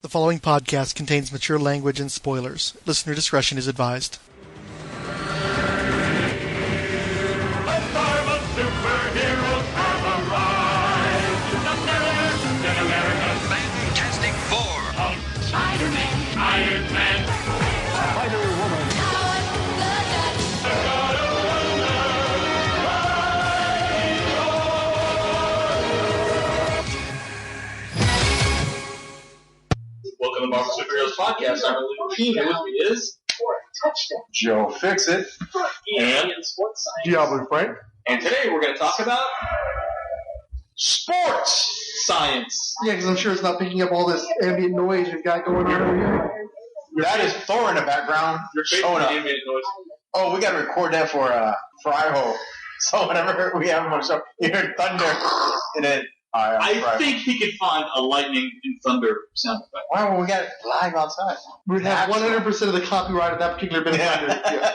The following podcast contains mature language and spoilers. Listener discretion is advised. Fantastic Four. Spider-Man, Iron Man, Spider-Woman. Welcome to Marvel Superheroes Podcast. I'm Luke P. Here with me is Joe Fixit. and Diablo Frank. and today we're going to talk about sports science. Yeah, because I'm sure it's not picking up all this ambient noise we've got going here. That is Thor in the background. Your favorite showing up. animated noise. Oh, we got to record that for Idaho. So whenever we have him on the show, you hear thunder, and then I think he could find a lightning and thunder sound effect. Why? Well, we got it live outside. We'd have 100% of the copyright of that particular bit of thunder. Yeah.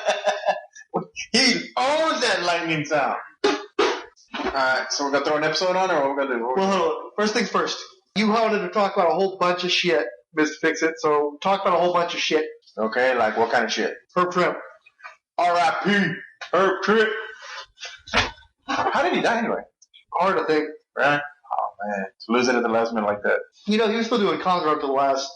He owns that lightning sound. Alright, so we're going to throw an episode on, or what we're going to do? Well, hold on. First things first. You wanted to talk about a whole bunch of shit, Mr. Fixit, so talk about a whole bunch of shit. Okay, like what kind of shit? Herb Trimpe. R.I.P. Herb Trimpe. How did he die anyway? Hard, I think. Right? Oh, man. To lose it at the last minute like that. You know, he was still doing cons up to the last,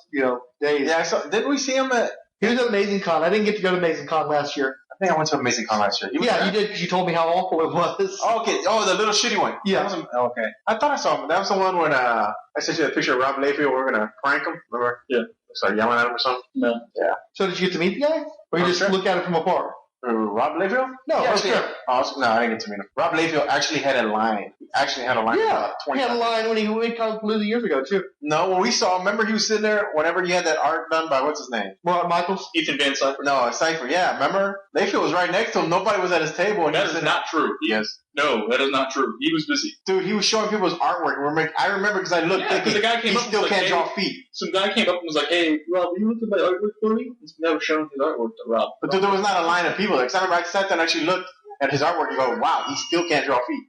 days. Yeah, didn't we see him at... He was at Amazing Con. I didn't get to go to Amazing Con last year. I think I went to Amazing Con last year. You did, because you told me how awful it was. Oh, okay. Oh, the little shitty one. Yeah. Okay. I thought I saw him. That was the one when I sent you a picture of Rob Liefeld. We were going to prank him. Remember? Yeah. Started yelling at him or something? No. Yeah. So did you get to meet the guy? Or you just look at it from afar? Rob Liefeld? No, Yeah, Herb Trimpe. no, I didn't get to meet him. Rob Liefeld actually had a line. He actually had a line. Yeah, about he 20 had a line when he went to Palooza years ago, too. No, when we saw him, remember he was sitting there whenever you had that art done by, what's his name? Well, Michaels? Ethan Van Cypher. No, Cypher, yeah. Remember? Liefeld was right next to him. Nobody was at his table. And That he was is not true. Yes. No, that is not true. He was busy. Dude, he was showing people's artwork. I remember because I looked Yeah, 'cause the guy came he up and still was can't like, draw hey, feet. Some guy came up and was like, "Hey, Rob, will you look at my artwork for me?" He's never shown his artwork to Rob. But dude, there was not a line of people there. Because I remember I sat there and actually looked at his artwork and go, wow, he still can't draw feet.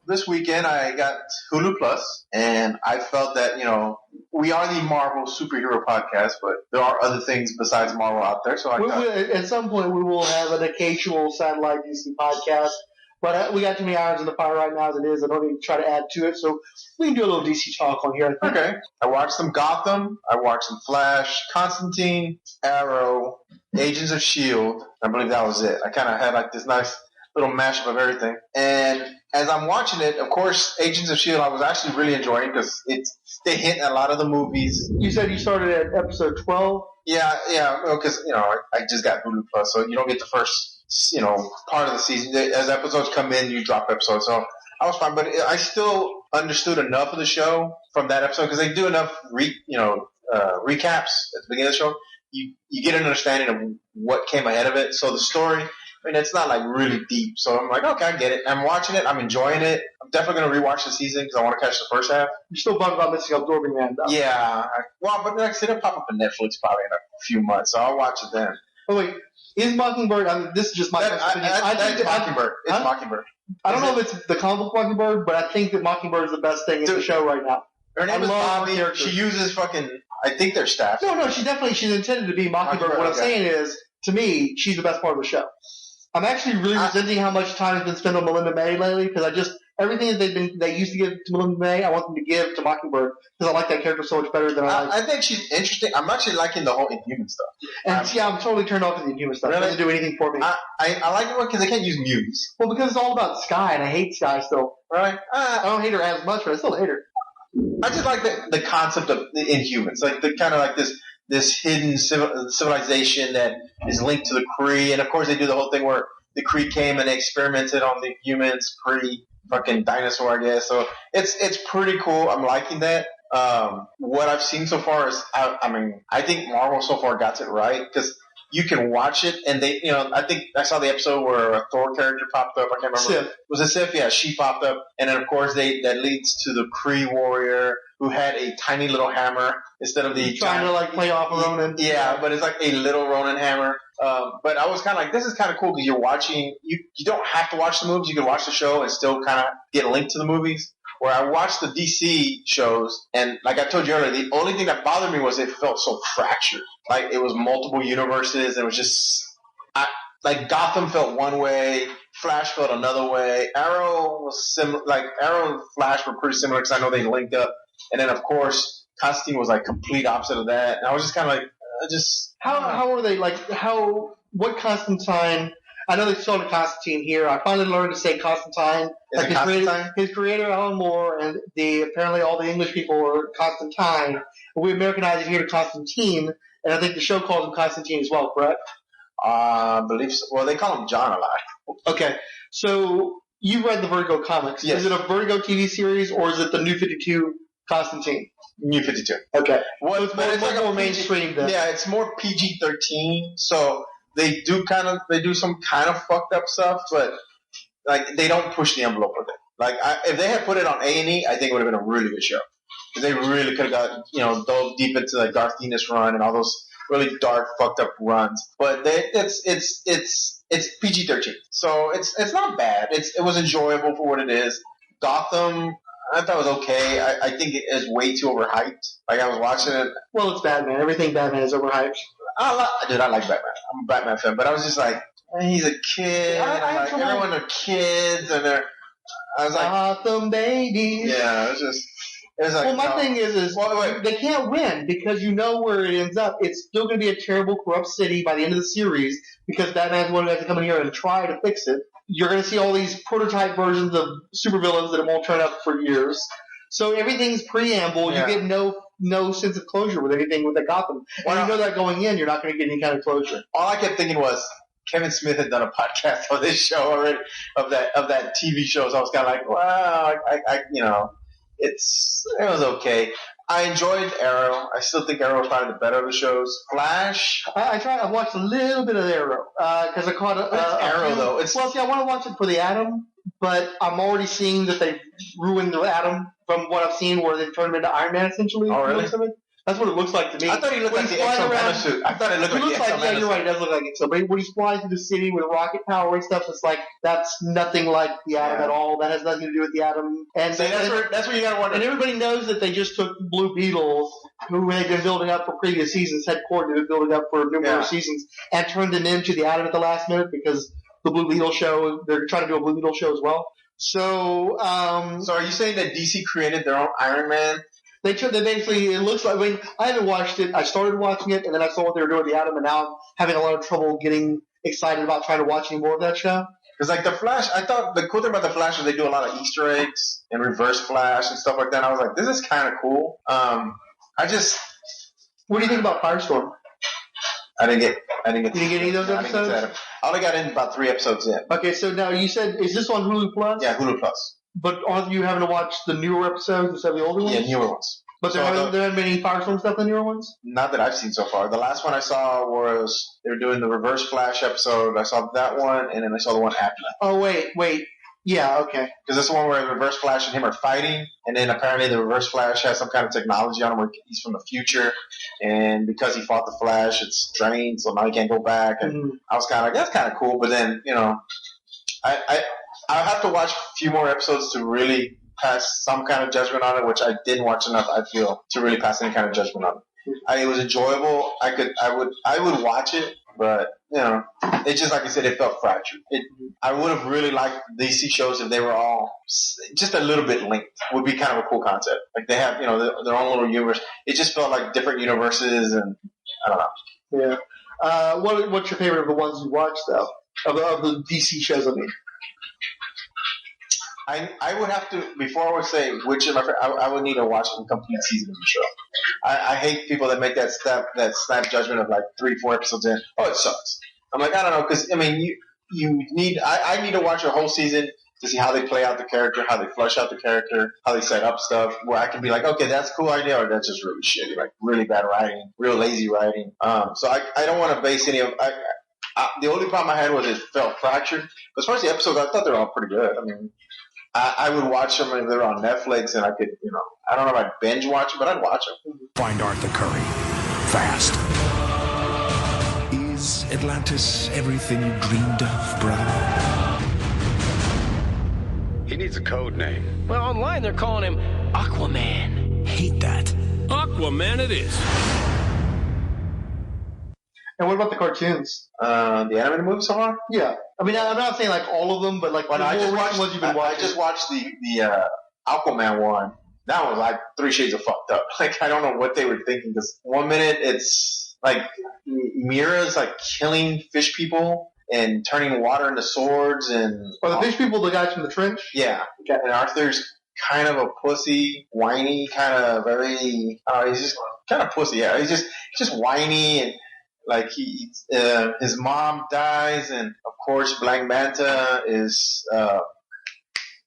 This weekend I got Hulu Plus, and I felt that, we are the Marvel superhero podcast, but there are other things besides Marvel out there, so I thought... At some point, we will have an occasional satellite DC podcast, but we got too many irons in the fire right now as it is. I don't need to try to add to it, so we can do a little DC talk on here, I think. Okay. I watched some Gotham, I watched some Flash, Constantine, Arrow, Agents of S.H.I.E.L.D. I believe that was it. I kind of had like this nice little mashup of everything. And as I'm watching it, of course, Agents of S.H.I.E.L.D. I was actually really enjoying because they hit a lot of the movies. You said you started at episode 12? Yeah, because, I just got Hulu Plus, so you don't get the first, part of the season. As episodes come in, you drop episodes. So I was fine, but I still understood enough of the show from that episode because they do enough, recaps at the beginning of the show. You get an understanding of what came ahead of it. So the story... it's not like really deep, so I'm like, okay, I get it. I'm watching it, I'm enjoying it. I'm definitely going to rewatch the season because I want to catch the first half. You're still bummed about missing Absorbing Man, though. Yeah, but like I said, it'll pop up on Netflix probably in a few months, so I'll watch it then. Oh, wait, is Mockingbird, this is just my opinion. It's Mockingbird. It's Mockingbird. I don't know if it's the comic book Mockingbird, but I think that Mockingbird is the best thing in the show right now. Her name is Bobby. She uses I think they're staff. No, she's intended to be Mockingbird. What I'm saying is, to me, she's the best part of the show. I'm actually really resenting how much time has been spent on Melinda May lately because everything that they used to give to Melinda May, I want them to give to Mockingbird because I like that character so much better than I like. I think she's interesting. I'm actually liking the whole Inhuman stuff. And I'm totally turned off to the Inhuman stuff. Really? It doesn't do anything for me. I like it because they can't use mutants. Well, because it's all about Skye, and I hate Skye still. Right? I don't hate her as much, but I still hate her. I just like the concept of the Inhumans, like the kind of like this hidden civilization that is linked to the Kree, and of course they do the whole thing where the Kree came and experimented on the humans pre-fucking dinosaur, I guess. So it's pretty cool. I'm liking that. What I've seen so far is, I think Marvel so far got it right because you can watch it, and they, I think I saw the episode where a Thor character popped up. I can't remember. Sif. Was it Sif? Yeah, she popped up, and then of course that leads to the Kree warrior who had a tiny little hammer instead of the trying to like play off of Ronan. Yeah, but it's like a little Ronan hammer. But I was kind of like, this is kind of cool because you're watching. You don't have to watch the movies. You can watch the show and still kind of get linked to the movies. Where I watched the DC shows, and like I told you earlier, the only thing that bothered me was it felt so fractured. Like it was multiple universes, and it was just like Gotham felt one way, Flash felt another way. Arrow was similar. Like Arrow and Flash were pretty similar because I know they linked up, and then of course Constantine was like complete opposite of that. And I was just kind of like, how are they like what Constantine? I know they showed a Constantine here. I finally learned to say Constantine. Is it Constantine? His creator, Alan Moore, and apparently all the English people were Constantine. We Americanized it here to Constantine, and I think the show calls him Constantine as well, correct? I believe so. Well, they call him John a lot. Okay, so you read the Vertigo comics. Yes. Is it a Vertigo TV series, or is it the New 52 Constantine? New 52. Okay. Well, So it's more mainstream then. Yeah, it's more PG-13, so they do some kind of fucked up stuff, but like they don't push the envelope with it. Like if they had put it on A&E, I think it would have been a really good show. Because they really could have got dove deep into like Garth Ennis run and all those really dark, fucked up runs. But it's PG-13, so it's not bad. It was enjoyable for what it is. Gotham, I thought it was okay. I think it is way too overhyped. Like I was watching it. Well, it's Batman. Everything Batman is overhyped. I like Batman. I'm a Batman fan, but I was just like, he's a kid. Everyone are kids, and I was like, Gotham babies. Yeah, it was like. Well, my thing is they can't win because you know where it ends up. It's still going to be a terrible, corrupt city by the end of the series because Batman's one who has to come in here and try to fix it. You're going to see all these prototype versions of supervillains that won't turn up for years. So everything's preamble. Yeah. You get no sense of closure with anything with the Gotham. And you know that going in, you're not going to get any kind of closure. All I kept thinking was Kevin Smith had done a podcast on this show already of that TV show. So I was kind of like, wow, it was okay. I enjoyed Arrow. I still think Arrow was probably the better of the shows. Flash. I watched a little bit of Arrow because I caught Arrow though. I want to watch it for the Atom, but I'm already seeing that they ruined the Atom from what I've seen, where they turned him into Iron Man essentially. Oh, really? That's what it looks like to me. I thought he looked like the exo suit. I thought it looked like the exo Yeah, you're right. It does look like it. So, but when he's flying through the city with rocket power and stuff, it's like that's nothing like the Atom at all. That has nothing to do with the Atom. And so that's where you gotta wonder. And everybody knows that they just took Blue Beetle, who they've been building up for previous seasons, had been building up for numerous seasons, and turned him into the Atom at the last minute because the Blue Beetle show. They're trying to do a Blue Beetle show as well. So, so are you saying that DC created their own Iron Man? They basically, it looks like, I haven't watched it. I started watching it, and then I saw what they were doing with the Atom, and now I'm having a lot of trouble getting excited about trying to watch any more of that show. Because, like, the Flash, I thought the cool thing about the Flash was they do a lot of Easter eggs and reverse Flash and stuff like that. And I was like, this is kind of cool. What do you think about Firestorm? I didn't get You didn't get any of those episodes? I only got in about 3 episodes in. Okay, so now you said, is this on Hulu Plus? Yeah, Hulu Plus. But aren't you having to watch the newer episodes instead of the older ones? Yeah, newer ones. But there haven't been any Firestorm stuff in the newer ones? Not that I've seen so far. The last one I saw was they were doing the Reverse Flash episode. I saw that one, and then I saw the one after that. Oh, wait. Yeah, okay. Because this is the one where Reverse Flash and him are fighting, and then apparently the Reverse Flash has some kind of technology on him where he's from the future, and because he fought the Flash, it's drained, so now he can't go back. And I was kind of like, that's kind of cool, but then, I'll have to watch a few more episodes to really pass some kind of judgment on it, which I didn't watch enough, I feel, to really pass any kind of judgment on it. It was enjoyable. I would watch it, but it's just like I said, it felt fractured. I would have really liked DC shows if they were all just a little bit linked. Would be kind of a cool concept. Like they have, their own little universe. It just felt like different universes, and I don't know. Yeah. What's your favorite of the ones you watched, though? Of the DC shows, I mean. I would have to, before I would say which of my favorite, I would need to watch a complete season of the show. I hate people that make that snap judgment of like 3-4 episodes in. Oh, it sucks. I'm like, I don't know, because I mean, I need to watch a whole season to see how they play out the character, how they flush out the character, how they set up stuff, where I can be like, okay, that's a cool idea, or that's just really shitty, like really bad writing, real lazy writing. So I don't want to base any of. The only problem I had was it felt fractured. As far as the episodes, I thought they were all pretty good. I mean, I would watch them if they were on Netflix, and I could, I don't know if I'd binge watch them, but I'd watch them. Find Arthur Curry. Fast. Is Atlantis everything you dreamed of, brother? He needs a code name. Well, online they're calling him Aquaman. Hate that. Aquaman it is. And what about the cartoons? The animated movies so far? Yeah. I mean, I'm not saying like all of them, but like I just watched the Aquaman one. That was like 3 shades of fucked up. Like, I don't know what they were thinking, because one minute it's like Mira's like killing fish people and turning water into swords, and the fish people, the guys from the trench? Yeah. Okay. And Arthur's kind of a pussy, whiny, kind of very he's just kind of pussy, yeah. He's just whiny, and like his mom dies, and of course Black Manta is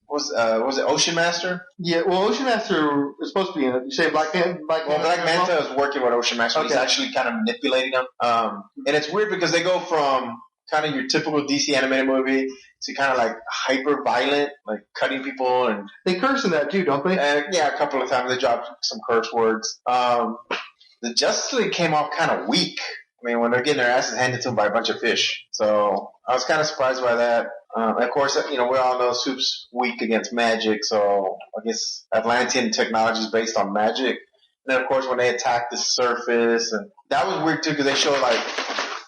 was it Ocean Master? Yeah, well, Ocean Master is supposed to be in it. You say Black Manta? Black Manta is working with Ocean Master. Okay. He's actually kind of manipulating them. And it's weird because they go from kind of your typical DC animated movie to kind of like hyper violent, like cutting people, and they curse in that too, don't they? Yeah, a couple of times they drop some curse words. The Justice League came off kind of weak. I mean, when they're getting their asses handed to them by a bunch of fish. So I was kind of surprised by that. Of course, we all know Soup's weak against magic, so I guess Atlantean technology is based on magic. And then, of course, when they attack the surface, and that was weird too, because they show like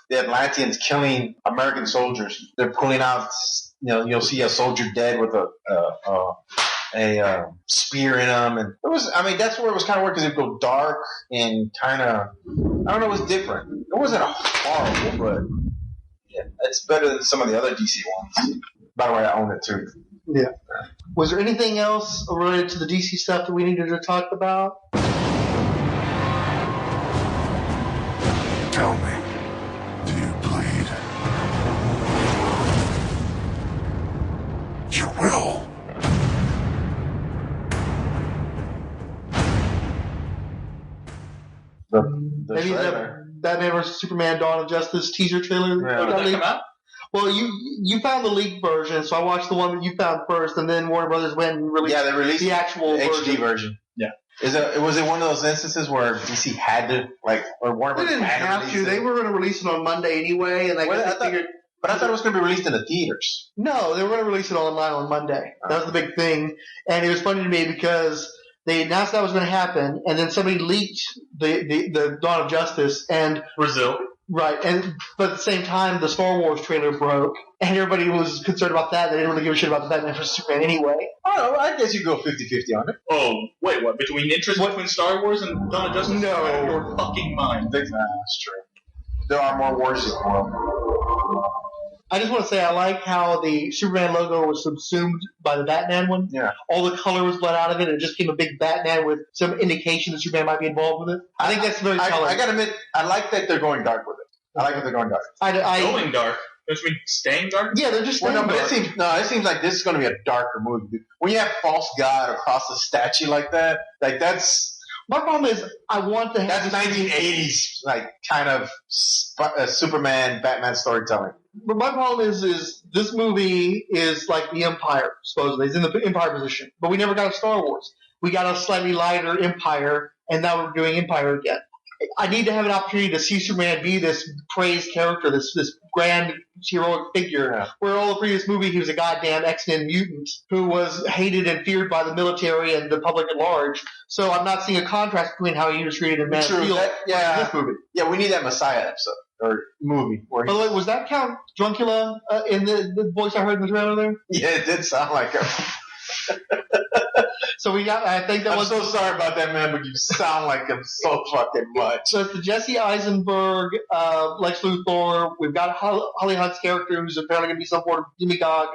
the Atlanteans killing American soldiers. They're pulling out, you'll see a soldier dead with a spear in them, and that's where it was kind of weird, because it would go dark and kind of, I don't know, it was different. It wasn't horrible, but yeah, it's better than some of the other DC ones. By the way, I own it too. Yeah. Was there anything else related to the DC stuff that we needed to talk about? Tell me, do you bleed? You will. Maybe the Batman vs Superman: Dawn of Justice teaser trailer. Yeah. Did that come out? Well, you found the leaked version, so I watched the one that you found first, and then Warner Brothers went and released. Yeah, they released the actual HD version. Yeah. Was it one of those instances where DC had to, or Warner Brothers didn't have to? They were going to release it on Monday anyway, and they figured. But I thought it was going to be released in the theaters. No, they were going to release it online on Monday. That was the big thing, and it was funny to me because they announced that was going to happen, and then somebody leaked the Dawn of Justice, and Brazil. Right, but at the same time, the Star Wars trailer broke, and everybody was concerned about that. They didn't really give a shit about the Batman vs Superman anyway. Oh, I guess you go 50-50 on it. Oh, wait, what? Between Star Wars and Dawn of Justice? No. Out of your fucking mind. That's true. There are more wars in the world. I just want to say I like how the Superman logo was subsumed by the Batman one. Yeah. All the color was bled out of it, and it just became a big Batman with some indication that Superman might be involved with it. I think that's very telling. I gotta admit, I like that they're going dark with it. I like that they're going dark. Going dark? Don't you mean staying dark? Yeah, they're just staying dark. It seems like this is going to be a darker movie. Dude. When you have False God across the statue like that, that's... My problem is, I want to have... That's 1980s, kind of Superman, Batman storytelling. But my problem is this movie is like the Empire, supposedly. It's in the Empire position. But we never got a Star Wars. We got a slightly lighter Empire, and now we're doing Empire again. I need to have an opportunity to see Superman be this praised character, this grand heroic figure. Yeah. Where all the previous movie, he was a goddamn X-Men mutant who was hated and feared by the military and the public at large. So I'm not seeing a contrast between how he was treated in Man of Steel and this movie. Yeah, we need that Messiah episode. Or movie. By the way, was that Count Druncula in the voice I heard in the trailer there? Yeah, it did sound like him. So I think that I'm so sorry about that, man, but you sound like him so fucking much. So it's the Jesse Eisenberg, Lex Luthor. We've got Holly Hunt's character, who's apparently going to be some sort of demigod.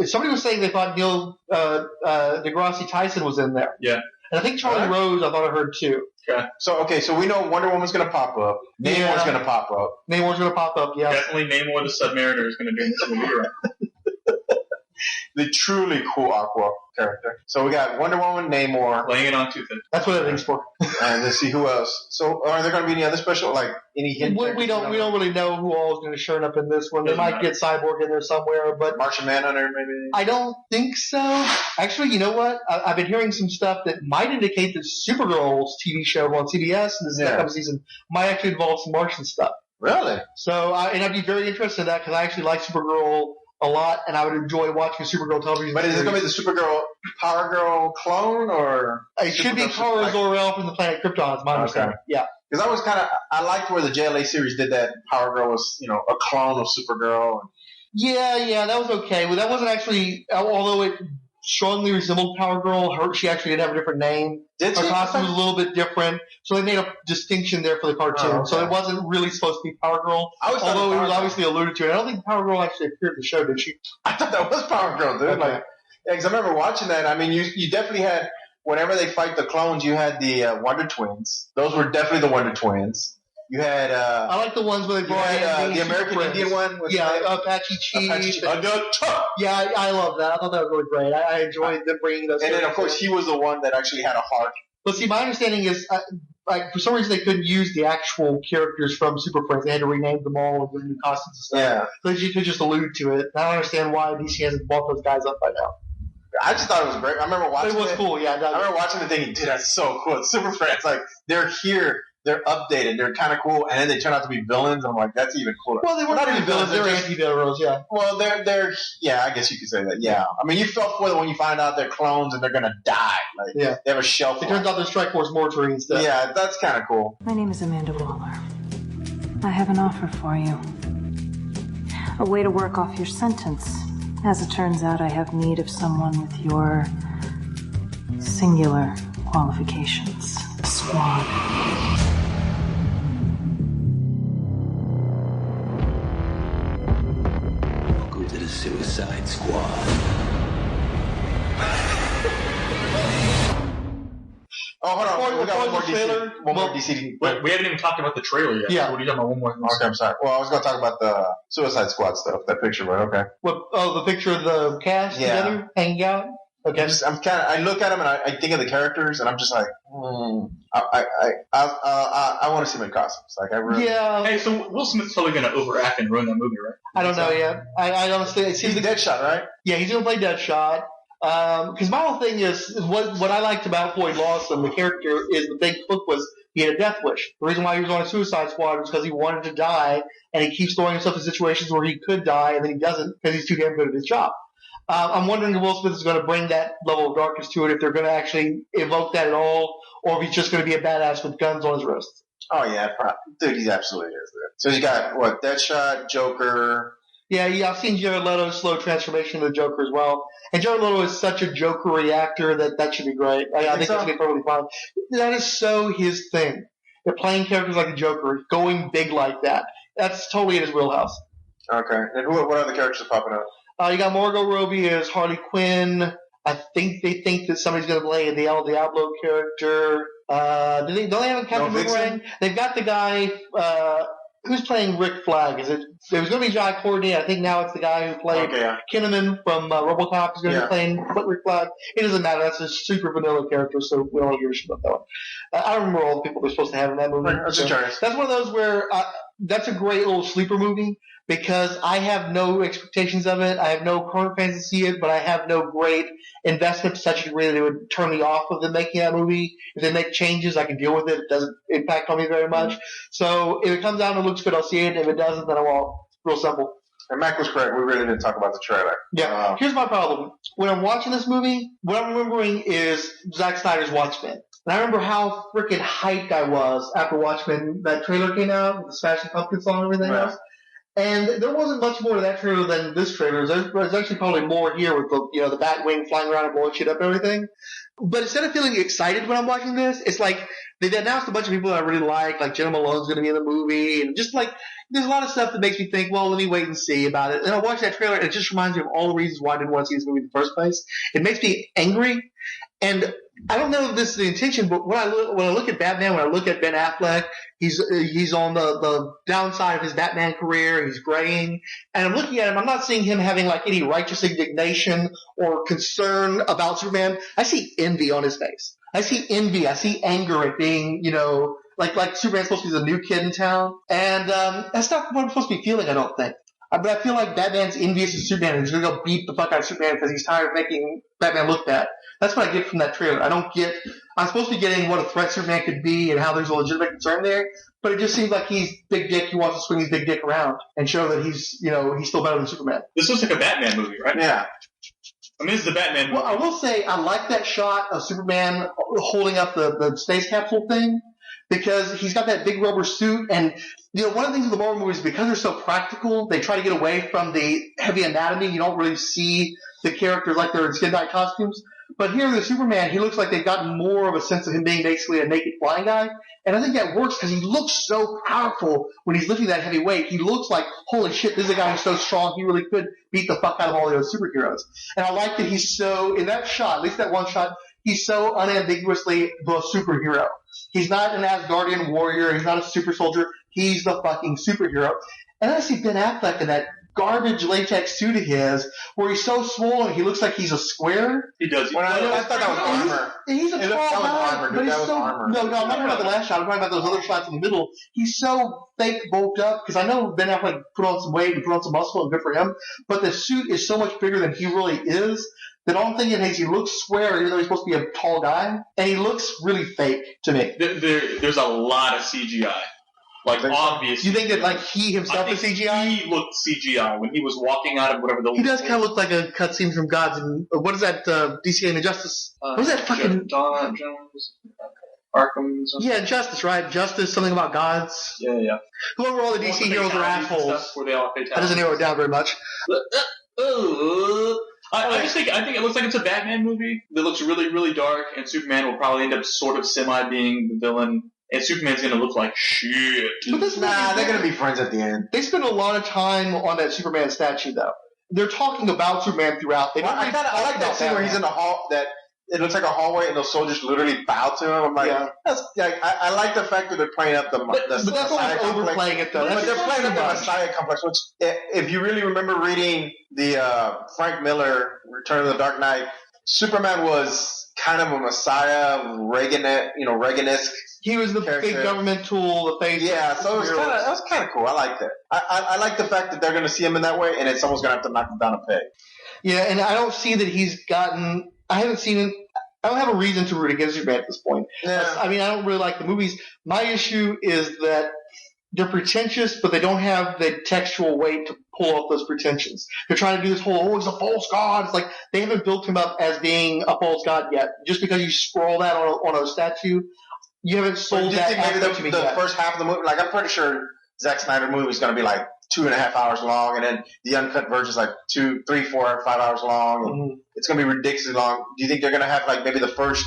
Somebody was saying they thought Neil deGrasse Tyson was in there. Yeah. And I think Charlie Rose, I thought I heard too. Okay. So we know Wonder Woman's going to pop up. Namor's going to pop up. Namor's going to pop up, yeah. Definitely Namor the Submariner is going to be in this movie, right? the truly cool Aqua character. So we got Wonder Woman, Namor. Laying it on too thin. That's what everything's for. And let's see who else. So are there going to be any other special, like any hint? We don't really know who all is going to show up in this one. They might get Cyborg in there somewhere, but Martian Manhunter maybe. I don't think so. Actually, you know what? I've been hearing some stuff that might indicate that Supergirl's TV show on CBS in this upcoming season might actually involve some Martian stuff. Really? So, and I'd be very interested in that because I actually like Supergirl a lot, and I would enjoy watching a Supergirl television But is it going to be the Supergirl Power Girl clone, or it should be Kara Zor-El from the planet Krypton? Is my understanding. Yeah. Because I liked where the JLA series did that. Power Girl was, a clone of Supergirl. Yeah, that was okay. Well, that wasn't actually, although it strongly resembled Power Girl, she actually did have a different name. Her costume was a little bit different, so they made a distinction there for the cartoon. Oh, okay. So it wasn't really supposed to be Power Girl, although it was obviously alluded to. And I don't think Power Girl actually appeared in the show, did she? I thought that was Power Girl, dude. Okay. Because I remember watching that. I mean, you definitely had, whenever they fight the clones, you had the Wonder Twins. Those were definitely the Wonder Twins. You had I like the ones where they brought in the American Indian one. Apache Chief. Yeah, I love that. I thought that was really great. I enjoyed them bringing those. And then, of course, he was the one that actually had a heart. But see, my understanding is, for some reason, they couldn't use the actual characters from Super Friends. They had to rename them all and give them new costumes and stuff. Yeah. So you could just allude to it. I don't understand why DC hasn't bought those guys up by now. I just thought it was great. I remember watching it. It was cool, yeah. I remember watching the thing, dude, that's so cool. It's Super Friends. Like, they're here. They're updated. They're kind of cool, and then they turn out to be villains. I'm like, that's even cooler. Well, they weren't not even villains. They're anti-heroes, yeah. Well, they're yeah. I guess you could say that. Yeah. I mean, you felt for them when you find out they're clones and they're gonna die. Like, they have a shelf. It turns out they're Strike Force mortuary and stuff. Yeah, that's kind of cool. My name is Amanda Waller. I have an offer for you. A way to work off your sentence. As it turns out, I have need of someone with your singular qualifications. A squad. To the Suicide Squad. Hold on. We got one more DC. One more DC. Wait, we haven't even talked about the trailer yet. Yeah. So what are you talking about? One more thing. Okay, I'm sorry. Well, I was going to talk about the Suicide Squad stuff, that picture, but okay. What? Oh, the picture of the cast together hanging out? Okay. I look at them and I think of the characters and I'm just like, I want to see my costumes. Like, I really. Yeah. Hey, so Will Smith's probably going to overact and ruin that movie, right? I don't know yet. I honestly, it seems he's Deadshot, right? Yeah, he's going to play Deadshot. Because my whole thing is what I liked about Floyd Lawson, the character, is the big hook was he had a death wish. The reason why he was on a Suicide Squad was because he wanted to die, and he keeps throwing himself in situations where he could die, and then he doesn't because he's too damn good at his job. I'm wondering if Will Smith is going to bring that level of darkness to it, if they're going to actually evoke that at all, or if he's just going to be a badass with guns on his wrists. Oh, yeah. Dude, he's absolutely is. So you got, Deadshot, Joker. Yeah, I've seen Jared Leto's slow transformation to the Joker as well. And Jared Leto is such a Joker-y actor that should be great. I think that's going to be perfectly fine. That is so his thing. They're playing characters like the Joker, going big like that. That's totally in his wheelhouse. Okay. And what other characters are popping up? You got Margot Robbie as Harley Quinn. I think they think that somebody's going to play the El Diablo character. Don't they have a Captain Boomerang? They've got the guy who's playing Rick Flag. It was going to be Jai Courtney. I think now it's the guy who played Kinnaman from RoboCop is going to be playing Rick Flag. It doesn't matter. That's a super vanilla character, so we don't give a shit about that one. I don't remember all the people they're supposed to have in that movie. That's one of those where that's a great little sleeper movie. Because I have no expectations of it. I have no current fans to see it, but I have no great investment to such a degree that it would turn me off of them making that movie. If they make changes, I can deal with it. It doesn't impact on me very much. So if it comes out and it looks good, I'll see it. If it doesn't, then I won't. Real simple. And Mac was correct. We really didn't talk about the trailer. Yeah. Here's my problem. When I'm watching this movie, what I'm remembering is Zack Snyder's Watchmen. And I remember how freaking hyped I was after Watchmen. That trailer came out with the Smashing Pumpkins song and everything else. And there wasn't much more to that trailer than this trailer. There's actually probably more here with the Batwing flying around and blowing shit up and everything. But instead of feeling excited when I'm watching this, it's like they announced a bunch of people that I really like Jenna Malone's going to be in the movie, and just like there's a lot of stuff that makes me think, well, let me wait and see about it. And I watch that trailer, and it just reminds me of all the reasons why I didn't want to see this movie in the first place. It makes me angry. And I don't know if this is the intention, but when I look at Batman, when I look at Ben Affleck, he's on the downside of his Batman career. He's graying, and I'm looking at him. I'm not seeing him having like any righteous indignation or concern about Superman. I see envy on his face. I see envy. I see anger at being, like Superman's supposed to be the new kid in town, and that's not what I'm supposed to be feeling. I don't think. But I feel like Batman's envious of Superman and he's going to go beat the fuck out of Superman because he's tired of making Batman look bad. That's what I get from that trailer. I'm supposed to be getting what a threat Superman could be and how there's a legitimate concern there, but it just seems like he's big dick. He wants to swing his big dick around and show that he's still better than Superman. This looks like a Batman movie, right? Yeah. I mean, this is the Batman movie. Well, I will say I like that shot of Superman holding up the space capsule thing because he's got that big rubber suit and one of the things with the Marvel movies, because they're so practical, they try to get away from the heavy anatomy. You don't really see the characters like they're in skin-tight costumes. But here, the Superman, he looks like they've gotten more of a sense of him being basically a naked flying guy. And I think that works because he looks so powerful when he's lifting that heavy weight. He looks like, holy shit, this is a guy who's so strong, he really could beat the fuck out of all the other superheroes. And I like that he's so, in that shot, at least that one shot, he's so unambiguously the superhero. He's not an Asgardian warrior. He's not a super soldier. He's the fucking superhero. And I see Ben Affleck in that garbage latex suit of his where he's so swollen he looks like he's a square. He does. I thought that was armor. He's a tall guy, but he's so... armor. No, I'm not talking about the last shot. I'm talking about those other shots in the middle. He's so fake bulked up because I know Ben Affleck put on some weight and put on some muscle and good for him, but the suit is so much bigger than he really is that all I'm thinking is he looks square even though he's supposed to be a tall guy, and he looks really fake to me. There's a lot of CGI. Like, obviously. You think that, like, he himself is CGI? He looked CGI when he was walking out of whatever the... He does kind of look like a cutscene from Gods and... What is that, DC and Injustice? What was that fucking... Jones? Arkham? Yeah, Justice, right? Justice, something about Gods. Yeah. The one where all the DC heroes are assholes. Where they all that doesn't narrow it down very much. I think it looks like it's a Batman movie that looks really, really dark, and Superman will probably end up sort of semi-being the villain. And Superman's gonna look like shit. But they're gonna be friends at the end. They spend a lot of time on that Superman statue, though. They're talking about Superman throughout. I like that scene where he's in the hall. That it looks like a hallway, and those soldiers literally bow to him. I'm like, I like the fact that they're playing up but that's not overplaying it, though. But they're playing up the Messiah complex. Which, if you really remember reading the Frank Miller Return of the Dark Knight, Superman was kind of a Messiah, Reagan-esque. He was the big government tool, the face. Yeah, so that was kind of cool. I liked it. I like the fact that they're going to see him in that way, and then someone's going to have to knock him down a peg. Yeah, and I don't see that he's gotten. I haven't seen him. I don't have a reason to root against Superman at this point. Yeah. I mean, I don't really like the movies. My issue is that they're pretentious, but they don't have the textual weight to pull off those pretensions. They're trying to do this whole, he's a false god. It's like they haven't built him up as being a false god yet. Just because you scroll that on a statue, you haven't sold that aspect to me yet. The first half of the movie, like I'm pretty sure Zack Snyder movie is going to be like 2.5 hours long, and then the uncut version is like 2, 3, 4, 5 hours long. And it's going to be ridiculously long. Do you think they're going to have like maybe the first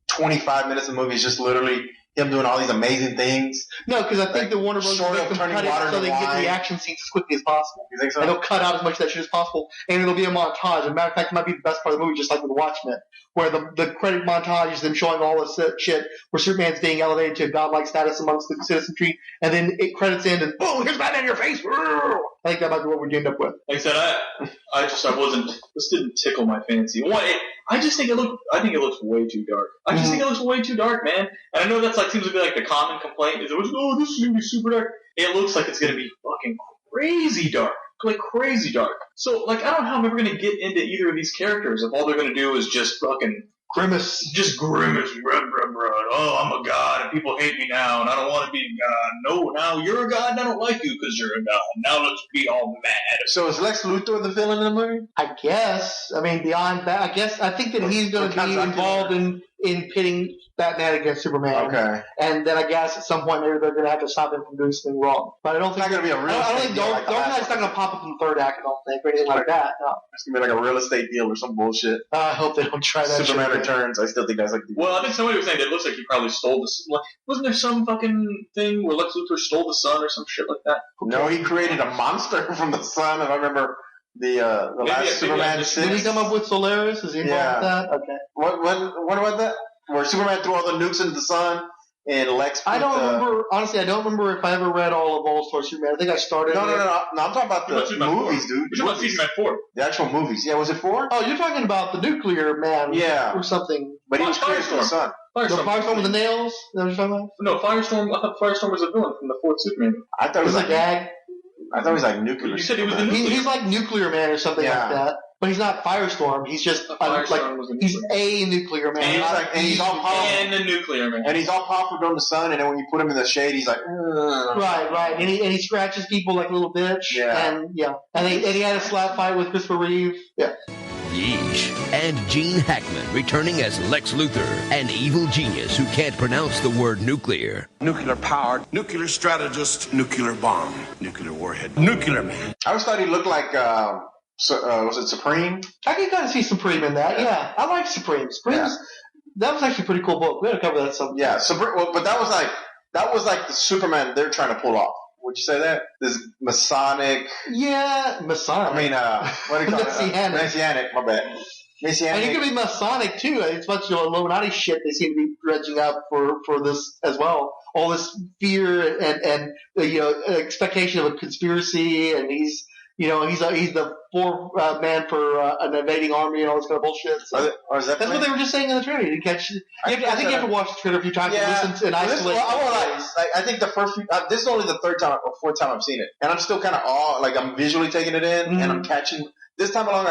25 minutes of the movie is just literally him doing all these amazing things? No, because I think the Warner Bros. will make them cut it so they can get the action scenes as quickly as possible. You think so? And they'll cut out as much of that shit as possible, and it'll be a montage. As a matter of fact, it might be the best part of the movie, just like with Watchmen, where the credit montage is them showing all this shit where Superman's being elevated to a godlike status amongst the citizenry, and then it credits in, and boom, here's Batman in your face. I think that might be what we're end up with. Like I said, this didn't tickle my fancy. I think it looks way too dark. I just think it looks way too dark, man. And I know that's seems to be like the common complaint is, this is gonna be super dark. It looks like it's gonna be fucking crazy dark. Like crazy dark. So I don't know how I'm ever gonna get into either of these characters if all they're gonna do is just fucking grimace. Just grimace. Oh, I'm a god and people hate me now and I don't want to be a god. No, now you're a god and I don't like you because you're a god. Now let's be all mad. So is Lex Luthor the villain in the movie? I guess. I mean, beyond that, I think that he's going to be involved in pitting Batman against Superman. Okay. And then I guess at some point maybe they're going to have to stop him from doing something wrong. But I don't think it's not going to be a real estate deal. It's not going to pop up in the third act, I don't think, or anything like that. No. It's going to be like a real estate deal or some bullshit. I hope they don't try that. Superman Returns. I still think that's Well, I think somebody was saying that it looks like he probably stole this. Wasn't there some fucking thing where Lex Luthor stole the sun or some shit like that? No, he created a monster from the sun, if I remember The last Superman 6. Did he come up with Solaris? Is he involved with that? Okay. What about that? Where Superman threw all the nukes into the sun and Lex. I don't remember. Honestly, I don't remember if I ever read all of All Star Superman. I think I started. No. I'm talking about the movies, dude. You're talking about Superman 4. The actual movies. Yeah, was it 4? Oh, you're talking about the Nuclear Man. Yeah. Or something. But he was created from the sun. Firestorm with the nails? Is that what you're talking about? No, Firestorm. I thought Firestorm was a villain from the 4th Superman. I thought it was like gag. I thought he was like nuclear. You said he was the nuclear. He's like Nuclear Man or something like that. But he's not Firestorm. He's just he's a nuclear man. And he's all powerful. And a nuclear man. And he's all powerful from the sun. And then when you put him in the shade, he's like, right. And he scratches people like a little bitch. Yeah. And he had a slap fight with Christopher Reeve. Yeah. Yeesh. And Gene Hackman returning as Lex Luthor, an evil genius who can't pronounce the word nuclear. Nuclear powered, nuclear strategist, nuclear bomb, nuclear warhead, nuclear man. I always thought he looked like, was it Supreme? I can kind of see Supreme in that. Yeah. I like Supreme. That was actually a pretty cool book. We had to cover that some. Yeah. But that was like the Superman they're trying to pull off. Would you say that? This Masonic. Yeah, Masonic. I mean, what do you call it? Messianic. My bad. Messianic. And it could be Masonic too. It's much Illuminati shit they seem to be dredging up for this as well. All this fear and expectation of a conspiracy, and he's the man for an invading army and all this kind of bullshit. So that's what they were just saying in the trailer. I think you have to watch the trailer a few times and listen and isolate. I think the first few, this is only the third time or fourth time I've seen it, and I'm still kind of I'm visually taking it in, and I'm catching. This time around,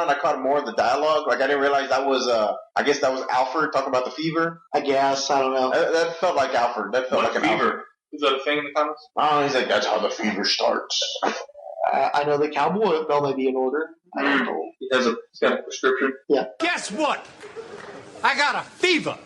I caught more of the dialogue. Like I didn't realize that was, I guess that was Alfred talking about the fever. I guess I don't know. That felt like Alfred. That felt like an fever. Alfred. Is that a thing in the comics? Oh, he's like, that's how the fever starts. I know the cowboy bell may be in order. I don't know. He's got a prescription. Yeah. Guess what? I got a fever.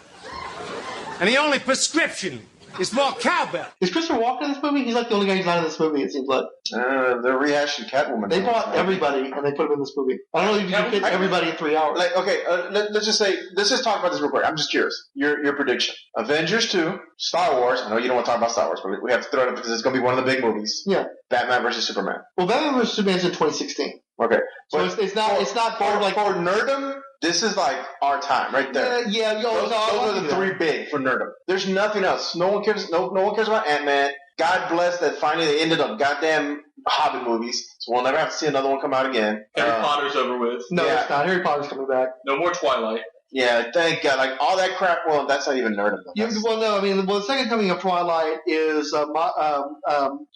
And the only prescription is more cowbell. Is Christopher Walken in this movie? He's like the only guy who's not in this movie, it seems like. They're rehashing Catwoman. They bought everybody and they put him in this movie. I don't know if you can fit everybody in 3 hours. Let's just talk about this real quick. I'm just curious. Your prediction. Avengers 2, Star Wars. I know you don't want to talk about Star Wars, but we have to throw it up because it's going to be one of the big movies. Yeah. Batman versus Superman. Well, Batman versus Superman is in 2016. Okay. So it's not for nerdom. This is like our time right there. Those are the three big for nerdom. There's nothing else. No one cares. No one cares about Ant-Man. God bless that finally they ended up goddamn Hobbit movies, so we'll never have to see another one come out again. Harry Potter's over with. No, it's not. Harry Potter's coming back. No more Twilight. Yeah, thank God. Like all that crap. Well, that's not even nerdom. The second coming of Twilight is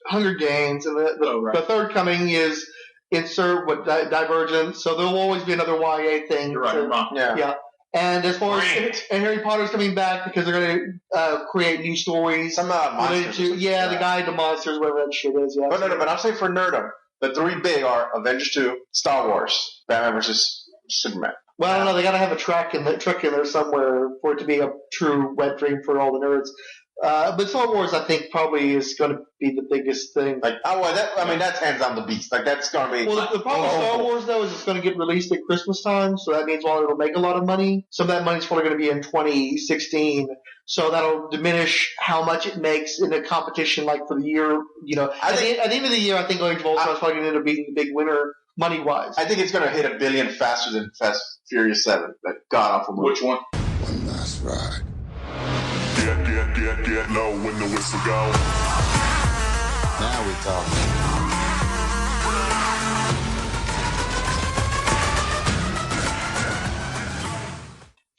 Hunger Games, and the third coming is Divergent. So there will always be another YA thing. You're right. Yeah. And as far as Harry Potter's coming back because they're going to create new stories. Some monsters. The Guide to Monsters, whatever that shit is. Yeah. But I'm saying for nerdom, the three big are Avengers 2, Star Wars, Batman versus Superman. Well, I don't know. They got to have a trick in there somewhere for it to be a true wet dream for all the nerds. But Star Wars, I think, probably is going to be the biggest thing. That's hands down the beast. Like that's going to be. Well, the problem with Star Wars though is it's going to get released at Christmas time, so that means while it'll make a lot of money, some of that money's probably going to be in 2016. So that'll diminish how much it makes in a competition like for the year. At the end of the year, I think Age of Ultron is probably going to end up being the big winner money-wise. I think it's going to hit $1 billion faster than Fast Furious 7. That god-awful movie. Which one? One last ride. Get low when the whistle goes. Now we talk.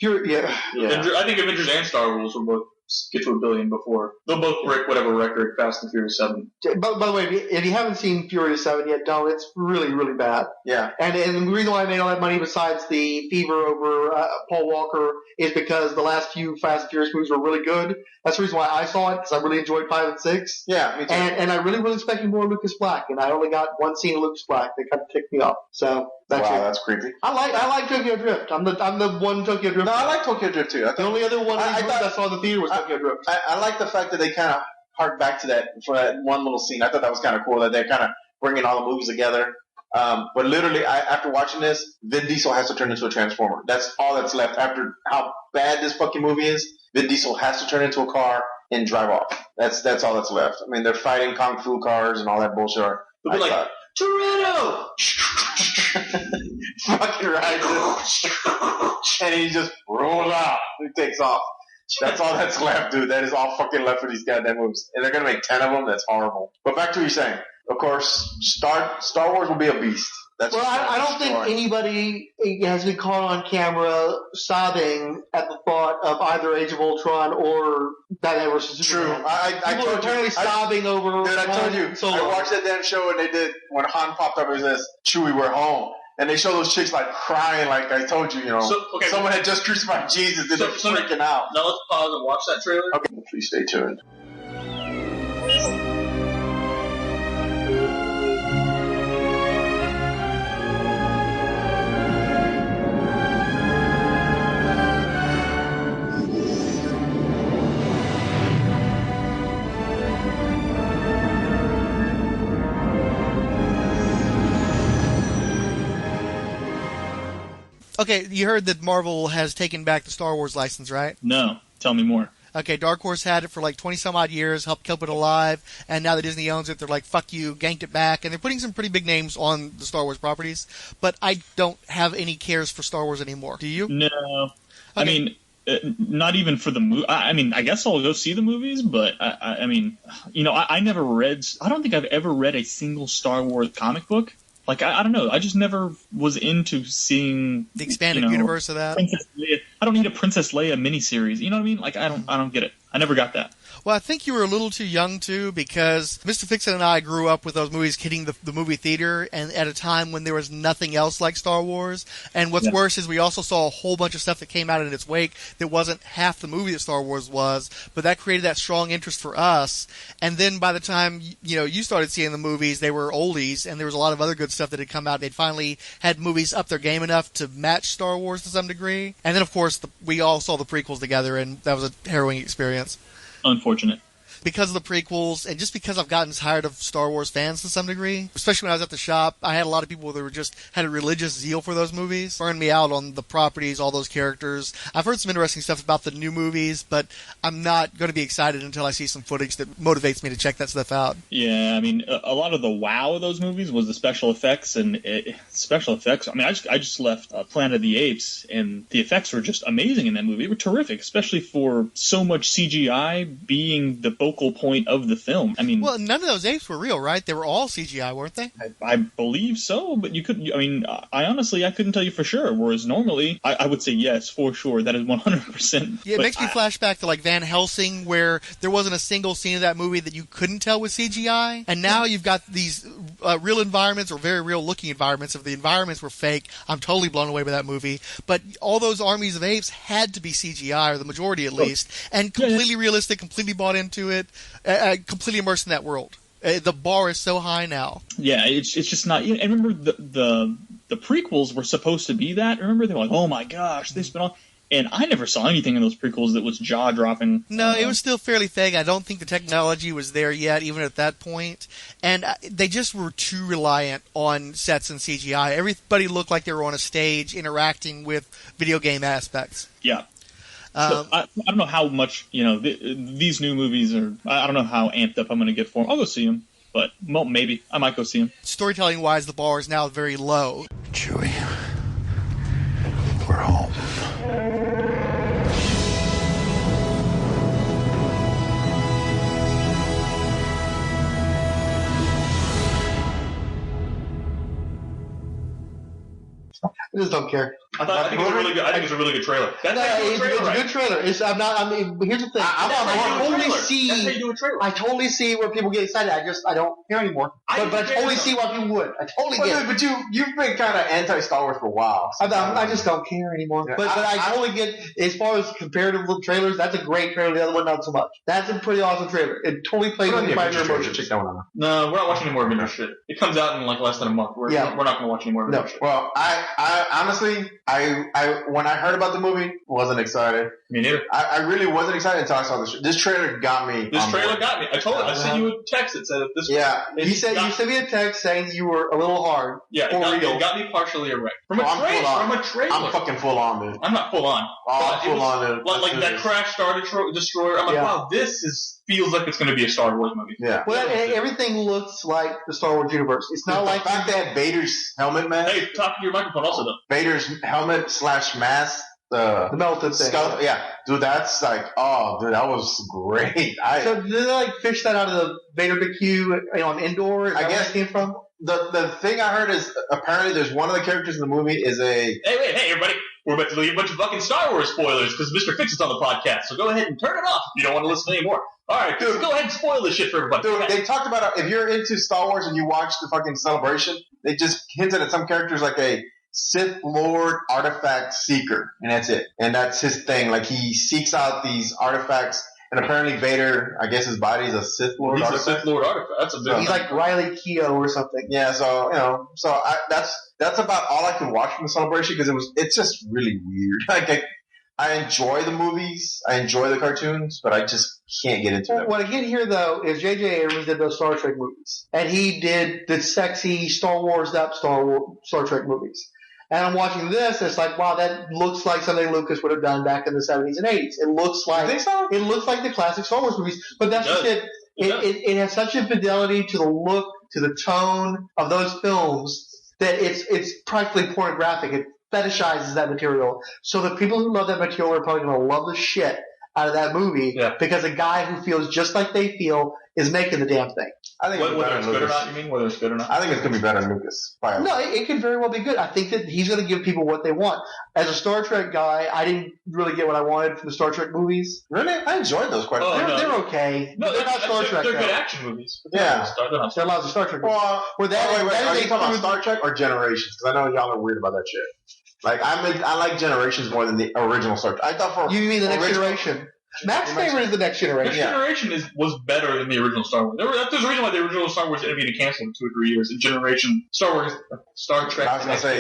I think Avengers and Star Wars will both get to $1 billion before. They'll both break whatever record Fast and Furious 7. By the way, if you haven't seen Furious 7 yet, don't. It's really, really bad. Yeah. And the reason why I made all that money besides the fever over Paul Walker is because the last few Fast and Furious movies were really good. That's the reason why I saw it, because I really enjoyed 5 and 6. Yeah, me too. And I really was expecting more Lucas Black, and I only got one scene of Lucas Black that kind of ticked me off. So that's creepy. I like Tokyo Drift. I'm the one Tokyo Drift. No, I like Tokyo Drift too. The only other one I saw in the theater was Tokyo Drift. I like the fact that they kind of hark back to that for that one little scene. I thought that was kind of cool that they're kind of bringing all the movies together. But literally, after watching this, Vin Diesel has to turn into a Transformer. That's all that's left. After how bad this fucking movie is, Vin Diesel has to turn into a car and drive off. That's all that's left. I mean, they're fighting kung fu cars and all that bullshit. Toretto! Fucking rides it. And he just rolls out. He takes off. That's all that's left, dude. That is all fucking left for these goddamn movies. And they're gonna make 10 of them. That's horrible. But back to what you're saying. Of course, Star Wars will be a beast. That's well, I don't think anybody has been caught on camera sobbing at the thought of either Age of Ultron or Batman vs. Superman. True. I People are apparently sobbing over. Dude, I told you. I watched that damn show and they did, when Han popped up, it says, Chewie, we're home. And they show those chicks like crying, like I told you, someone had just crucified Jesus and they're freaking out. Now let's pause and watch that trailer. Okay, please stay tuned. Okay, you heard that Marvel has taken back the Star Wars license, right? No. Tell me more. Okay, Dark Horse had it for like 20-some-odd years, helped keep it alive, and now that Disney owns it, they're like, fuck you, ganked it back, and they're putting some pretty big names on the Star Wars properties, but I don't have any cares for Star Wars anymore. Do you? No. Okay. I mean, not even for the movie. I mean, I guess I'll go see the movies, but I mean, I never read, I don't think I've ever read a single Star Wars comic book. Like, I don't know. I just never was into seeing the expanded universe of that. Princess Leia. I don't need a Princess Leia miniseries. You know what I mean? Like, I don't get it. I never got that. Well, I think you were a little too young, too, because Mr. Fixit and I grew up with those movies hitting the movie theater, and at a time when there was nothing else like Star Wars. And what's worse is we also saw a whole bunch of stuff that came out in its wake that wasn't half the movie that Star Wars was, but that created that strong interest for us. And then by the time, you started seeing the movies, they were oldies, and there was a lot of other good stuff that had come out. They'd finally had movies up their game enough to match Star Wars to some degree. And then, of course, we all saw the prequels together, and that was a harrowing experience. Unfortunate. Because of the prequels, and just because I've gotten tired of Star Wars fans to some degree, especially when I was at the shop, I had a lot of people that were just had a religious zeal for those movies, burned me out on the properties, all those characters. I've heard some interesting stuff about the new movies, but I'm not going to be excited until I see some footage that motivates me to check that stuff out. Yeah, I mean, a lot of the wow of those movies was the special effects, and special effects. I mean, I just left Planet of the Apes, and the effects were just amazing in that movie. They were terrific, especially for so much CGI being the focal point of the film. I mean, well, none of those apes were real, right? They were all CGI, weren't they? I believe so, but you couldn't. I mean, I honestly couldn't tell you for sure. Whereas normally, I would say yes, for sure. That is 100%. Yeah, it makes me flash back to like Van Helsing, where there wasn't a single scene of that movie that you couldn't tell was CGI, and now you've got these real environments or very real-looking environments. If the environments were fake, I'm totally blown away by that movie. But all those armies of apes had to be CGI, or the majority at least, and completely realistic, completely bought into it. Completely immersed in that world. The bar is so high now. Yeah, it's just not. And remember, the prequels were supposed to be that. Remember, they were like, oh my gosh, they spent all. And I never saw anything in those prequels that was jaw dropping. No, it was still fairly fake. I don't think the technology was there yet, even at that point. And they just were too reliant on sets and CGI. Everybody looked like they were on a stage interacting with video game aspects. Yeah. So I don't know how much, these new movies are, I don't know how amped up I'm going to get for them. I'll go see them, but well, maybe. I might go see them. Storytelling-wise, the bar is now very low. Chewie, we're home. I just don't care. I think it's a really good. I think it's a really good trailer. It's a good trailer. Here's the thing. I totally see where people get excited. I don't care anymore. But I totally see why people would. I totally get it. But you've been kind of anti-Star Wars for a while. So I just don't care anymore. Yeah. But I totally get, as far as comparative trailers, that's a great trailer. The other one, not so much. That's a pretty awesome trailer. It totally plays with my emotions. No, we're not watching any more Avengers shit. It comes out in like less than a month. We're not going to watch any more Avengers shit. Well, I honestly, when I heard about the movie, wasn't excited. Me neither. I really wasn't excited until I saw this. This trailer got me. This trailer got me. I told you. I sent you a text that said this. Yeah. You sent me a text saying you were a little hard. Yeah, it got me partially erect. From a trailer. I'm fucking full on, dude. I'm not full on. I'm full on, dude. Like that Crash Star Destroyer. I'm like, wow, this feels like it's going to be a Star Wars movie. Yeah. Well, everything looks like the Star Wars universe. It's not like the fact they had Vader's helmet, man. Hey, talk to your microphone also, though. Vader's helmet / mask. The melted thing. Skull, yeah. Dude, that's like, that was great. So did they like fish that out of the Vader BQ on Endor? I guess where it came from. The thing I heard is apparently there's one of the characters in the movie is a. Hey, everybody. We're about to leave a bunch of fucking Star Wars spoilers because Mr. Fixit's on the podcast. So go ahead and turn it off if you don't want to listen anymore. All right, dude, go ahead and spoil this shit for everybody. Dude, they talked about if you're into Star Wars and you watch the fucking Celebration, they just hinted at some characters like a Sith Lord artifact seeker, and that's it. And that's his thing. Like he seeks out these artifacts, and apparently Vader, I guess his body is a Sith Lord. He's artifact. a Sith Lord artifact. That's a big. He's like Riley Keough or something. Yeah, so that's about all I can watch from the Celebration because it's just really weird. Like I enjoy the movies, I enjoy the cartoons, but I just can't get into them. What I get here though is J.J. Abrams did those Star Trek movies, and he did the sexy Star Wars up Star Trek movies. And I'm watching this, and it's like, wow, that looks like something Lucas would have done back in the 70s and 80s. It looks like it looks like the classic Star Wars movies, but that's just it. It has such a fidelity to the look, to the tone of those films that it's practically pornographic. It fetishizes that material. So the people who love that material are probably going to love the shit out of that movie because a guy who feels just like they feel is making the damn thing. I think whether it's good or not, you mean? Whether it's good or not? I think it's going to be better than Lucas. No, it could very well be good. I think that he's going to give people what they want. As a Star Trek guy, I didn't really get what I wanted from the Star Trek movies. Really? I enjoyed those quite a bit. They're okay. No, they're not Star Trek. They're good action movies. Yeah. They're lousy Star Trek movies. Well, are you talking about Star Trek or Generations? Because I know y'all are weird about that shit. Like, I like Generations more than the original Star Trek. I thought You mean the Next Generation? Matt's favorite is the Next Generation. Next Generation was better than the original Star Wars. There's a reason why the original Star Wars ended up getting canceled in 2 or 3 years. And Star Trek. I was going to say,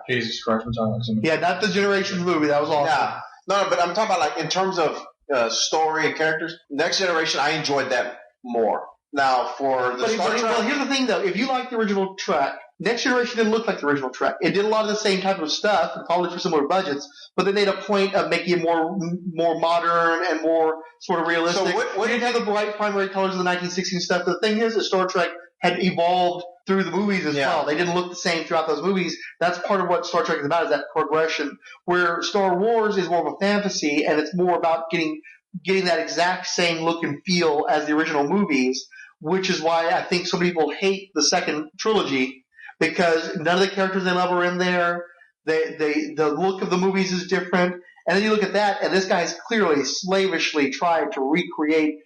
Jesus Christ, we're talking about something. Yeah, not the Generations movie. That was awesome. Yeah. No, but I'm talking about like in terms of story and characters. Next Generation, I enjoyed that more. Now, for the Star Trek. Well, here's the thing, though. If you like the original Trek, Next Generation didn't look like the original Trek. It did a lot of the same type of stuff, and probably for similar budgets, but they made a point of making it more modern and more sort of realistic. So what didn't have the bright primary colors of the 1960s stuff. The thing is that Star Trek had evolved through the movies as well. They didn't look the same throughout those movies. That's part of what Star Trek is about, is that progression, where Star Wars is more of a fantasy, and it's more about getting that exact same look and feel as the original movies, which is why I think so many people hate the second trilogy, because none of the characters they love are in there. The look of the movies is different. And then you look at that, and this guy's clearly slavishly tried to recreate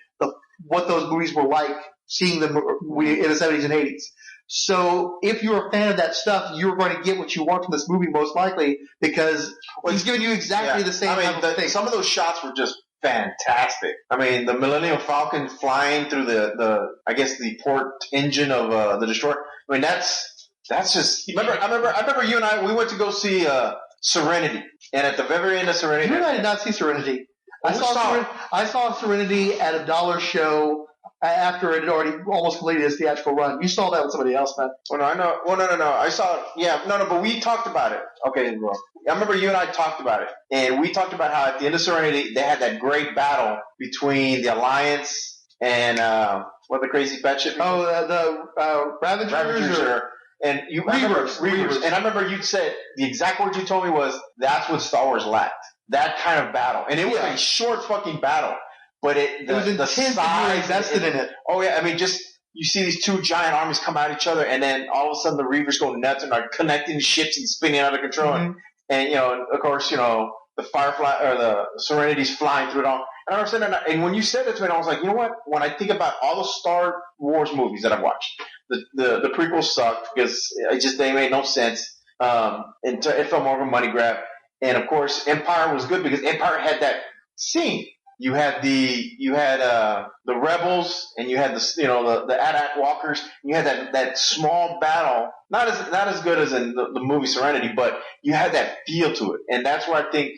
what those movies were like, seeing them in the 70s and 80s. So if you're a fan of that stuff, you're going to get what you want from this movie most likely, because he's giving you exactly the same type of thing. Some of those shots were just fantastic. I mean, the Millennium Falcon flying through the port engine of the destroyer. I mean, that's just. I remember you and I. We went to go see Serenity, and at the very end of Serenity, you and I did not see Serenity. I saw Serenity at a dollar show after it had already almost completed its theatrical run. You saw that with somebody else, man. Oh no, I know. Well, no. I saw. Yeah, no. But we talked about it. Okay, well, I remember you and I talked about it, and we talked about how at the end of Serenity they had that great battle between the Alliance and what the crazy fat shit. Oh, the Ravagers. And Reavers. And I remember you said the exact words you told me was, "That's what Star Wars lacked. That kind of battle." And it was a short fucking battle, but it was intense. The size invested in it. Oh yeah, I mean, just you see these two giant armies come at each other, and then all of a sudden the Reavers go nuts and are connecting ships and spinning out of control. Mm-hmm. And of course, the Firefly or the Serenity's flying through it all. And I was saying that, and when you said that to me, I was like, you know what? When I think about all the Star Wars movies that I've watched, the prequels sucked because they made no sense. It felt more of a money grab. And of course, Empire was good because Empire had that scene. You had the rebels, and you had the AT-AT walkers. And you had that small battle, not as good as in the movie Serenity, but you had that feel to it, and that's where I think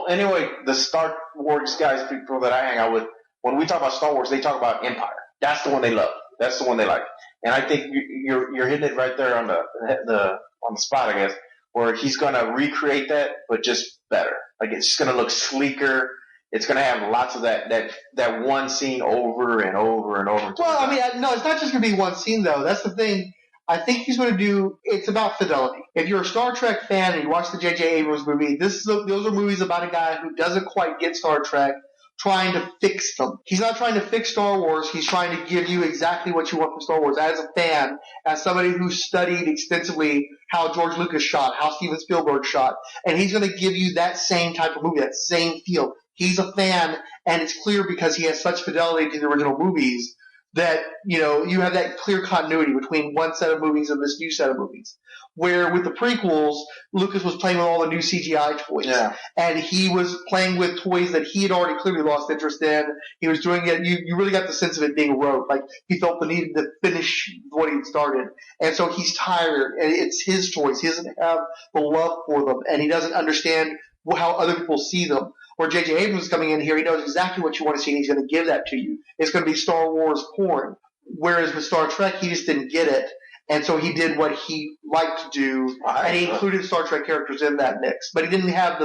anyway the Star Wars guys, people that I hang out with, when we talk about Star Wars, they talk about Empire. That's the one they love. That's the one they like, and I think you're hitting it right there on the spot, I guess, where he's gonna recreate that, but just better. Like it's just gonna look sleeker. It's going to have lots of that one scene over and over and over. Well, I mean, no, it's not just going to be one scene, though. That's the thing. I think he's going to do – it's about fidelity. If you're a Star Trek fan and you watch the J.J. Abrams movie, those are movies about a guy who doesn't quite get Star Trek, trying to fix them. He's not trying to fix Star Wars. He's trying to give you exactly what you want from Star Wars. As a fan, as somebody who studied extensively how George Lucas shot, how Steven Spielberg shot, and he's going to give you that same type of movie, that same feel. He's a fan, and it's clear because he has such fidelity to the original movies that, you have that clear continuity between one set of movies and this new set of movies. Where with the prequels, Lucas was playing with all the new CGI toys. Yeah. And he was playing with toys that he had already clearly lost interest in. He was doing it, you really got the sense of it being rote. Like, he felt the need to finish what he had started. And so he's tired, and it's his toys. He doesn't have the love for them, and he doesn't understand how other people see them. Where J.J. Abrams is coming in here, he knows exactly what you want to see, and he's going to give that to you. It's going to be Star Wars porn. Whereas with Star Trek, he just didn't get it, and so he did what he liked to do, and he included Star Trek characters in that mix. But it didn't have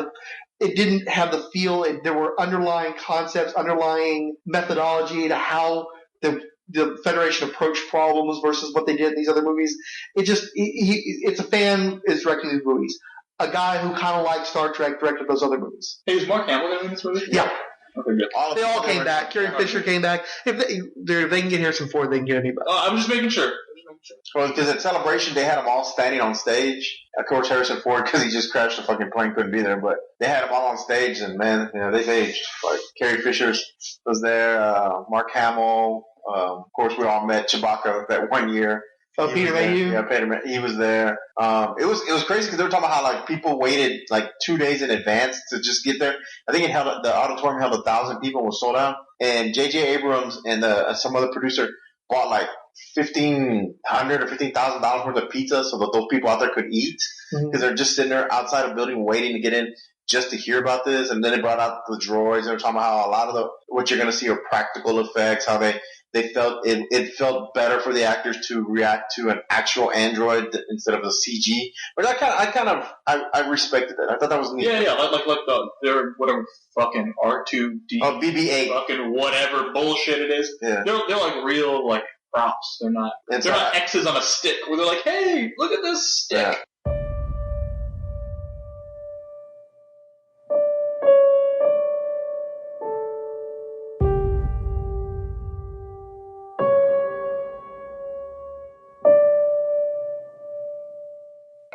the feel. There were underlying concepts, underlying methodology to how the Federation approached problems versus what they did in these other movies. It's a fan is directing these movies. A guy who kind of likes Star Trek directed those other movies. Hey, is Mark Hamill in this movie? Yeah. Okay, good. They all came back. Carrie Fisher came back. If they can get Harrison Ford, they can get anybody. I'm just making sure. Well, because at Celebration, they had them all standing on stage. Of course, Harrison Ford, because he just crashed the fucking plane, couldn't be there. But they had them all on stage, and man, they've aged. Like Carrie Fisher was there, Mark Hamill. Of course, we all met Chewbacca that one year. Oh, Peter Mayhew? Yeah, Peter Mayhew. He was there. It was crazy because they were talking about how like people waited like 2 days in advance to just get there. I think the auditorium held 1,000 people and was sold out. And J.J. Abrams and some other producer bought like $1,500 or $15,000 worth of pizza so that those people out there could eat because they're just sitting there outside a building waiting to get in just to hear about this. And then they brought out the droids and they were talking about how a lot of what you're going to see are practical effects, how they felt it felt better for the actors to react to an actual android instead of a CG. But I respected that. I thought that was neat. Yeah, like their whatever fucking R2D BB-8 fucking whatever bullshit it is. Yeah. They're like real like props. They're not X's on a stick where they're like, hey, look at this stick. Yeah.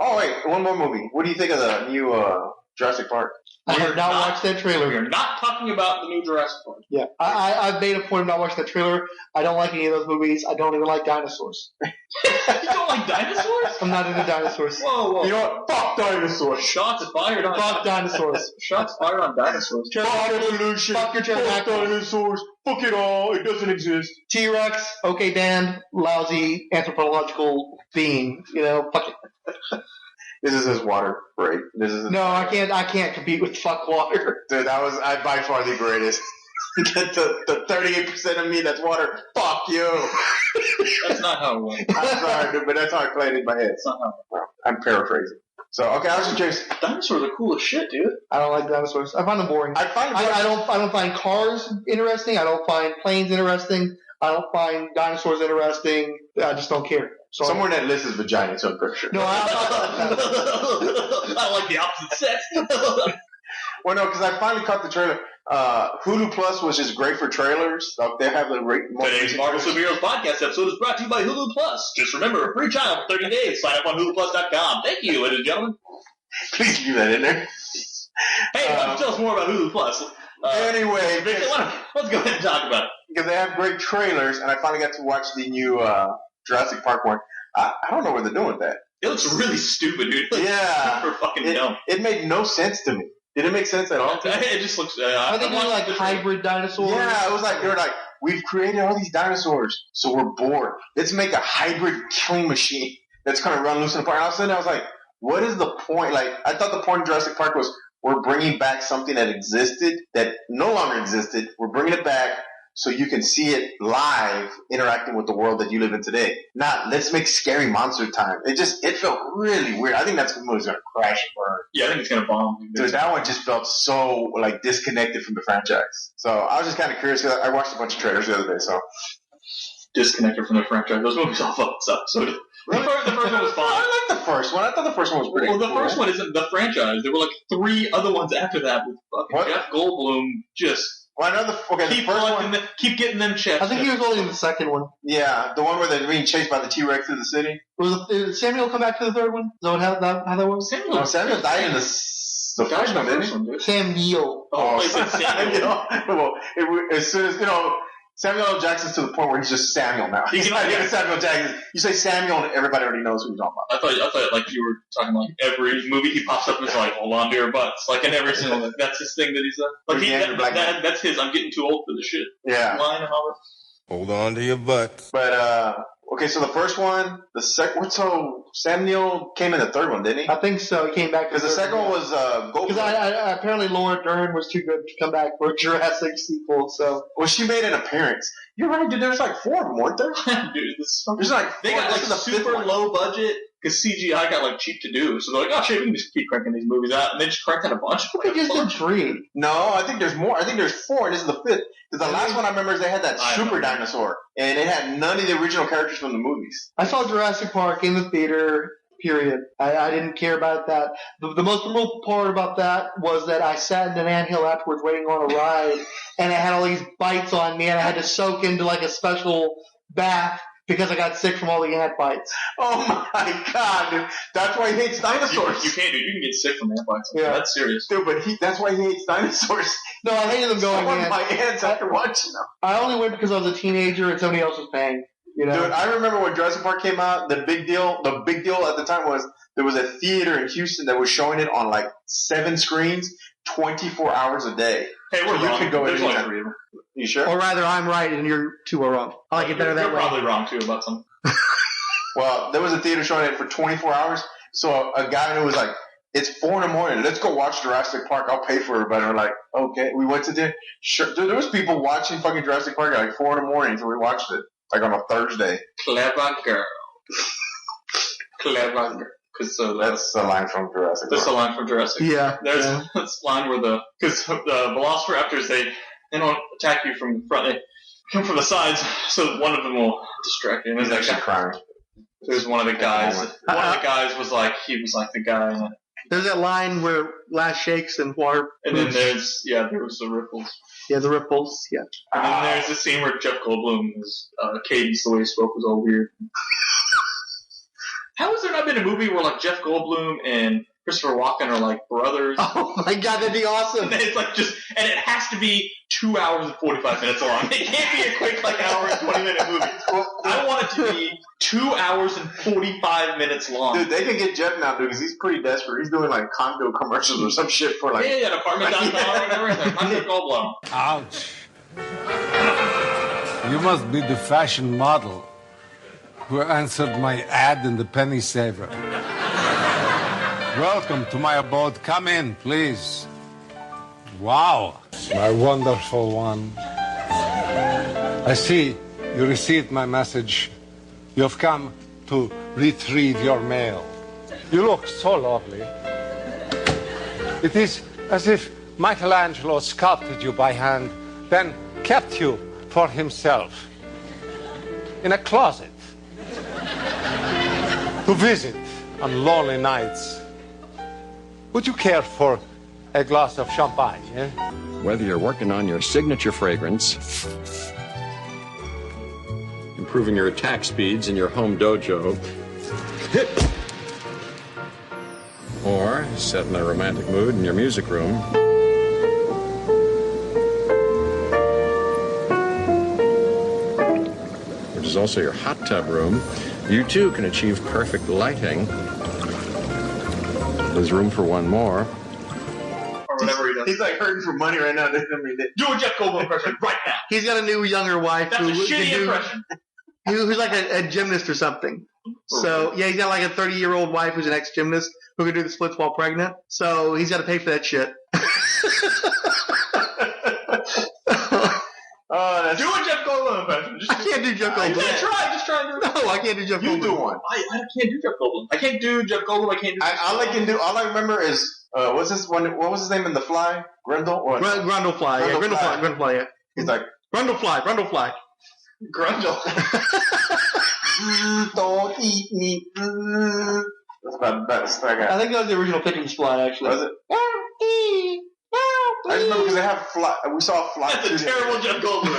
Oh wait, one more movie. What do you think of the new Jurassic Park? I have not watched that trailer. We're not talking about the new Jurassic Park. Yeah, I've made a point of not watching that trailer. I don't like any of those movies. I don't even like dinosaurs. You don't like dinosaurs? I'm not into dinosaurs. Whoa. You know what? Fuck dinosaurs. Shots fired on Fuck dinosaurs. Shots fired on dinosaurs. Fuck evolution. Fuck your Fuck dinosaurs. Fuck it all. It doesn't exist. T-Rex, okay, band, lousy anthropological being. Fuck it. This is his water break. No, I can't compete with fuck water. Dude, that was by far the greatest. the 38% of me that's water. Fuck you. That's not how it went. I'm sorry, dude, but that's how I played it in my head. That's not how it went. I'm paraphrasing. So okay, I was just curious. Dinosaurs are cool as shit, dude. I don't like dinosaurs. I find them boring. I don't find cars interesting. I don't find planes interesting. I don't find dinosaurs interesting. I just don't care. Sorry. Somewhere in that list is vagina, so I'm pretty sure. No, I like the opposite sex. Well, no, because I finally caught the trailer. Hulu Plus, which is great for trailers. They have the Today's Marvel Superheroes podcast episode is brought to you by Hulu Plus. Just remember, a free trial for 30 days. Sign up on HuluPlus.com. Thank you, ladies and gentlemen. Please leave that in there. Hey, why don't you tell us more about Hulu Plus? Anyway, let's go ahead and talk about it. Because they have great trailers, and I finally got to watch the new Jurassic Park one. I don't know what they're doing with that. It looks really stupid, dude. Yeah. Super fucking dumb. It made no sense to me. Did it make sense at all? It just looks. I think they're like hybrid dinosaurs. Yeah, it was like they're like, we've created all these dinosaurs, so we're bored. Let's make a hybrid killing machine that's gonna run loose in the park. And all of a sudden, I was like, what is the point? Like, I thought the point of Jurassic Park was we're bringing back something that existed that no longer existed. We're bringing it back so you can see it live interacting with the world that you live in today. Not, let's make scary monster time. It felt really weird. I think that's when the movie's going to crash and burn. Yeah, I think it's going to bomb. Dude, that one just felt so, like, disconnected from the franchise. So I was just kind of curious because I watched a bunch of trailers the other day, so. Disconnected from the franchise. Those movies all fucking suck. So the first one was fine. I like the first one. I thought the first one was pretty cool. Well, the first one isn't the franchise. There were like 3 other ones after that with fucking Jeff Goldblum just... Well, I know the first one. Keep getting them checks. I think he was only in the second one. Yeah, the one where they're being chased by the T-Rex through the city. Did Samuel come back to the third one? Is that how that was? Samuel died in the first one, didn't he? Samuel. Oh, Samuel. Well, as soon as, Samuel L. Jackson's to the point where he's just Samuel now. He's not even Samuel Jackson. You say Samuel and everybody already knows who you're talking about. I thought like you were talking like every movie he pops up and is like, hold on to your butts. Like in every single one. That's his thing that he's like that's his I'm getting too old for this shit. Yeah. Line and all that. Hold on to your butt. But okay, so the first one, the second, so Samuel came in the third one, didn't he? I think so. He came back because the second one was Goldblum. Because apparently Laura Dern was too good to come back for a Jurassic sequel. So she made an appearance. You're right, dude. There's like 4 of them, weren't there? Dude, there's like they got like super low budget because CGI got like cheap to do. So they're like, oh shit, we can just keep cranking these movies out, and they just cranked out a bunch. They just did 3. No, I think there's more. I think there's 4, and this is the 5th. Because the last one I remember is they had that super dinosaur, and it had none of the original characters from the movies. I saw Jurassic Park in the theater, period. I didn't care about that. The most memorable part about that was that I sat in an anthill afterwards waiting on a ride, and I had all these bites on me, and I had to soak into like a special bath because I got sick from all the ant bites. Oh my god, dude. That's why he hates dinosaurs. You can't, dude. You can get sick from ant bites. Yeah. That's serious. Dude, but that's why he hates dinosaurs. No, I hated them going in. My ants after watching them. I only went because I was a teenager and somebody else was paying. Dude, I remember when Jurassic Park came out, the big deal at the time was there was a theater in Houston that was showing it on like 7 screens, 24 hours a day. Hey, we're wrong. You could go There's anytime. only 3 of them. You sure? Or rather, I'm right and you're 2 are wrong. I like it better that way. You're probably wrong too about something. Well, there was a theater showing it for 24 hours, so a guy who was like, it's 4 a.m, let's go watch Jurassic Park, I'll pay for it. But we're like, okay. We went to dinner. Sure. Dude, there was people watching fucking Jurassic Park at like 4 a.m, so we watched it, like on a Thursday. Clever girl. Clever girl. That's the line from Jurassic Park. That's the line from Jurassic. Yeah. There's this line where because the Velociraptors, they don't attack you from the front, they come from the sides, so one of them will distract you. And He's actually crying. There's one of the guys. One of the guys was like the guy. There's that line where glass shakes and water. And then there was the ripples. Yeah, the ripples. Yeah. And then there's the scene where Jeff Goldblum, his cadence, the way he spoke was all weird. How has there not been a movie where like Jeff Goldblum and Christopher Walken are like brothers? Oh my god, that'd be awesome! And it's like and it has to be 2 hours and 45 minutes long. It can't be a quick like hour and 20-minute movie. I want it to be 2 hours and 45 minutes long. Dude, they can get Jeff now, dude, because he's pretty desperate. He's doing like condo commercials or some shit for like an apartment.com or whatever. I'm Jeff Goldblum. Ouch! You must be the fashion model who answered my ad in the Penny Saver. Welcome to my abode. Come in, please. Wow, my wonderful one. I see you received my message. You have come to retrieve your mail. You look so lovely. It is as if Michelangelo sculpted you by hand, then kept you for himself in a closet to visit on lonely nights. Would you care for a glass of champagne? Eh? Whether you're working on your signature fragrance, improving your attack speeds in your home dojo, or setting a romantic mood in your music room, which is also your hot tub room, you too can achieve perfect lighting. There's room for one more. Do He's like hurting for money right now. Do a Jeff Goldblum impression right now. He's got a new younger wife. That's a shitty impression. Who's like a gymnast or something. So, yeah, he's got like a 30-year-old wife who's an ex-gymnast who can do the splits while pregnant. So he's got to pay for that shit. Do a Jeff Goldblum impression. I can't do Jeff Goldblum. Just try and do it. No, I can't do Jeff Goldblum. You do one. I can't do Jeff Goldblum. I can't do Jeff Goldblum. I can't do. All I remember is what's this one? What was his name in The Fly? Grendel? Grundlefly. Yeah, Grundlefly. Yeah. He's like Grundlefly. Grundle. Don't eat me. That's about the best. I think that was the original Pickens Fly, actually. Was it? I just remember because they have Fly. We saw Fly. That's a terrible Jeff Goldblum.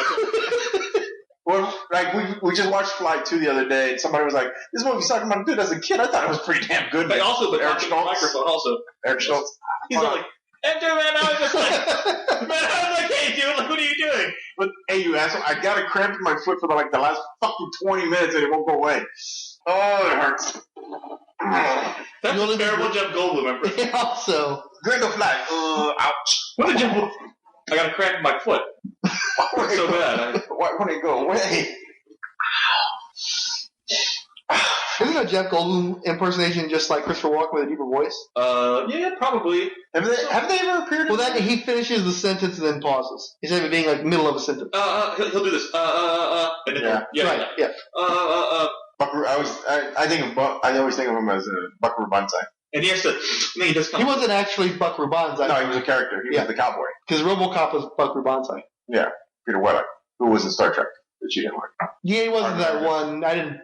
Well, like we just watched Fly 2 the other day, and somebody was like, "This movie's talking about good." As a kid, I thought it was pretty damn good. But Eric Schultz, microphone also. Eric Schultz. He's all like, "Enter, man!" I was just like, "Man, I was like, hey, dude, like, what are you doing?" But hey, you asshole! I got a cramp in my foot for the last fucking 20 minutes, and it won't go away. Oh, it hurts. That's a terrible Jeff Goldblum impression. Also, Grendel Fly. Ouch. What did Jeff? I got a cramp in my foot. It's so bad. Why wouldn't it go away? Isn't a Jeff Goldblum impersonation just like Christopher Walken with a deeper voice? Yeah, probably. Have they ever appeared? Well, that he finishes the sentence and then pauses instead of it being like middle of a sentence. He'll do this. And then, Yeah. Buckaroo. I always think of him as Buckaroo Banzai. And he has to. He wasn't actually Buckaroo Banzai. No, he was a character. He was the cowboy. Because RoboCop was Buckaroo Banzai. Yeah, Peter Weller, who was in Star Trek that you didn't like. Yeah, he wasn't that one. I haven't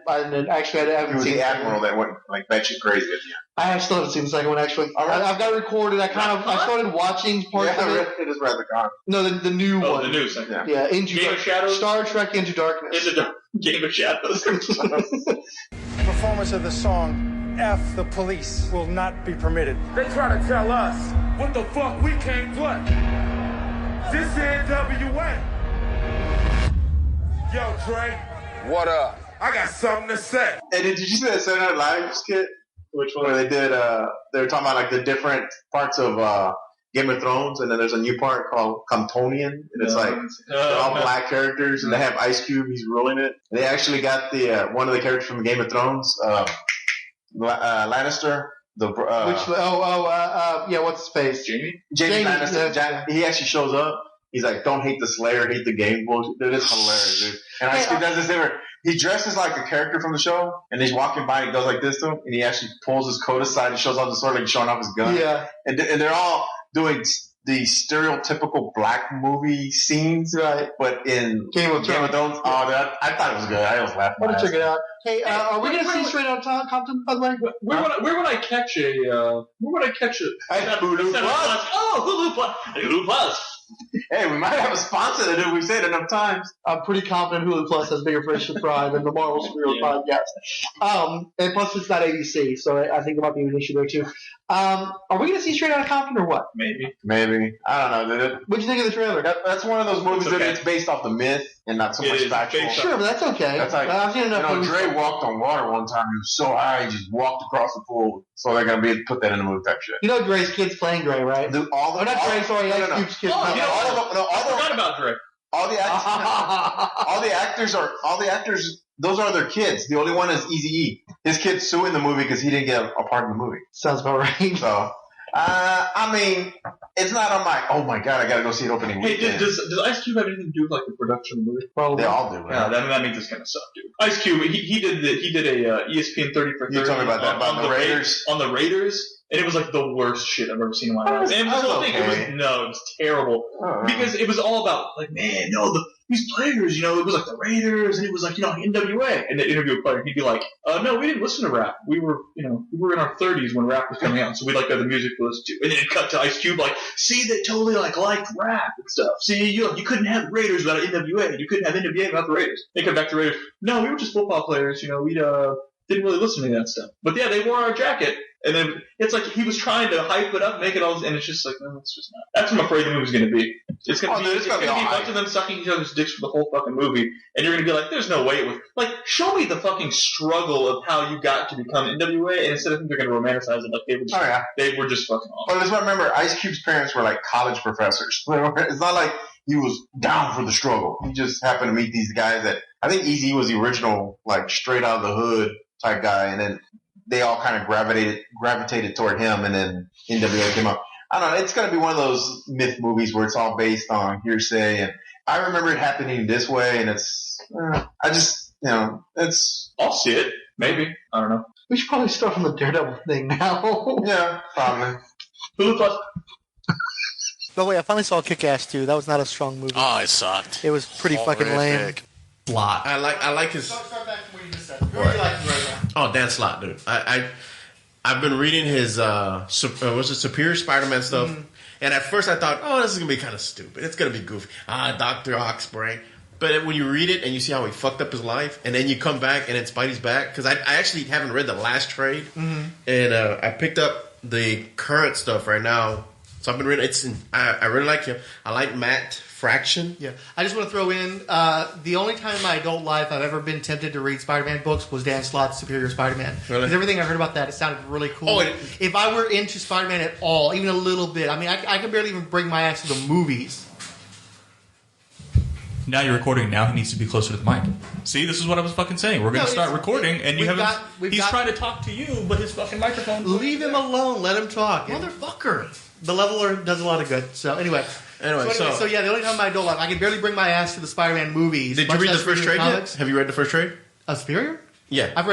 He was seen the admiral that went like batshit crazy at the end. I still haven't seen the second one actually. I've got it recorded. I started watching parts of it. It is rather gone. No, the new one. The new second. Yeah, Game of Shadows. Star Trek Into Darkness. Game of Shadows. Performance of the song F the Police will not be permitted. They try to tell us what the fuck we can't play. This NWA. Yo, Trey. What up? I got something to say. Hey, did you see that Saturday Night Live skit? Which one? Where they did, they were talking about like the different parts of Game of Thrones, and then there's a new part called Comptonian, and it's like they're all black characters, and they have Ice Cube, he's ruling it. They actually got the one of the characters from Game of Thrones, Lannister. What's his face? Jamie Lannister. Yeah. He actually shows up. He's like, "Don't hate the Slayer, hate the game." Bullshit. Dude, it's hilarious, dude. And Ice Cube does this thing where he dresses like a character from the show, and he's walking by and he goes like this to him, and he actually pulls his coat aside and shows off the sword, like showing off his gun. Yeah. And they're all doing the stereotypical black movie scenes, right? But in Game of Thrones. Oh, I thought it was good. I was laughing. I want to check it out. Hey, are we going to see Straight Outta Compton, by the way? Where would I catch a? Hulu Plus. Oh, Hulu Plus. Hulu Plus. Hey, we might have a sponsor that if we say it enough times. I'm pretty confident Hulu Plus has bigger fish to fry than the Marvel Superhero podcast. And plus it's not ABC, so I think there might be an issue there too. Are we going to see Straight Outta Compton or what? Maybe. I don't know. What'd you think of the trailer? That's one of those movies that it's based off the myth and not so much factual. Sure, but that's okay. That's like, I've seen enough Dre walked on water one time. He was so high, he just walked across the pool. So they're going to be put that in the movie type shit. You know Dre's kids playing Dre, right? Not Dre, sorry. Ice Cube's kids. I forgot about Dre. All the actors, those are their kids. The only one is Eazy-E. His kid's suing the movie because he didn't get a part in the movie. Sounds about right. So, I mean, it's not on my, oh my god, I gotta go see it opening weekend. Hey, does Ice Cube have anything to do with like the production of the movie? Probably. They all do, right? Yeah, that means it's gonna suck, dude. Ice Cube, he did a ESPN 30 for 30. You told me about that, about the Raiders. On the Raiders. And it was like the worst shit I've ever seen in my life. And it was terrible. Because it was all about, like, man, these players, it was like the Raiders, and it was like, NWA. And the interview a player, he'd be like, no, we didn't listen to rap. We were in our 30s when rap was coming out, so we had the music to listen to. And then it cut to Ice Cube, like, see, they totally, liked rap and stuff. See, you couldn't have Raiders without NWA. You couldn't have NWA without the Raiders. They come back to Raiders. No, we were just football players, didn't really listen to any of that stuff. But yeah, they wore our jacket, and then it's like he was trying to hype it up, make it all, and it's just like, no, it's just not. That's what I'm afraid the movie's going to be. It's going to be a bunch of them sucking each other's dicks for the whole fucking movie, and you're going to be like, there's no way it was. Like, show me the fucking struggle of how you got to become NWA, and instead of think they're going to romanticize it, like they were just fucking awful. But let's remember, Ice Cube's parents were like college professors. It's not like he was down for the struggle. He just happened to meet these guys that, I think Eazy was the original, like, straight out of the hood type guy, and then they all kind of gravitated toward him, and then NWA came up. I don't know. It's going to be one of those myth movies where it's all based on hearsay, and I remember it happening this way, and it's, it's... I'll see it. Maybe. I don't know. We should probably start from the Daredevil thing now. Yeah, probably. Hulu Plus. By the way, I finally saw Kick-Ass 2. That was not a strong movie. Oh, it sucked. It was pretty fucking lame. Slott. I like his... Start back from where you just said. Who do you like right now? Oh, Dan Slott, dude. I've been reading his Superior Spider-Man stuff, and at first I thought, oh, this is gonna be kind of stupid. It's gonna be goofy. Dr. Oxbrain. But when you read it and you see how he fucked up his life, and then you come back and then Spidey's back, because I actually haven't read the last trade, and I picked up the current stuff right now. So I've been reading. I really like him. I like Matt Fraction. Yeah, I just want to throw in the only time in my adult life I've ever been tempted to read Spider-Man books was Dan Slott's Superior Spider-Man. Really? Because everything I heard about that, it sounded really cool. If I were into Spider-Man at all, even a little bit, I mean, I could barely even bring my ass to the movies. Now you're recording. Now he needs to be closer to the mic. See, this is what I was fucking saying. We're going to start recording, and you haven't. He's trying to talk to you, but his fucking microphone. Leave him alone. Let him talk, motherfucker. The leveler does a lot of good. So anyway, so yeah, the only time in my adult life I can barely bring my ass to the Spider-Man movies. Did you read the first trade yet? Have you read the first trade? Superior? Yeah. I've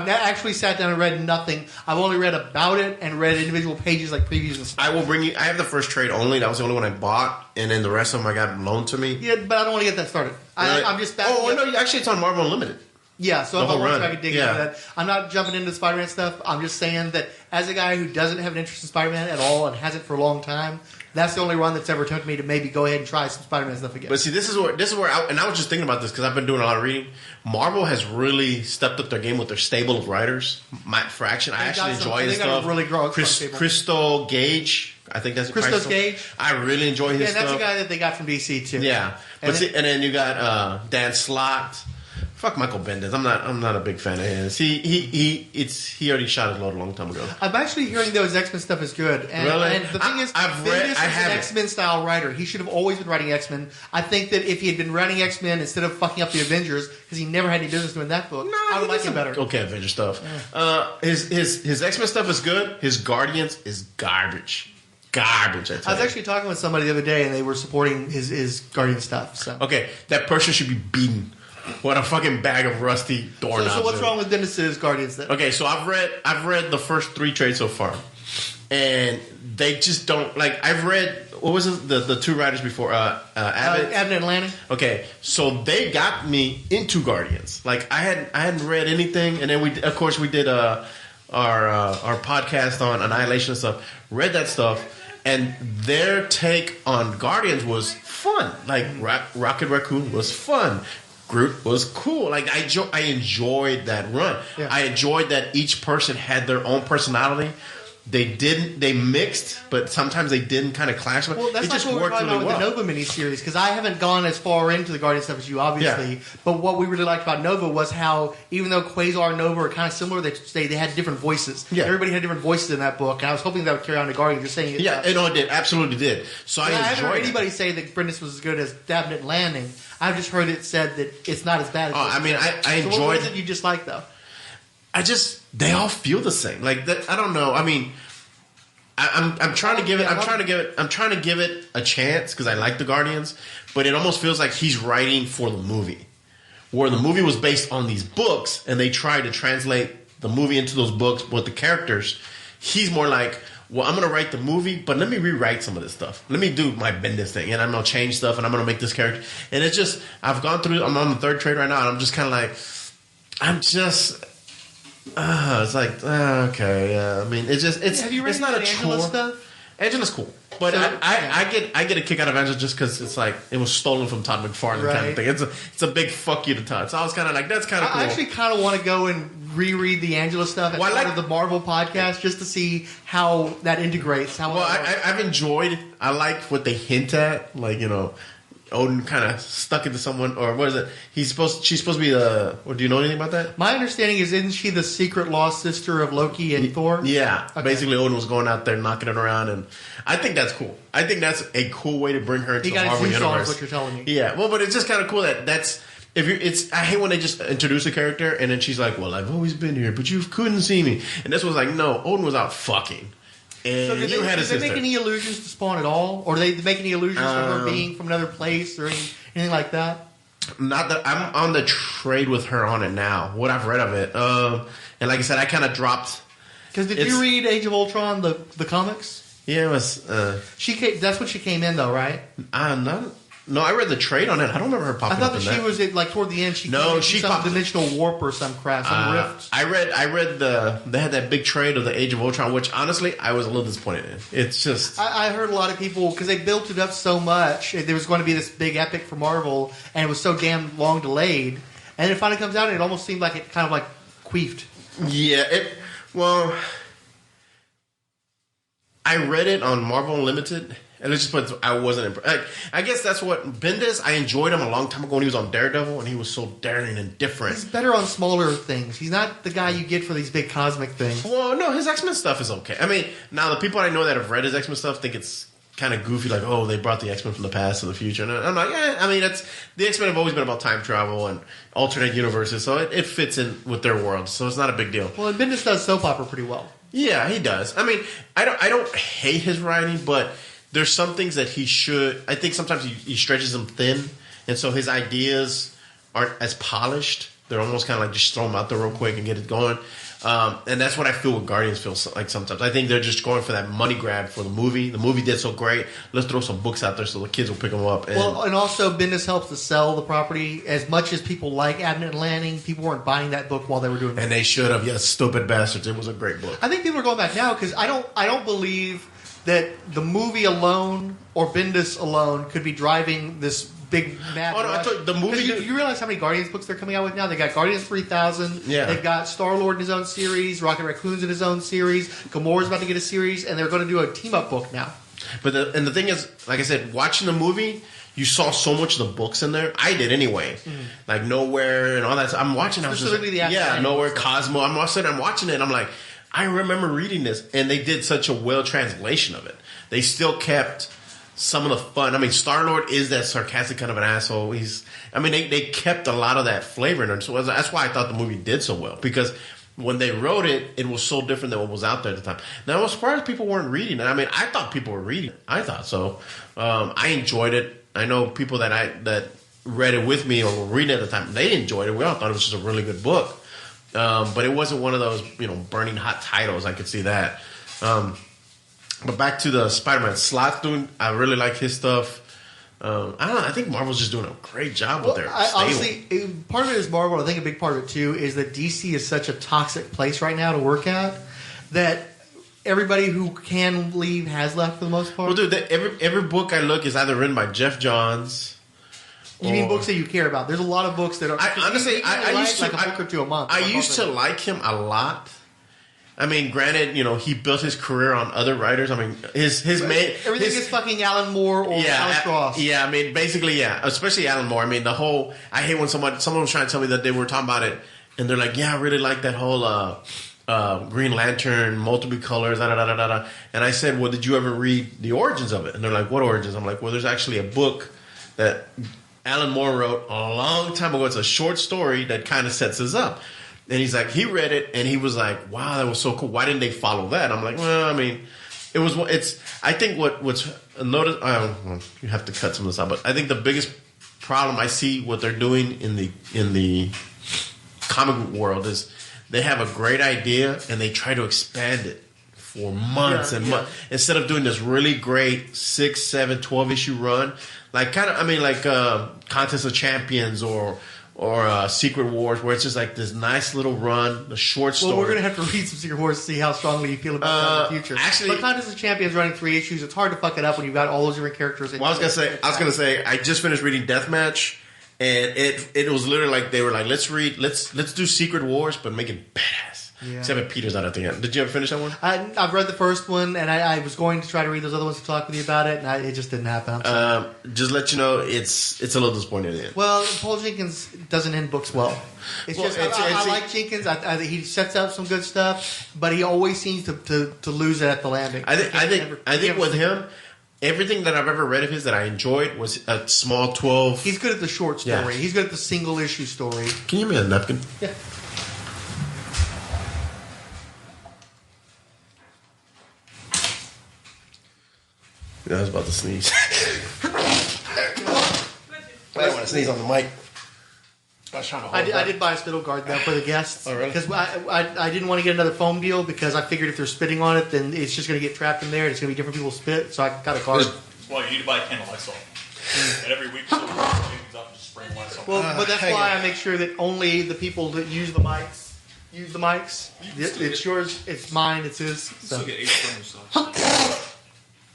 actually sat down and read nothing. I've only read about it and read individual pages like previews and stuff. I will bring you. I have the first trade only. That was the only one I bought, and then the rest of them I got loaned to me. Yeah, but I don't want to get that started. Really? I'm just. Actually, it's on Marvel Unlimited. Yeah, so if I want to, I could dig into Yeah. that. I'm not jumping into Spider-Man stuff. I'm just saying that as a guy who doesn't have an interest in Spider-Man at all and hasn't for a long time, that's the only run that's ever tempted me to maybe go ahead and try some Spider-Man stuff again. But see, this is where I was just thinking about this because I've been doing a lot of reading. Marvel has really stepped up their game with their stable of writers. Matt Fraction, I actually enjoy his stuff. Really Crystal Gage, I think that's Christos Gage. I really enjoy his stuff. Yeah, that's a guy that they got from DC too. Yeah, and then you got Dan Slott. Fuck Michael Bendis. I'm not a big fan of his. He already shot his load a long time ago. I'm actually hearing though his X-Men stuff is good. And, really? And the thing is, Bendis is an X-Men style writer. He should have always been writing X-Men. I think that if he had been writing X-Men instead of fucking up the Avengers, because he never had any business doing that book, I would like him better. Okay, Avenger stuff. Yeah. His X-Men stuff is good. His Guardians is garbage. I was actually talking with somebody the other day, and they were supporting his Guardian stuff. So okay, that person should be beaten. What a fucking bag of rusty doorknobs. So what's wrong with Bendis' Guardians then? Okay, so I've read the first 3 trades so far, and they just don't like. I've read what was it, the 2 writers before Abbott and Lanning. Okay, so they got me into Guardians. Like I hadn't read anything, and then we did our podcast on Annihilation and stuff. Read that stuff, and their take on Guardians was fun. Like Rocket Raccoon was fun. Groot was cool. Like I enjoyed that run. Yeah. I enjoyed that each person had their own personality. They mixed, but sometimes they didn't kind of clash. Well, that's it like just what we're worked talking really about well. with the Nova miniseries, because I haven't gone as far into the Guardian stuff as you, obviously. Yeah. But what we really liked about Nova was how, even though Quasar and Nova are kind of similar, they had different voices. Yeah. Everybody had different voices in that book, and I was hoping that would carry on to Guardian. You're saying it. Yeah, it did. Absolutely did. So I haven't heard enjoyed anybody say that Bendis was as good as Dabnett and Lanning. I've just heard it said that it's not as bad as I enjoyed. So what was it you disliked, though? They all feel the same. Like that, I don't know. I mean, I'm trying to give it a chance because I like the Guardians, but it almost feels like he's writing for the movie, where the movie was based on these books, and they tried to translate the movie into those books with the characters. He's more like, well, I'm going to write the movie, but let me rewrite some of this stuff. Let me do my Bendis thing, and I'm going to change stuff, and I'm going to make this character. And it's just, I'm on the 3rd trade right now, and I'm just kind of like, it's like, okay, yeah. I mean, it's just, it's Have you read it's not a Angela chore. Stuff? Angela's cool. But so, I get a kick out of Angela just because it's like it was stolen from Todd McFarlane kind of thing. It's a big fuck you to Todd. So I was kind of like, that's kind of cool. I actually kind of want to go and reread the Angela stuff as part of the Marvel podcast just to see how that integrates. I've enjoyed. I like what they hint at, like Odin kind of stuck into someone, or what is it? She's supposed to be the. Or do you know anything about that? My understanding is, isn't she the secret lost sister of Loki and Thor? Yeah, okay. Basically Odin was going out there knocking it around, and I think that's cool. I think that's a cool way to bring her into the Marvel universe. What you're telling me? Yeah, well, but it's just kind of cool that's. I hate when they just introduce a character and then she's like, "Well, I've always been here, but you couldn't see me." And this was like, no, Odin was out fucking. And so did they make any allusions to Spawn at all? Or do they make any allusions to her being from another place or anything like that? Not that I'm on the trade with her on it now. What I've read of it, and like I said, I kind of dropped. Because did you read Age of Ultron, the comics? Yeah, it was. That's when she came in, though, right? No, I read the trade on it. I don't remember her popping up in that. I thought that she was like toward the end. She some dimensional warp or some crap, some rift. I read they had that big trade of the Age of Ultron, which honestly I was a little disappointed in. It's just I heard a lot of people because they built it up so much. There was going to be this big epic for Marvel, and it was so damn long delayed. And it finally comes out, and it almost seemed like it kind of like queefed. Yeah, I read it on Marvel Unlimited. And it's just, I wasn't impressed. I guess that's what Bendis. I enjoyed him a long time ago when he was on Daredevil, and he was so daring and different. He's better on smaller things. He's not the guy you get for these big cosmic things. Well, no, his X-Men stuff is okay. I mean, now the people I know that have read his X-Men stuff think it's kind of goofy, like, oh, they brought the X-Men from the past to the future. And I'm like, I mean, the X-Men have always been about time travel and alternate universes, so it fits in with their world. So it's not a big deal. Well, and Bendis does soap opera pretty well. Yeah, he does. I mean, I don't hate his writing, but there's some things that he should. I think sometimes he stretches them thin, and so his ideas aren't as polished. They're almost kind of like just throw them out there real quick and get it going. And that's what I feel with Guardians feels like sometimes. I think they're just going for that money grab for the movie. The movie did so great. Let's throw some books out there so the kids will pick them up. And also Bendis helps to sell the property. As much as people like Abnett and Lanning, people weren't buying that book while they were doing it. And they should have. Yes, stupid bastards. It was a great book. I think people are going back now because I don't believe that the movie alone or Bendis alone could be driving this big mad. Oh no! I thought the movie. You realize how many Guardians books they're coming out with now? They got Guardians 3000. Yeah. They've got Star-Lord in his own series. Rocket Raccoon's in his own series. Gamora's about to get a series, and they're going to do a team up book now. But the thing is, like I said, watching the movie, you saw so much of the books in there. I did anyway. Like Nowhere and all that. I'm watching. I was just Nowhere, Cosmo. I'm watching it. And I'm like, I remember reading this, and they did such a well translation of it. They still kept some of the fun. I mean, Star-Lord is that sarcastic kind of an asshole. They kept a lot of that flavor in it. So that's why I thought the movie did so well. Because when they wrote it, it was so different than what was out there at the time. Now, I was surprised people weren't reading it. I mean, I thought people were reading it. I thought so. I enjoyed it. I know people that read it with me or were reading it at the time. They enjoyed it. We all thought it was just a really good book. But it wasn't one of those, burning hot titles. I could see that. But back to the Spider-Man. Slott's I really like his stuff. I don't know. I think Marvel's just doing a great job with their stable. Honestly, part of it is Marvel. I think a big part of it, too, is that DC is such a toxic place right now to work at that everybody who can leave has left for the most part. Well, dude, every book I look is either written by Jeff Johns. You mean books that you care about? There's a lot of books that are. Honestly, I used to like a book or two a month. I used to like him a lot. I mean, granted, he built his career on other writers. I mean, his main everything is fucking Alan Moore or Alex Ross. Yeah, I mean, basically, yeah, especially Alan Moore. I mean, I hate when someone was trying to tell me that they were talking about it, and they're like, "Yeah, I really like that whole Green Lantern, multiple colors, da da da da da." And I said, "Well, did you ever read the origins of it?" And they're like, "What origins?" I'm like, "Well, there's actually a book that Alan Moore wrote a long time ago. It's a short story that kind of sets this up." And he's like, he read it and he was like, "Wow, that was so cool. Why didn't they follow that?" I'm like, well, I mean, I think what's noticed. You have to cut some of this out, but I think the biggest problem I see what they're doing in the comic book world is they have a great idea and they try to expand it for months and months instead of doing this really great 6, 7, 12 issue run, like Contest of Champions or or Secret Wars, where it's just like this nice little run, the short story. Well, we're going to have to read some Secret Wars to see how strongly you feel about that in the future. Actually, but Contest of Champions running 3 issues, it's hard to fuck it up when you've got all those different characters. Well, I was gonna say, I just finished reading Deathmatch, and it was literally like they were like, let's do Secret Wars, but make it badass. Yeah. Except Peter's not at the end. Did you ever finish that one? I've read the first one, and I was going to try to read those other ones to talk with you about it, and it just didn't happen. Just let you know, it's a little disappointing at the end. Well, Paul Jenkins doesn't end books well. I like Jenkins. He sets up some good stuff, but he always seems to lose it at the landing. I think with him, everything that I've ever read of his that I enjoyed was a small 12. He's good at the short story. Yeah. He's good at the single issue story. Can you give me a napkin? Yeah. I was about to sneeze. I don't want to sneeze on the mic. I did buy a spittle guard though for the guests. Oh, really? Because I didn't want to get another foam deal because I figured if they're spitting on it, then it's just going to get trapped in there and it's going to be different people's spit. So I got a guard. Well, you need to buy a can of Lysol. And every week, so you things up and just spray Lysol. Well, but that's why I make sure that only the people that use the mics. It's yours. It's mine. It's his. So. You still get AIDS from yourself.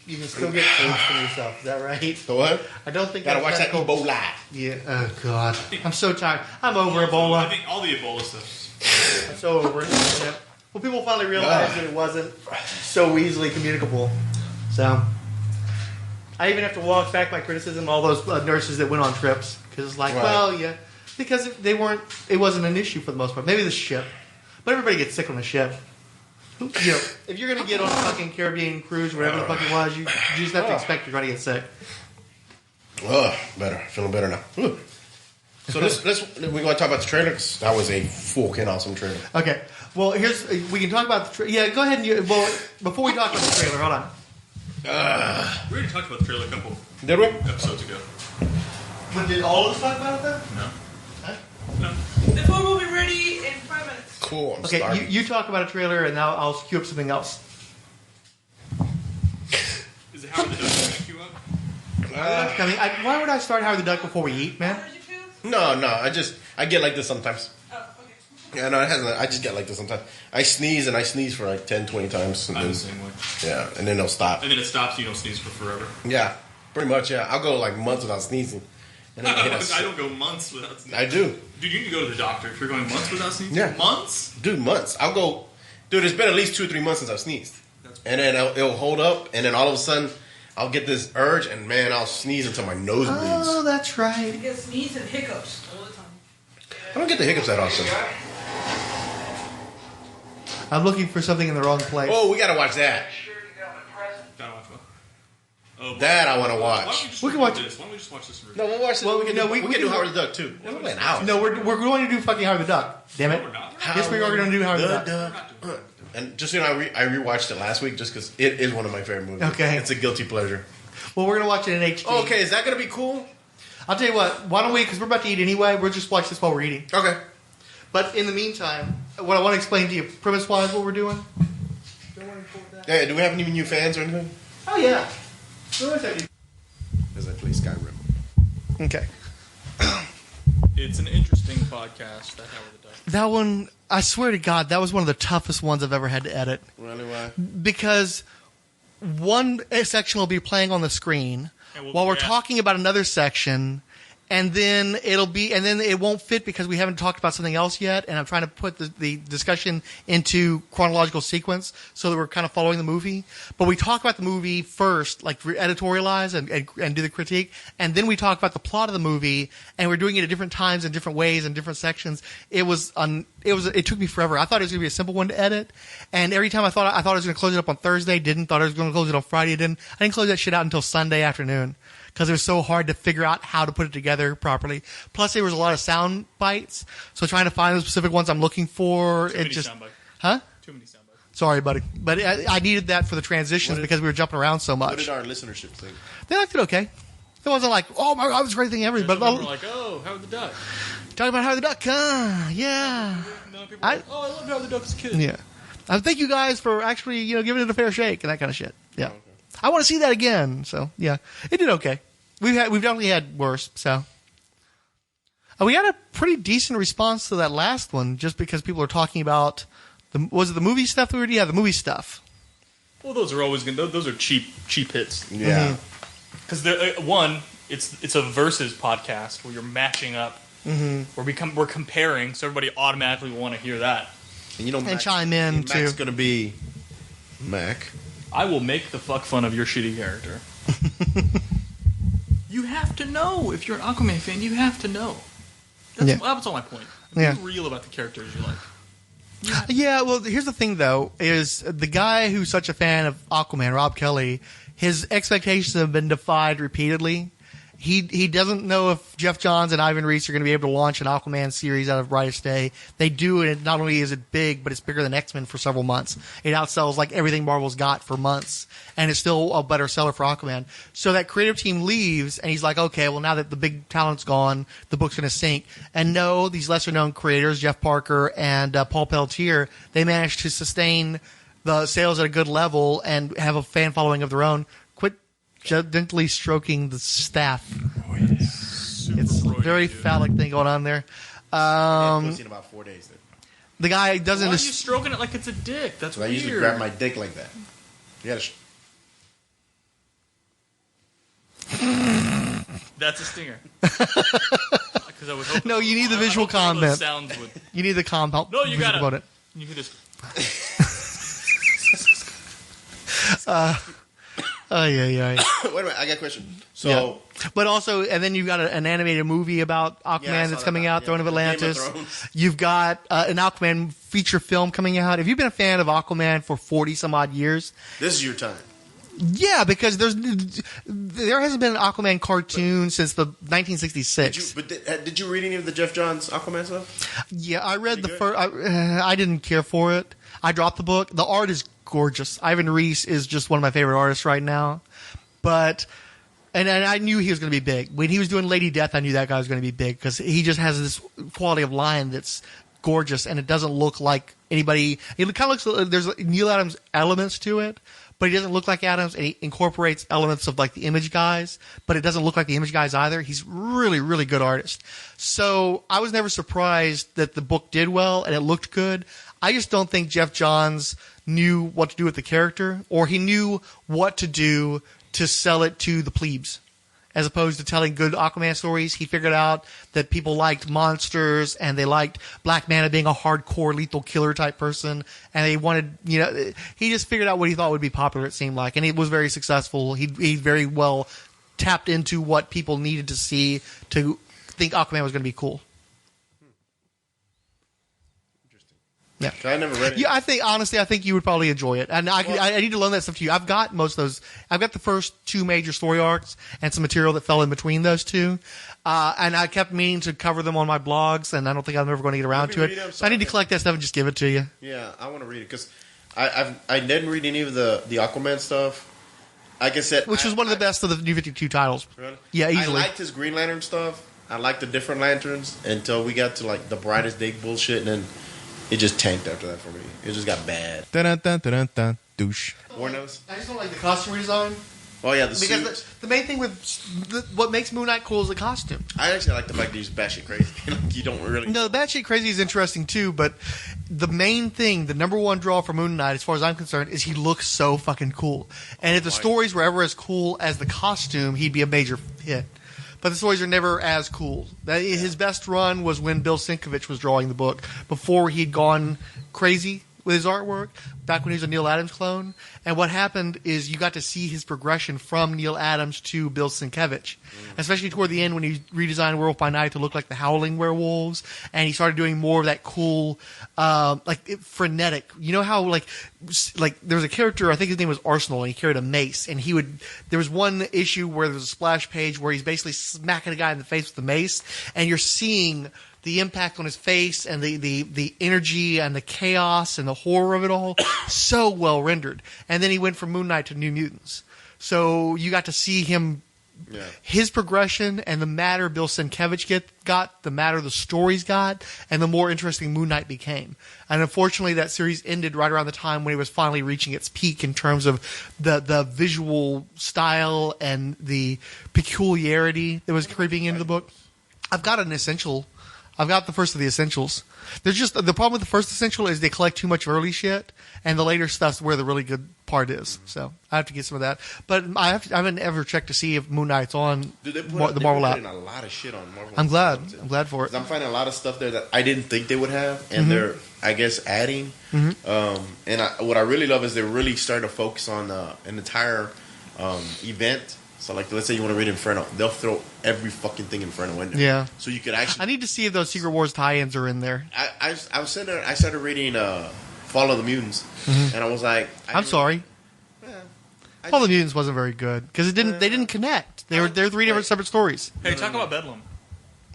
You can still get AIDS from yourself. Is that right? The what? I don't think. Gotta watch that Ebola. Yeah. Oh God. I'm so tired. I'm over Ebola. I think all the Ebola stuff. I'm so over it. Yeah. Well, people finally realized that it wasn't so easily communicable. So I even have to walk back my criticism of all those nurses that went on trips because it's like, well, yeah, because they weren't. It wasn't an issue for the most part. Maybe the ship, but everybody gets sick on the ship. You know, if you're gonna get on a fucking Caribbean cruise, whatever the fuck it was, you just have to expect you're gonna get sick. Better. Feeling better now. Ooh. So we're going to talk about the trailer because that was a fucking awesome trailer. Okay. Well, we can talk about the trailer. Yeah, go ahead and before we talk about the trailer, hold on. We already talked about the trailer a couple episodes ago. But did all of us talk about it then? No. Huh? No. The food will be ready in 5 minutes. Cool. Okay, you talk about a trailer and now I'll queue up something else. Is it Howard the Duck going to queue up? Why would I start Howard the Duck before we eat, man? No. I get like this sometimes. Oh, okay. Yeah, no, it hasn't. I just get like this sometimes. I sneeze for like 10, 20 times. And I'm then, the same way. Yeah, and then it'll stop. And then it stops, you don't sneeze for forever. Yeah, pretty much, yeah. I'll go like months without sneezing. And then I don't go months without sneezing. I do. Dude, you need to go to the doctor if you're going months without sneezing. Yeah. Months? Dude, months. I'll go. Dude, it's been at least 2 or 3 months since I've sneezed. And then it'll hold up, and then all of a sudden, I'll get this urge, and man, I'll sneeze until my nose bleeds. Oh, that's right. You get sneeze and hiccups all the time. I don't get the hiccups that often. I'm looking for something in the wrong place. Oh, we gotta watch that. Gotta watch what? Oh, that I want to watch. We can watch this. Why don't we just watch this? No, we'll watch this. Well, we can do Howard the Duck too. We're an hour. No, we're going to do fucking Howard the Duck. Damn it. No, we're not. Yes, we are going to do Howard the Duck. And just so you know, I rewatched it last week just because it is one of my favorite movies. Okay. It's a guilty pleasure. Well, we're going to watch it in HD. Oh, okay, is that going to be cool? I'll tell you what. Why don't we, because we're about to eat anyway, we'll just watch this while we're eating. Okay. But in the meantime, what I want to explain to you, premise-wise, what we're doing. Yeah, do we have any new fans or anything? Oh, yeah. As I play Skyrim. Okay. It's an interesting podcast, that Howard the Duck. That one, I swear to God, that was one of the toughest ones I've ever had to edit. Really, why? Because one section will be playing on the screen while we're talking about another section, and then it won't fit because we haven't talked about something else yet, and I'm trying to put the discussion into chronological sequence so that we're kind of following the movie. But we talk about the movie first, like editorialize and do the critique, and then we talk about the plot of the movie, and we're doing it at different times in different ways in different sections. It took me forever. I thought it was going to be a simple one to edit, and every time I thought I was going to close it up on Thursday, thought I was going to close it on Friday, I didn't close that shit out until Sunday afternoon. Because it was so hard to figure out how to put it together properly. Plus, there was a lot of sound bites, so trying to find the specific ones I'm looking for, Too many sound bites. Huh? Too many sound bites. Sorry, buddy, but I needed that for the transitions because we were jumping around so much. What did our listenership think? They liked it okay. It wasn't like, oh my God, it was a great thing ever. But people were like, oh, Howard the Duck. Talking about Howard the Duck, yeah. No, people were like, oh, I loved Howard the Duck as a kid. Yeah. Thank you guys for actually, giving it a fair shake and that kind of shit. Yeah. Okay. I want to see that again. So yeah, it did okay. We've definitely had worse. So We got a pretty decent response to that last one, just because people are talking about was it the movie stuff that we were? Yeah, the movie stuff. Well, those are always good. Those are cheap hits. Yeah. Because it's a versus podcast where you're matching up. Mm-hmm. We're comparing, so everybody automatically will want to hear that. And chime in too. Mac's gonna be Mac. I will make the fuck fun of your shitty character. You have to know. If you're an Aquaman fan, you have to know. That's all my point. Be real about the characters you like. Yeah, well, here's the thing, though, is the guy who's such a fan of Aquaman, Rob Kelly, his expectations have been defied repeatedly. He doesn't know if Jeff Johns and Ivan Reis are going to be able to launch an Aquaman series out of Brightest Day. They do, and not only is it big, but it's bigger than X-Men for several months. It outsells like everything Marvel's got for months, and it's still a better seller for Aquaman. So that creative team leaves, and he's like, okay, well, now that the big talent's gone, the book's going to sink. And no, these lesser-known creators, Jeff Parker and Paul Pelletier, they managed to sustain the sales at a good level and have a fan following of their own. Gently stroking the staff. Oh, yeah. It's a very phallic thing going on there. In about 4 days. Then. The guy doesn't. Why are you stroking it like it's a dick? That's weird. I usually grab my dick like that. You gotta. That's a stinger. No, you need the visual comment. You need the compound. No, you got it. You can just. Yeah. Wait a minute, I got a question. So, but also, and then you've got an animated movie about Aquaman that's coming out, Throne of Atlantis. You've got an Aquaman feature film coming out. If you've been a fan of Aquaman for 40 some odd years, this is your time. Yeah, because there hasn't been an Aquaman cartoon since the 1966. Did you read any of the Jeff Johns Aquaman stuff? Yeah, I read the first. I didn't care for it. I dropped the book. The art is gorgeous. Ivan Reis is just one of my favorite artists right now. But and I knew he was going to be big. When he was doing Lady Death, I knew that guy was going to be big because he just has this quality of line that's gorgeous, and it doesn't look like anybody. It kind of looks. There's Neil Adams elements to it, but he doesn't look like Adams, and he incorporates elements of like the Image guys, but it doesn't look like the Image guys either. He's really, really good artist. So I was never surprised that the book did well and it looked good. I just don't think Jeff Johns knew what to do with the character, or he knew what to do to sell it to the plebes. As opposed to telling good Aquaman stories, he figured out that people liked monsters and they liked Black Manta being a hardcore lethal killer type person, and they wanted, he just figured out what he thought would be popular, it seemed like, and it was very successful. He very well tapped into what people needed to see to think Aquaman was going to be cool. Yeah, I never read it. Yeah, I think you would probably enjoy it, and I need to loan that stuff to you. I've got most of those. I've got the first two major story arcs and some material that fell in between those two, and I kept meaning to cover them on my blogs, and I don't think I'm ever going to get around to it. So I need to collect that stuff and just give it to you. Yeah, I want to read it because I didn't read any of the Aquaman stuff. Like I said, which was one of the best of the New 52 titles. Really? Yeah, easily. I liked his Green Lantern stuff. I liked the different lanterns until we got to like the Brightest Day bullshit, and then it just tanked after that for me. It just got bad. Dun-dun-dun-dun-dun. Douche. Warnos? I just don't like the costume redesign. Oh, yeah, the because suit. The main thing with what makes Moon Knight cool is the costume. I actually like the fact that he's batshit crazy. Like, you don't really... No, the batshit crazy is interesting, too, but the main thing, the number one draw for Moon Knight, as far as I'm concerned, is he looks so fucking cool. And if the stories were ever as cool as the costume, he'd be a major hit. But the stories are never as cool. His best run was when Bill Sienkiewicz was drawing the book, before he'd gone crazy with his artwork, back when he was a Neil Adams clone. And what happened is you got to see his progression from Neil Adams to Bill Sienkiewicz, especially toward the end when he redesigned Werewolf by Night to look like the Howling Werewolves, and he started doing more of that cool, frenetic. You know how like there was a character, I think his name was Arsenal, and he carried a mace, and there was one issue where there was a splash page where he's basically smacking a guy in the face with the mace, and you're seeing the impact on his face and the energy and the chaos and the horror of it all, so well rendered. And then he went from Moon Knight to New Mutants. So you got to see him, his progression, and the madder Bill Sienkiewicz got, the madder the stories got, and the more interesting Moon Knight became. And unfortunately, that series ended right around the time when it was finally reaching its peak in terms of the visual style and the peculiarity that was creeping into the book. I've got an essential. I've got the first of the essentials. There's just the problem with the first essential is they collect too much early shit, and the later stuff's where the really good part is. So I have to get some of that. But I haven't ever checked to see if Moon Knight's on the Marvel app. They're putting a lot of shit on Marvel. I'm glad. I'm glad for it. I'm finding a lot of stuff there that I didn't think they would have, and they're, I guess, adding. What I really love is they're really starting to focus on an entire event. So, like, let's say you want to read Inferno, they'll throw every fucking thing Inferno in there. Yeah. So you could actually. I need to see if those Secret Wars tie-ins are in there. I was sitting there. I started reading Fall of the Mutants, and I was like, I'm sorry. Fall of the Mutants wasn't very good because they didn't connect. They're three different separate stories. Hey, talk about Bedlam.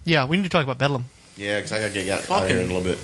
Yeah, we need to talk about Bedlam. Yeah, because I got to get out here in a little bit.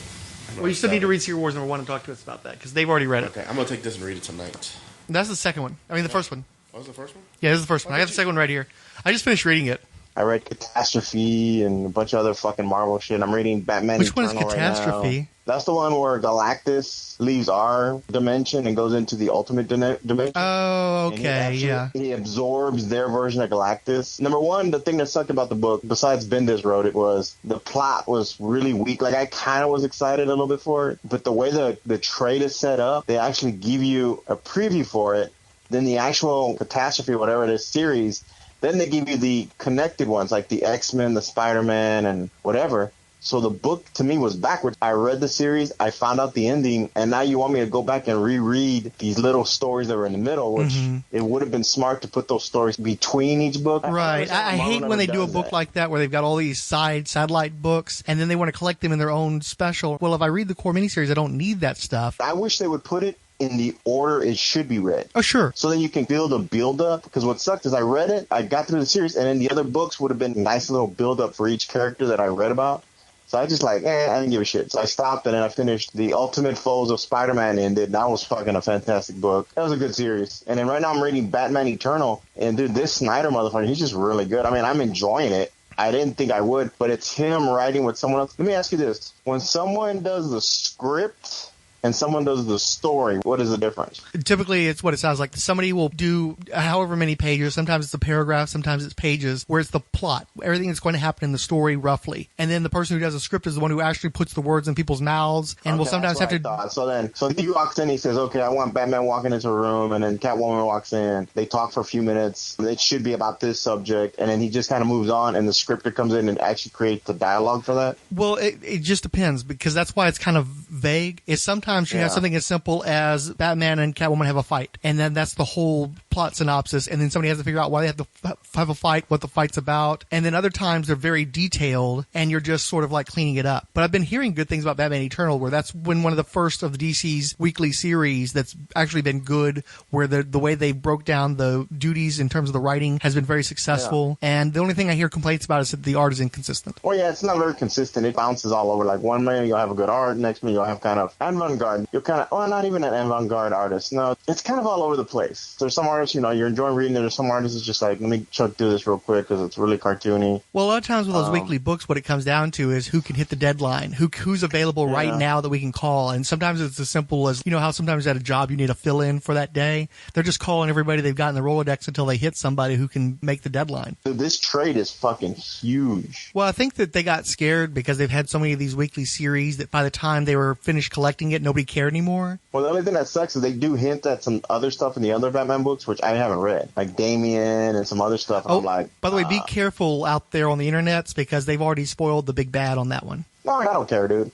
Well, you still need to read Secret Wars #1 and talk to us about that because they've already read it. Okay, I'm gonna take this and read it tonight. That's the second one. I mean, the first one. What was the first one? Yeah, this is the first one. I got the second one right here. I just finished reading it. I read Catastrophe and a bunch of other fucking Marvel shit. I'm reading Batman Which one is Eternal Catastrophe? right now. That's the one where Galactus leaves our dimension and goes into the ultimate dimension. Oh, okay, yeah. He absorbs their version of Galactus. Number one, the thing that sucked about the book, besides Bendis wrote it, was the plot was really weak. Like, I kind of was excited a little bit for it, but the way the trade is set up, they actually give you a preview for it. Then the actual Catastrophe, whatever it is, series, then they give you the connected ones, like the X-Men, the Spider-Man, and whatever. So the book, to me, was backwards. I read the series, I found out the ending, and now you want me to go back and reread these little stories that were in the middle, which it would have been smart to put those stories between each book. Right. I hate when they do a book like that where they've got all these satellite books, and then they want to collect them in their own special. Well, if I read the core miniseries, I don't need that stuff. I wish they would put it in the order it should be read. Oh, sure. So then you can build a build-up, because what sucked is I read it, I got through the series, and then the other books would have been a nice little build-up for each character that I read about. So I just I didn't give a shit. So I stopped, and then I finished The Ultimate Foes of Spider-Man ended. That was fucking a fantastic book. That was a good series. And then right now I'm reading Batman Eternal, and dude, this Snyder motherfucker, he's just really good. I mean, I'm enjoying it. I didn't think I would, but it's him writing with someone else. Let me ask you this. When someone does the script and someone does the story, what is the difference? Typically, it's what it sounds like. Somebody will do however many pages. Sometimes it's a paragraph, sometimes it's pages, where it's the plot, everything that's going to happen in the story, roughly. And then the person who does the script is the one who actually puts the words in people's mouths, and will sometimes have to... So he walks in, he says, okay, I want Batman walking into a room, and then Catwoman walks in. They talk for a few minutes. It should be about this subject, and then he just kind of moves on, and the scripter comes in and actually creates the dialogue for that? Well, it just depends, because that's why it's kind of vague. It's sometimes you have something as simple as Batman and Catwoman have a fight, and then that's the whole plot synopsis, and then somebody has to figure out why they have to have a fight, what the fight's about, and then other times they're very detailed, and you're just sort of like cleaning it up. But I've been hearing good things about Batman Eternal, where that's when one of the first of the DC's weekly series that's actually been good, where the way they broke down the duties in terms of the writing has been very successful, and the only thing I hear complaints about is that the art is inconsistent. Well, yeah, it's not very consistent. It bounces all over. Like, one minute you'll have a good art, next minute you'll have kind of avant-garde. You're kind of, well, not even an avant-garde artist. No, it's kind of all over the place. There's some artists, you're enjoying reading it. There's some artists it's just like, let me chuck through this real quick because it's really cartoony. Well, a lot of times with those weekly books, what it comes down to is who can hit the deadline, who's available right now that we can call. And sometimes it's as simple as, how sometimes at a job you need a fill-in for that day. They're just calling everybody they've got in the Rolodex until they hit somebody who can make the deadline. This trade is fucking huge. Well, I think that they got scared because they've had so many of these weekly series that by the time they were finished collecting it, nobody cared anymore. Well, the only thing that sucks is they do hint at some other stuff in the other Batman books, which I haven't read, like Damian and some other stuff. And I'm like, by the way, be careful out there on the internets because they've already spoiled the big bad on that one. No, I don't care, dude.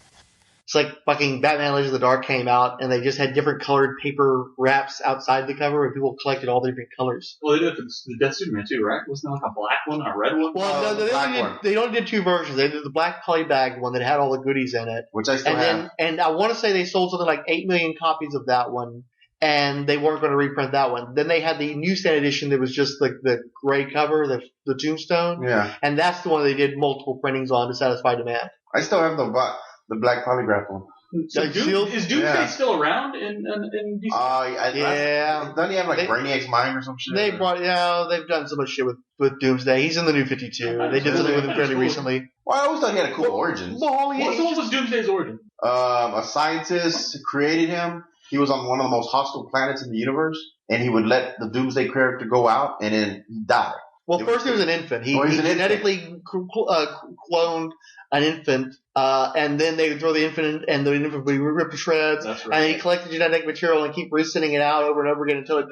It's like fucking Batman Legends of the Dark came out, and they just had different colored paper wraps outside the cover, and people collected all the different colors. Well, they did the Death Superman too, right? Wasn't there like a black one and a red one? Well, no, they only did two versions. They did the black polybag one that had all the goodies in it, which I still have. And I want to say they sold something like 8 million copies of that one, and they weren't going to reprint that one. Then they had the newsstand edition that was just the gray cover, the tombstone. Yeah. And that's the one they did multiple printings on to satisfy demand. I still have the black polygraph one. So is Doomsday still around in DC? Yeah. Doesn't he have like Brainiac's mind or some shit? They've done so much shit with Doomsday. He's in the New 52. They did something with him fairly recently. Well, I always thought he had a cool origin. What was Doomsday's origin? A scientist created him. He was on one of the most hostile planets in the universe, and he would let the Doomsday character go out, and then he died. Well, first he was an infant. He an genetically cloned an infant, and then they would throw the infant in, and the infant would be ripped to shreds. That's right. And he collected genetic material and keep resending it out over and over again until it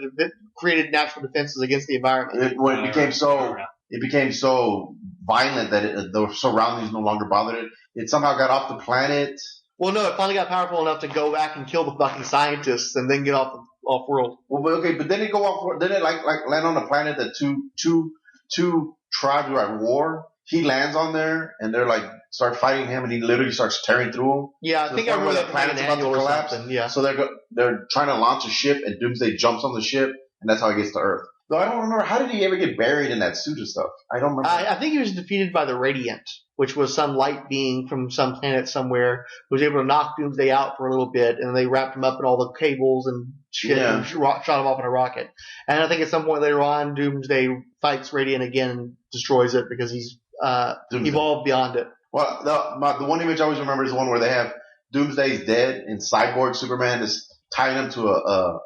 created natural defenses against the environment. When it became so violent that the surroundings no longer bothered it, it somehow got off the planet. Well, no, it finally got powerful enough to go back and kill the fucking scientists and then get off world. Well, okay, but then it go off. Then it like land on a planet that two tribes are at war. He lands on there, and they're like start fighting him, and he literally starts tearing through them. Yeah, I think I remember the planet's about to collapse. Yeah. So they're trying to launch a ship, and Doomsday jumps on the ship, and that's how he gets to Earth. Though I don't remember, how did he ever get buried in that suit and stuff? I don't remember. I think he was defeated by the Radiant, which was some light being from some planet somewhere who was able to knock Doomsday out for a little bit, and they wrapped him up in all the cables and shit and shot him off in a rocket. And I think at some point later on, Doomsday fights Radiant again and destroys it because he's evolved beyond it. Well, the one image I always remember is the one where they have Doomsday's dead and Cyborg Superman is tying him to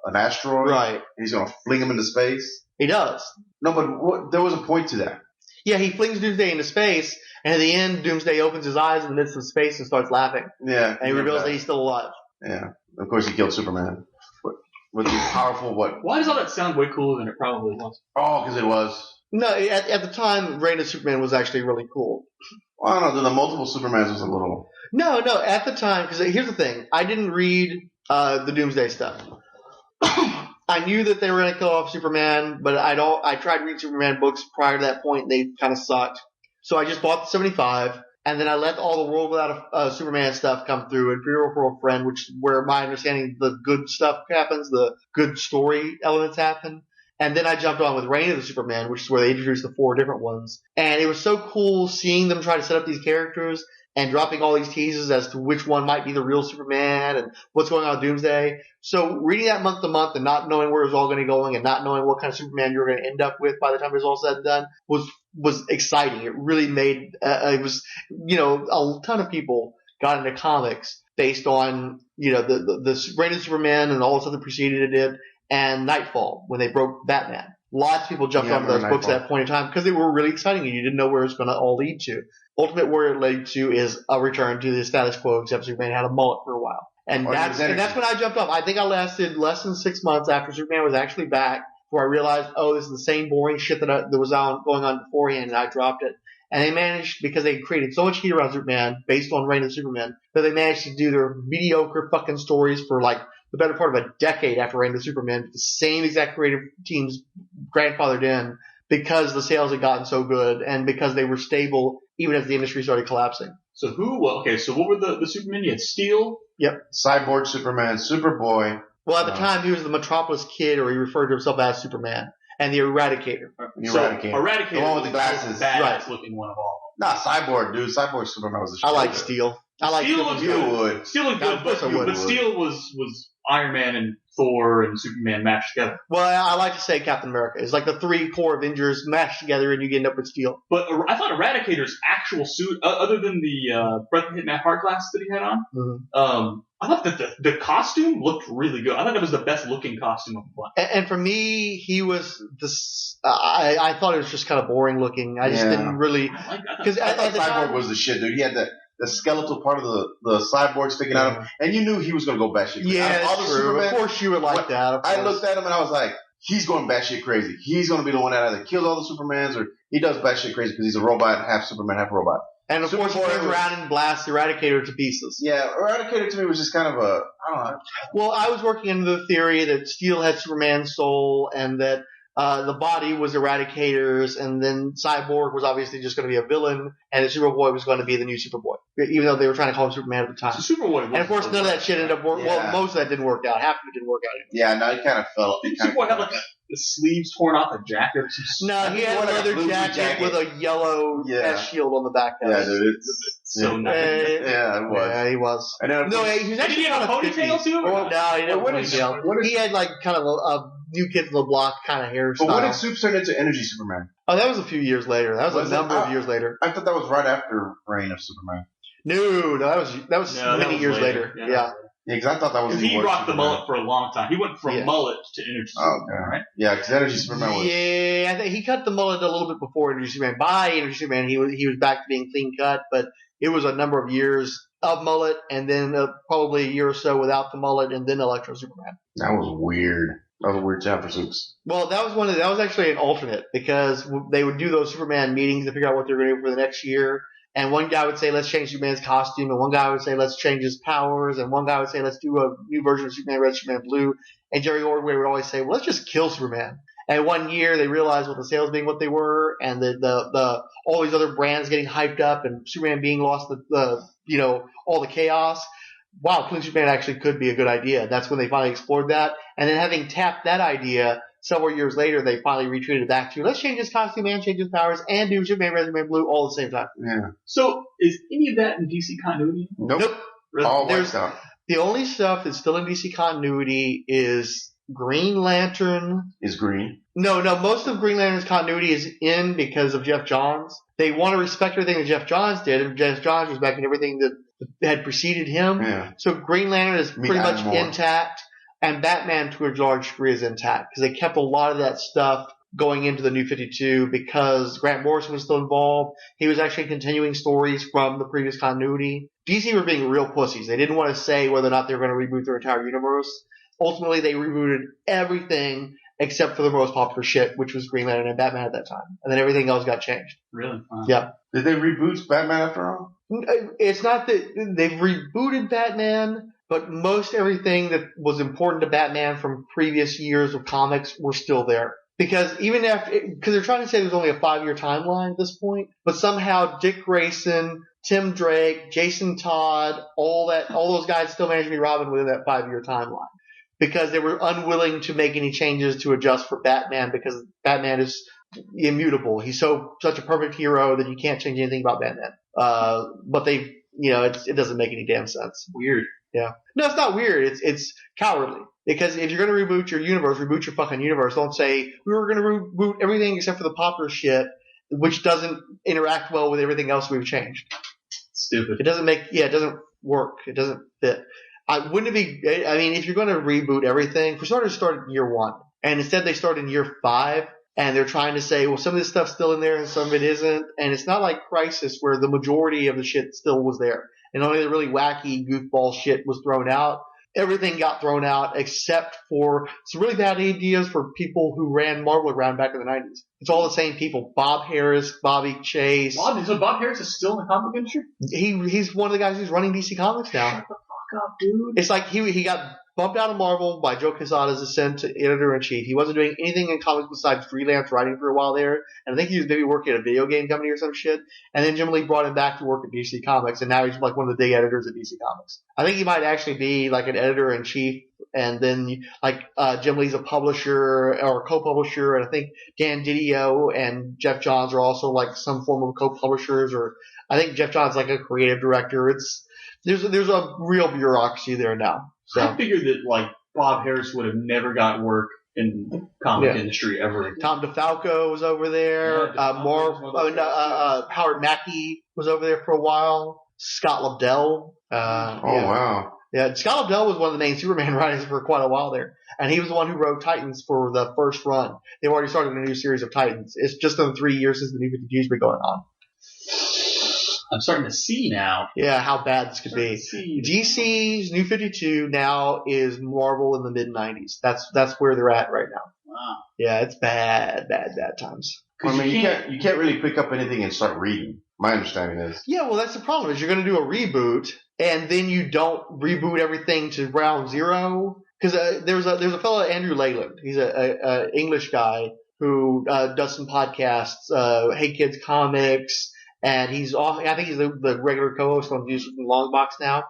an asteroid. Right. And he's going to fling him into space. He does. No, but there was a point to that. Yeah, he flings Doomsday into space, and at the end, Doomsday opens his eyes in the midst of space and starts laughing. Yeah. And he reveals that he's still alive. Yeah. Of course, he killed Superman. With the powerful Why does all that sound way cooler than it probably was? Oh, because it was. No, at the time, Reign of Superman was actually really cool. Well, I don't know. The multiple Supermans was a little. No, at the time, because here's the thing. I didn't read the Doomsday stuff. I knew that they were going to kill off Superman, but I tried reading Superman books prior to that point, and they kind of sucked. So I just bought the 75, and then I let all the World Without a Superman stuff come through, and Imperial for a Friend, where my understanding the good stuff happens, the good story elements happen. And then I jumped on with Reign of the Superman, which is where they introduced the 4 different ones. And it was so cool seeing them try to set up these characters and dropping all these teases as to which one might be the real Superman and what's going on with Doomsday. So reading that month to month and not knowing where it was all going to be going and not knowing what kind of Superman you were going to end up with by the time it was all said and done was exciting. It really made it was, a ton of people got into comics based on, the Reign of Superman and all the stuff that preceded it and Nightfall when they broke Batman. Lots of people jumped onto those books at that point in time because they were really exciting and you didn't know where it was going to all lead to. Ultimate where it led to is a return to the status quo, except Superman had a mullet for a while. And that's when I jumped off. I think I lasted less than 6 months after Superman was actually back before I realized, this is the same boring shit that was going on beforehand, and I dropped it. And they managed, because they created so much heat around Superman based on Reign of Superman, that they managed to do their mediocre fucking stories for like the better part of a decade after Reign of Superman, the same exact creative teams grandfathered in because the sales had gotten so good and because they were stable even as the industry started collapsing. So what were the Supermen? You had Steel? Yep. Cyborg Superman, Superboy. Well, at the time, he was the Metropolis Kid, or he referred to himself as Superman, and the Eradicator. Eradicator. The one with the glasses. Badass looking one of all. Nah, Cyborg, dude. Cyborg Superman was the shit. I like Steel. Steel looked good. Steel looked good, but Steel was Iron Man and Thor and Superman matched together. Well, I like to say Captain America. It's like the 3 core Avengers matched together and you end up with Steel. But I thought Eradicator's actual suit, other than the Breath of Hitman heart glass that he had on, I thought that the costume looked really good. I thought it was the best looking costume of the bunch. And for me, he was this. I thought it was just kind of boring looking. I just didn't really. Because I thought Cyborg was the shit, dude. He had the skeletal part of the cyborg sticking out of him, and you knew he was going to go batshit crazy. Yeah, all the Superman, of course you would like that. I looked at him and I was like, he's going batshit crazy. He's going to be the one that either kills all the Supermans or he does batshit crazy because he's a robot, half Superman, half robot. And of course, he turns around and blasts Eradicator to pieces. Yeah, Eradicator to me was just kind of I don't know. Well, I was working into the theory that Steel had Superman's soul and that the body was Eradicator's, and then Cyborg was obviously just going to be a villain, and the Superboy was going to be the new Superboy, even though they were trying to call him Superman at the time. So Superboy, and of course, none of that shit ended up working. Yeah. Well, most of that didn't work out. Half of it didn't work out anyway. Yeah, no, it kind of fell. Did Superboy have like the sleeves torn off a jacket? No, he had a leather jacket with a yellow S shield on the back. Yeah, dude, it's so nice. Yeah, it was. Yeah, he was. No, he was actually. Did he have a ponytail too? No, he didn't have a ponytail. He had like kind of a New Kids on the Block kind of hairstyle. But when did Soup turn into Energy Superman? Oh, that was a few years later. That was a number of years later. I thought that was right after Reign of Superman. No, that was many years later. Yeah. Yeah, because I thought that was Because he rocked the mullet for a long time. He went from mullet to Energy Superman, right? Yeah, because Energy Superman was... Yeah, I think he cut the mullet a little bit before Energy Superman. By Energy Superman, he was back to being clean cut, but it was a number of years of mullet, and then probably a year or so without the mullet, and then Electro Superman. That was weird. That was a weird time for Supes. Well, that was actually an alternate, because they would do those Superman meetings to figure out what they're going to do for the next year. And one guy would say, let's change Superman's costume. And one guy would say, let's change his powers. And one guy would say, let's do a new version of Superman Red, Superman Blue. And Jerry Ordway would always say, well, let's just kill Superman. And one year they realized with the sales being what they were, and the all these other brands getting hyped up, and Superman being lost all the chaos. Wow, killing Superman actually could be a good idea. That's when they finally explored that. And then having tapped that idea, several years later, they finally retreated back to, let's change his costume and change his powers and do Superman Red, Superman Blue all at the same time. Yeah. So, is any of that in DC continuity? Nope. Really? All white stuff. The only stuff that's still in DC continuity is Green Lantern. Is green. No, most of Green Lantern's continuity is in because of Jeff Johns. They want to respect everything that Jeff Johns did, and Jeff Johns was back in everything that had preceded him. Yeah. So Green Lantern is pretty much intact, and Batman to a large degree is intact, because they kept a lot of that stuff going into the New 52 because Grant Morrison was still involved. He was actually continuing stories from the previous continuity. DC were being real pussies. They didn't want to say whether or not they were going to reboot their entire universe. Ultimately, they rebooted everything except for the most popular shit, which was Green Lantern and Batman at that time. And then everything else got changed. Really? Wow. Yeah. Did they reboot Batman after all? It's not that they've rebooted Batman, but most everything that was important to Batman from previous years of comics were still there. Because because they're trying to say there's only a 5-year timeline at this point, but somehow Dick Grayson, Tim Drake, Jason Todd, all those guys still managed to be Robin within that 5-year timeline. Because they were unwilling to make any changes to adjust for Batman, because Batman is immutable. He's such a perfect hero that you can't change anything about Batman. But it doesn't make any damn sense. Weird. Yeah. No, it's not weird. It's cowardly. Because if you're going to reboot your universe, reboot your fucking universe. Don't say, we were going to reboot everything except for the popular shit, which doesn't interact well with everything else we've changed. Stupid. It doesn't work. It doesn't fit. If you're going to reboot everything, for starters, start in year 1. And instead they start in year 5, and they're trying to say, well, some of this stuff's still in there and some of it isn't. And it's not like Crisis where the majority of the shit still was there. And only the really wacky goofball shit was thrown out. Everything got thrown out except for some really bad ideas for people who ran Marvel around back in the 90s. It's all the same people. Bob Harris, Bobby Chase. So Bob Harris is still in the comic industry? He's one of the guys who's running DC Comics now. Shut the fuck up, dude. It's like he got bumped out of Marvel by Joe Quesada's ascent to editor-in-chief. He wasn't doing anything in comics besides freelance writing for a while there. And I think he was maybe working at a video game company or some shit. And then Jim Lee brought him back to work at DC Comics, and now he's like one of the big editors at DC Comics. I think he might actually be like an editor-in-chief, and then Jim Lee's a publisher or a co-publisher, and I think Dan Didio and Jeff Johns are also like some form of co-publishers, or I think Jeff Johns is like a creative director. There's a real bureaucracy there now. So. I figured that Bob Harris would have never got work in the comic industry ever again. Tom DeFalco was over there. Howard Mackey was over there for a while. Scott Lobdell. Wow. Yeah, Scott Lobdell was one of the main Superman writers for quite a while there. And he was the one who wrote Titans for the first run. They've already started a new series of Titans. It's just been 3 years since the New 52's been going on. I'm starting to see now. Yeah, how bad this could be. DC's New 52 now is Marvel in the mid-90s. That's where they're at right now. Wow. Yeah, it's bad times. I mean, you can't really pick up anything and start reading. My understanding is. Yeah, well, that's the problem. Is you're going to do a reboot, and then you don't reboot everything to ground zero. Because there's a fellow, Andrew Leyland. He's a English guy who does some podcasts, Hey Kids Comics. And I think he's the regular co-host on Views from Longbox now.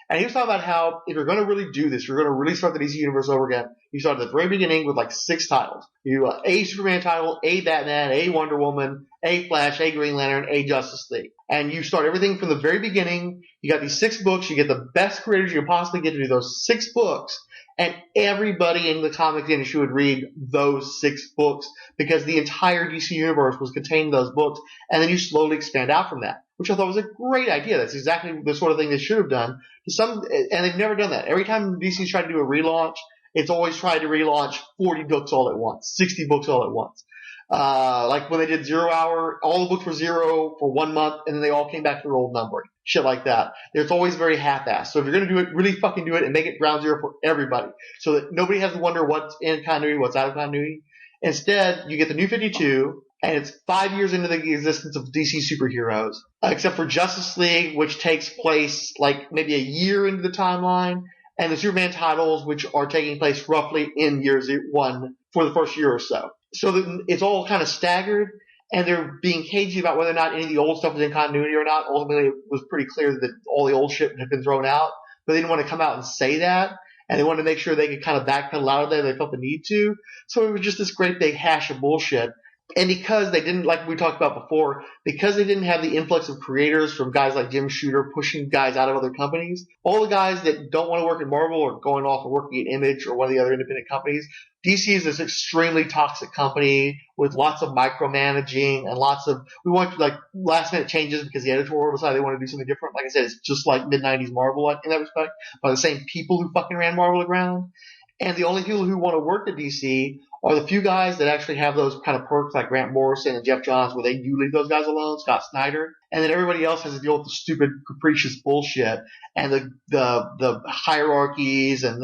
And he was talking about how if you're going to really do this, you're going to really start the DC universe over again. You start at the very beginning with 6 titles. You do a Superman title, a Batman, a Wonder Woman, a Flash, a Green Lantern, a Justice League. And you start everything from the very beginning. You got these 6 books. You get the best creators you can possibly get to do those 6 books. And everybody in the comics industry would read those 6 books because the entire DC universe was contained in those books, and then you slowly expand out from that, which I thought was a great idea. That's exactly the sort of thing they should have done. And they've never done that. Every time DC's tried to do a relaunch, it's always tried to relaunch 40 books all at once, 60 books all at once. Like when they did Zero Hour, all the books were 0 for 1 month, and then they all came back to their old numbering. Shit like that. It's always very half-assed. So if you're going to do it, really fucking do it and make it ground zero for everybody so that nobody has to wonder what's in continuity, what's out of continuity. Instead, you get the New 52, and it's 5 years into the existence of DC superheroes, except for Justice League, which takes place like maybe a year into the timeline, and the Superman titles, which are taking place roughly in year 1 for the first year or so. So that it's all kind of staggered, and they're being cagey about whether or not any of the old stuff was in continuity or not. Ultimately, it was pretty clear that all the old shit had been thrown out, but they didn't want to come out and say that, and they wanted to make sure they could kind of backpedal out of there. They felt the need to. So it was just this great big hash of bullshit. And because they didn't, like we talked about before, because they didn't have the influx of creators from guys like Jim Shooter pushing guys out of other companies, all the guys that don't want to work at Marvel or going off and working at Image or one of the other independent companies, DC is this extremely toxic company with lots of micromanaging and lots of, we want like last minute changes because the editorial decided they want to do something different. Like I said, it's just like mid-90s Marvel in that respect, by the same people who fucking ran Marvel aground. And the only people who want to work at DC are the few guys that actually have those kind of perks like Grant Morrison and Jeff Johns where they do leave those guys alone, Scott Snyder. And then everybody else has to deal with the stupid, capricious bullshit and the hierarchies and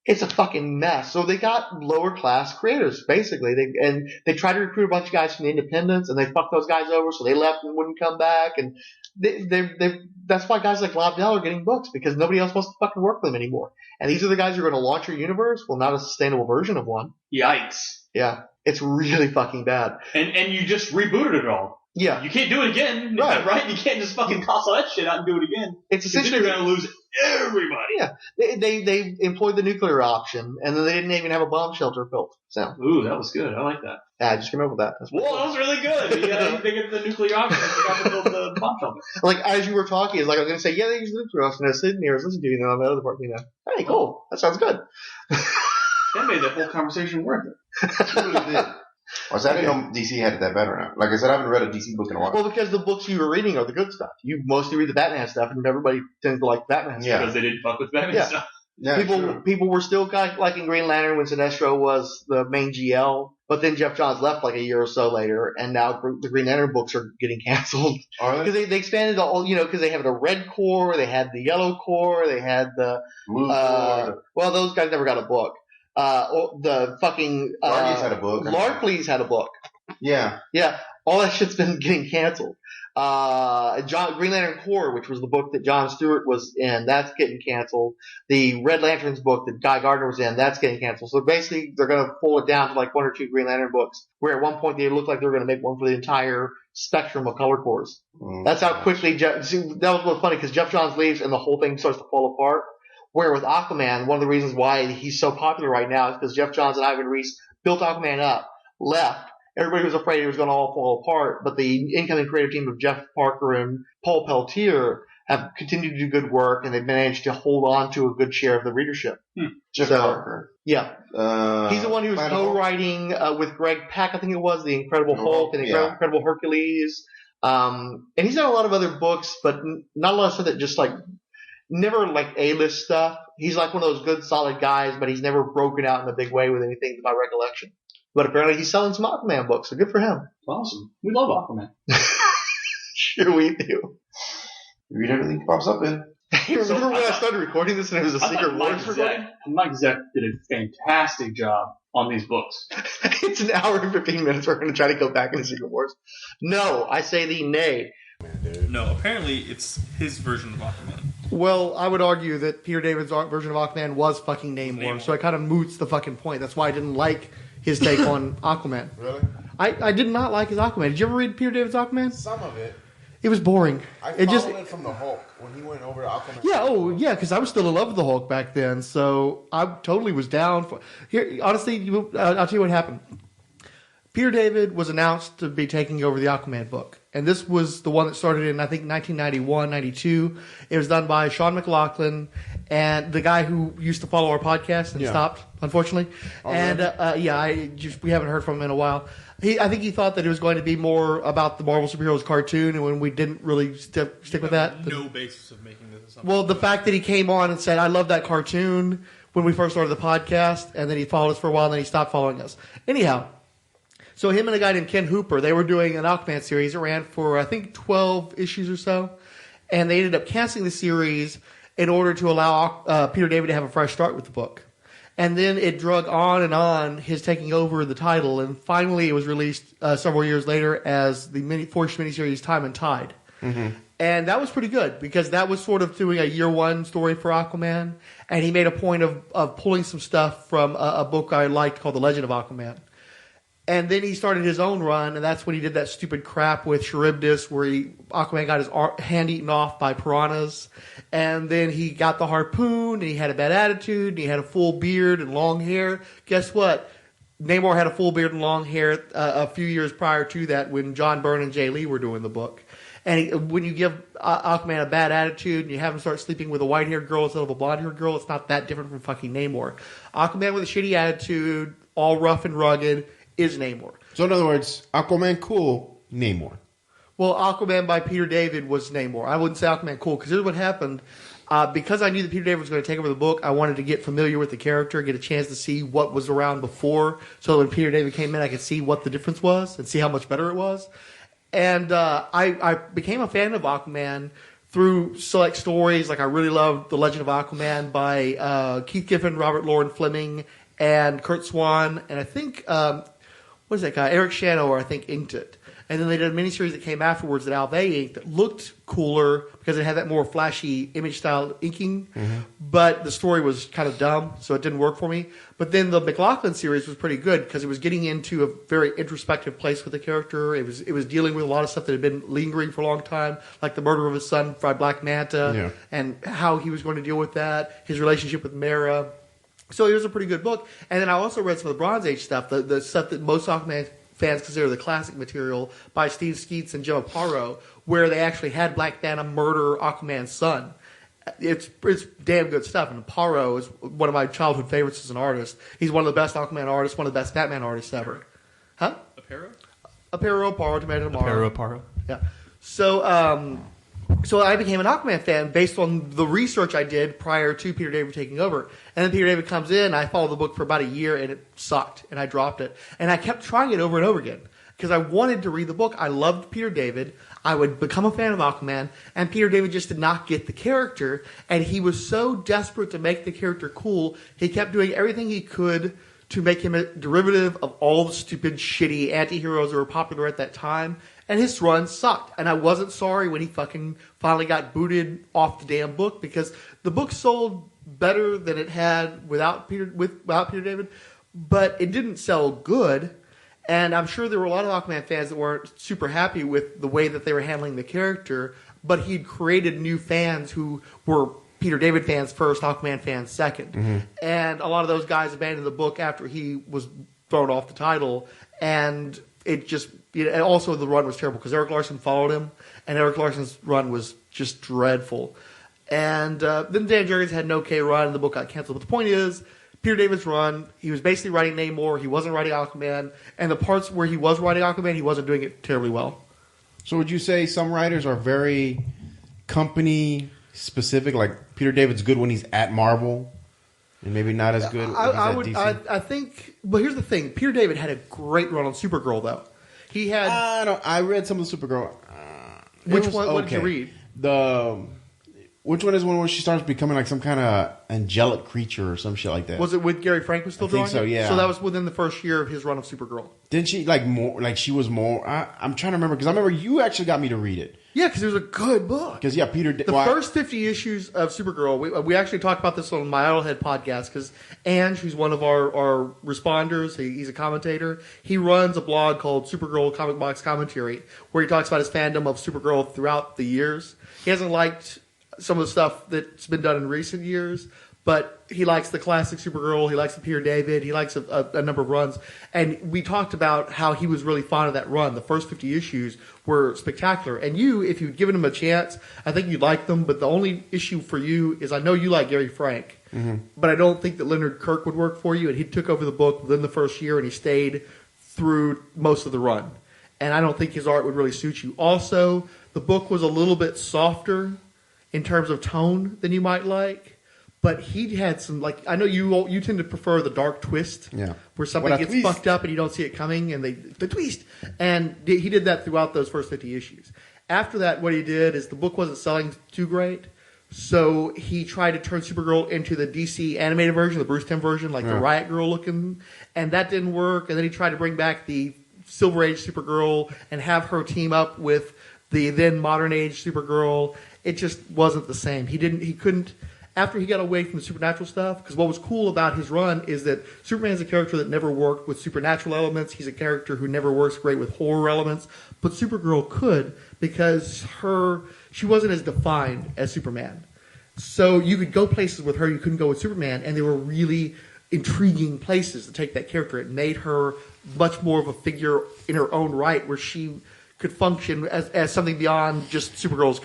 it's a fucking mess. So they got lower class creators, basically. They tried to recruit a bunch of guys from the independents and they fucked those guys over so they left and wouldn't come back. And that's why guys like Liefeld are getting books because nobody else wants to fucking work with them anymore. And these are the guys who are going to launch your universe. Well, not a sustainable version of one. Yikes. Yeah. It's really fucking bad. And you just rebooted it all. Yeah. You can't do it again. Right? You can't just fucking toss all that shit out and do it again. It's essentially you're going to lose everybody. Yeah. They employed the nuclear option and then they didn't even have a bomb shelter built. So. Ooh, that was good. I like that. Yeah, I just came up with that. Whoa, that was really good. Yeah, they get the nuclear option and forgot to build the bomb shelter. Like, as you were talking, it's like I was going to say, yeah, they use the nuclear option. I was sitting here, I was listening to you, and then on the other part, hey, cool. That sounds good. That made that whole conversation worth it. It really did. I didn't know DC had it that bad or not. Like I said, I haven't read a DC book in a while. Well, because the books you were reading are the good stuff. You mostly read the Batman stuff, and everybody tends to like Batman stuff. Because they didn't fuck with Batman stuff. Yeah, people were still kind of liking Green Lantern when Sinestro was the main GL, but then Jeff Johns left like a year or so later, and now the Green Lantern books are getting canceled. Because they expanded all, because they have the red core, they had the yellow core, they had the blue core. Well, those guys never got a book. The fucking Larky's had a book. Larky's had a book. Yeah. Yeah. All that shit's been getting canceled. Green Lantern Corps, which was the book that John Stewart was in, that's getting canceled. The Red Lanterns book that Guy Gardner was in, that's getting canceled. So basically, they're going to pull it down to like 1 or 2 Green Lantern books, where at one point they looked like they were going to make one for the entire spectrum of color corps. That's how quickly that was what's funny because Jeff Johns leaves and the whole thing starts to fall apart. Where with Aquaman, one of the reasons why he's so popular right now is because Jeff Johns and Ivan Reis built Aquaman up, left. Everybody was afraid it was going to all fall apart, but the incoming creative team of Jeff Parker and Paul Peltier have continued to do good work, and they've managed to hold on to a good share of the readership. Jeff Parker. Yeah. He's the one who was co-writing with Greg Pak, I think it was, The Incredible Hulk and The Incredible Hercules. And he's done a lot of other books, but not a lot of stuff that just like never like A-list stuff. He's like one of those good, solid guys, but he's never broken out in a big way with anything to my recollection. But apparently he's selling some Aquaman books, so good for him. Awesome. We love Aquaman. Sure we do. You read everything he pops up in. You remember when I started recording this and it was a Secret Wars recording? Mike Zeck did a fantastic job on these books. It's an hour and 15 minutes. We're going to try to go back into Secret Wars. No, I say thee nay. No, apparently it's his version of Aquaman. Well, I would argue that Peter David's version of Aquaman was fucking Namor, so it kind of moots the fucking point. That's why I didn't like his take on Aquaman. Really? I did not like his Aquaman. Did you ever read Peter David's Aquaman? Some of it. It was boring. I followed it from the Hulk when he went over to Aquaman. Yeah, because I was still in love with the Hulk back then, so I totally was down for. Here, honestly, I'll tell you what happened. Peter David was announced to be taking over the Aquaman book, and this was the one that started in I think 1991, 92. It was done by Sean McLaughlin and the guy who used to follow our podcast and stopped, unfortunately. And we haven't heard from him in a while. I think he thought that it was going to be more about the Marvel superheroes cartoon, and when we didn't really stick with that. No basis of making this assumption. Well, the fact that he came on and said, "I love that cartoon," when we first started the podcast, and then he followed us for a while, and then he stopped following us. Anyhow, so him and a guy named Ken Hooper, they were doing an Aquaman series. It ran for, I think, 12 issues or so, and they ended up canceling the series in order to allow Peter David to have a fresh start with the book. And then it drug on, his taking over the title, and finally it was released several years later as the Force miniseries Time and Tide. Mm-hmm. And that was pretty good, because that was sort of doing a year one story for Aquaman, and he made a point of pulling some stuff from a book I liked called The Legend of Aquaman. And then he started his own run, and that's when he did that stupid crap with Charybdis, where Aquaman got his hand eaten off by piranhas. And then he got the harpoon, and he had a bad attitude, and he had a full beard and long hair. Guess what? Namor had a full beard and long hair a few years prior to that, when John Byrne and Jay Lee were doing the book. And when you give Aquaman a bad attitude and you have him start sleeping with a white-haired girl instead of a blonde-haired girl, it's not that different from fucking Namor. Aquaman with a shitty attitude, all rough and rugged, is Namor. So in other words, Aquaman cool, Namor. Well, Aquaman by Peter David was Namor. I wouldn't say Aquaman cool, because here's what happened. Because I knew that Peter David was going to take over the book, I wanted to get familiar with the character, get a chance to see what was around before, so when Peter David came in, I could see what the difference was and see how much better it was. And I became a fan of Aquaman through select stories. Like, I really loved The Legend of Aquaman by Keith Giffen, Robert Loren Fleming, and Kurt Swan, and I think... what is that guy? Eric Shanower, I think, inked it. And then they did a miniseries that came afterwards that Al Vey inked that looked cooler because it had that more flashy image style inking. Mm-hmm. But the story was kind of dumb, so it didn't work for me. But then the McLaughlin series was pretty good because it was getting into a very introspective place with the character. It was dealing with a lot of stuff that had been lingering for a long time, like the murder of his son by Black Manta, and how he was going to deal with that, his relationship with Mera. So it was a pretty good book. And then I also read some of the Bronze Age stuff, the stuff that most Aquaman fans consider the classic material by Steve Skeets and Jim Aparo, where they actually had Black Manta murder Aquaman's son. It's damn good stuff. And Aparo is one of my childhood favorites as an artist. He's one of the best Aquaman artists, one of the best Batman artists ever. Huh? Aparo, Tomato Tomorrow. Aparo. Yeah. So I became an Aquaman fan based on the research I did prior to Peter David taking over. And then Peter David comes in, I followed the book for about a year, and it sucked, and I dropped it. And I kept trying it over and over again because I wanted to read the book. I loved Peter David. I would become a fan of Aquaman, and Peter David just did not get the character. And he was so desperate to make the character cool, he kept doing everything he could to make him a derivative of all the stupid, shitty anti-heroes that were popular at that time. And his run sucked. And I wasn't sorry when he fucking finally got booted off the damn book, because the book sold better than it had without Peter David, but it didn't sell good. And I'm sure there were a lot of Aquaman fans that weren't super happy with the way that they were handling the character, but he'd created new fans who were Peter David fans first, Aquaman fans second. Mm-hmm. And a lot of those guys abandoned the book after he was thrown off the title, and it just... And also, the run was terrible because Eric Larson followed him, and Eric Larson's run was just dreadful. And then Dan Jurgens had an okay run, and the book got canceled. But the point is, Peter David's run, he was basically writing Namor, he wasn't writing Aquaman, and the parts where he was writing Aquaman, he wasn't doing it terribly well. So would you say some writers are very company-specific? Like, Peter David's good when he's at Marvel, and maybe not as good when he's at DC? I think... But here's the thing. Peter David had a great run on Supergirl, though. He had. I read some of the Supergirl. Which one? Okay. What did you read? Which one is one where she starts becoming like some kind of angelic creature or some shit like that? Was it with Gary Frank was still drawing? I think so. Yeah. So that was within the first year of his run of Supergirl. Didn't she like more? Like she was more. I'm trying to remember because I remember you actually got me to read it. Yeah, because it was a good book. Because Peter. The first 50 issues of Supergirl. We actually talked about this on my Idlehead podcast because Ange, who's one of our responders, he's a commentator. He runs a blog called Supergirl Comic Box Commentary, where he talks about his fandom of Supergirl throughout the years. He hasn't liked some of the stuff that's been done in recent years, but he likes the classic Supergirl. He likes the Peter David. He likes a number of runs. And we talked about how he was really fond of that run. The first 50 issues were spectacular. And you, if you'd given him a chance, I think you'd like them. But the only issue for you is I know you like Gary Frank, but I don't think that Leonard Kirk would work for you. And he took over the book within the first year, and he stayed through most of the run. And I don't think his art would really suit you. Also, the book was a little bit softer in terms of tone than you might like. But he had some, like, I know you tend to prefer the dark twist, where something gets fucked up and you don't see it coming, and the twist. And he did that throughout those first 50 issues. After that, what he did is the book wasn't selling too great, so he tried to turn Supergirl into the DC animated version, the Bruce Timm version, like the Riot Girl looking, and that didn't work. And then he tried to bring back the Silver Age Supergirl and have her team up with the then modern age Supergirl. It just wasn't the same. He couldn't. After he got away from the supernatural stuff, because what was cool about his run is that Superman's a character that never worked with supernatural elements. He's a character who never works great with horror elements. But Supergirl could, because she wasn't as defined as Superman. So you could go places with her you couldn't go with Superman, and they were really intriguing places to take that character. It made her much more of a figure in her own right, where she could function as something beyond just Superman's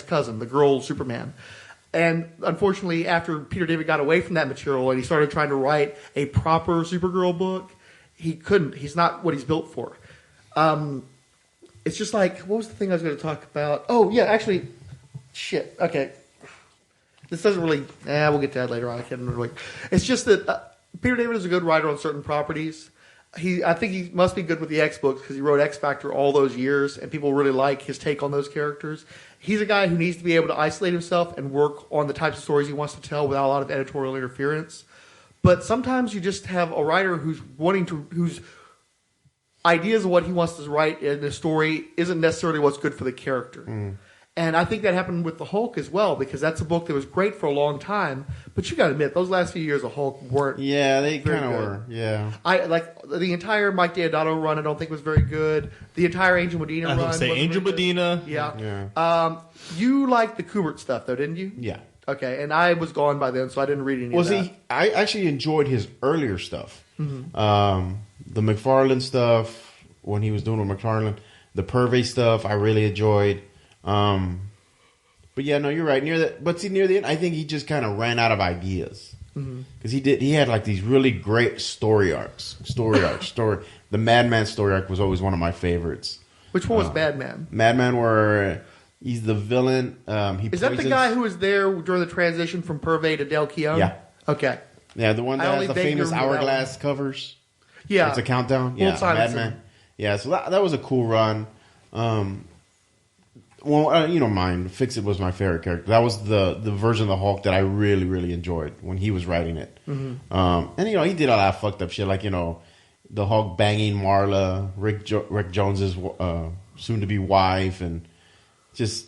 cousin, the girl Superman. And unfortunately, after Peter David got away from that material and he started trying to write a proper Supergirl book, he couldn't. He's not what he's built for. It's just like, what was the thing I was going to talk about? Oh, yeah, actually, shit. Okay. This doesn't really, we'll get to that later on. I can't remember. It's just that Peter David is a good writer on certain properties. I think he must be good with the X books because he wrote X Factor all those years, and people really like his take on those characters. He's a guy who needs to be able to isolate himself and work on the types of stories he wants to tell without a lot of editorial interference. But sometimes you just have a writer whose ideas of what he wants to write in a story isn't necessarily what's good for the character. And I think that happened with the Hulk as well, because that's a book that was great for a long time. But you got to admit, those last few years of Hulk weren't. Yeah, they kind of were. Yeah, I like the entire Mike Deodato run. I don't think was very good. The entire Angel Medina run. I would say Angel Medina. Yeah. You liked the Kubert stuff, though, didn't you? Yeah. Okay, and I was gone by then, so I didn't read any of that. I actually enjoyed his earlier stuff. The McFarlane stuff, when he was doing with McFarlane. The Purvey stuff, I really enjoyed. But yeah, no, you're right. Near the end, I think he just kind of ran out of ideas because he had like these really great story arcs. The Madman story arc was always one of my favorites. Which one was Madman? Madman, where he's the villain. Is that the guy who was there during the transition from Purvey to Del Keown? Yeah. Okay. Yeah, the one that has the famous hourglass covers. Yeah. It's a countdown. Yeah, Madman. Yeah, so that was a cool run. Well, you don't mind. Fixit was my favorite character. That was the version of the Hulk that I really, really enjoyed when he was writing it. And, he did all that fucked up shit, like, the Hulk banging Marla, Rick Jones's soon-to-be wife, and just...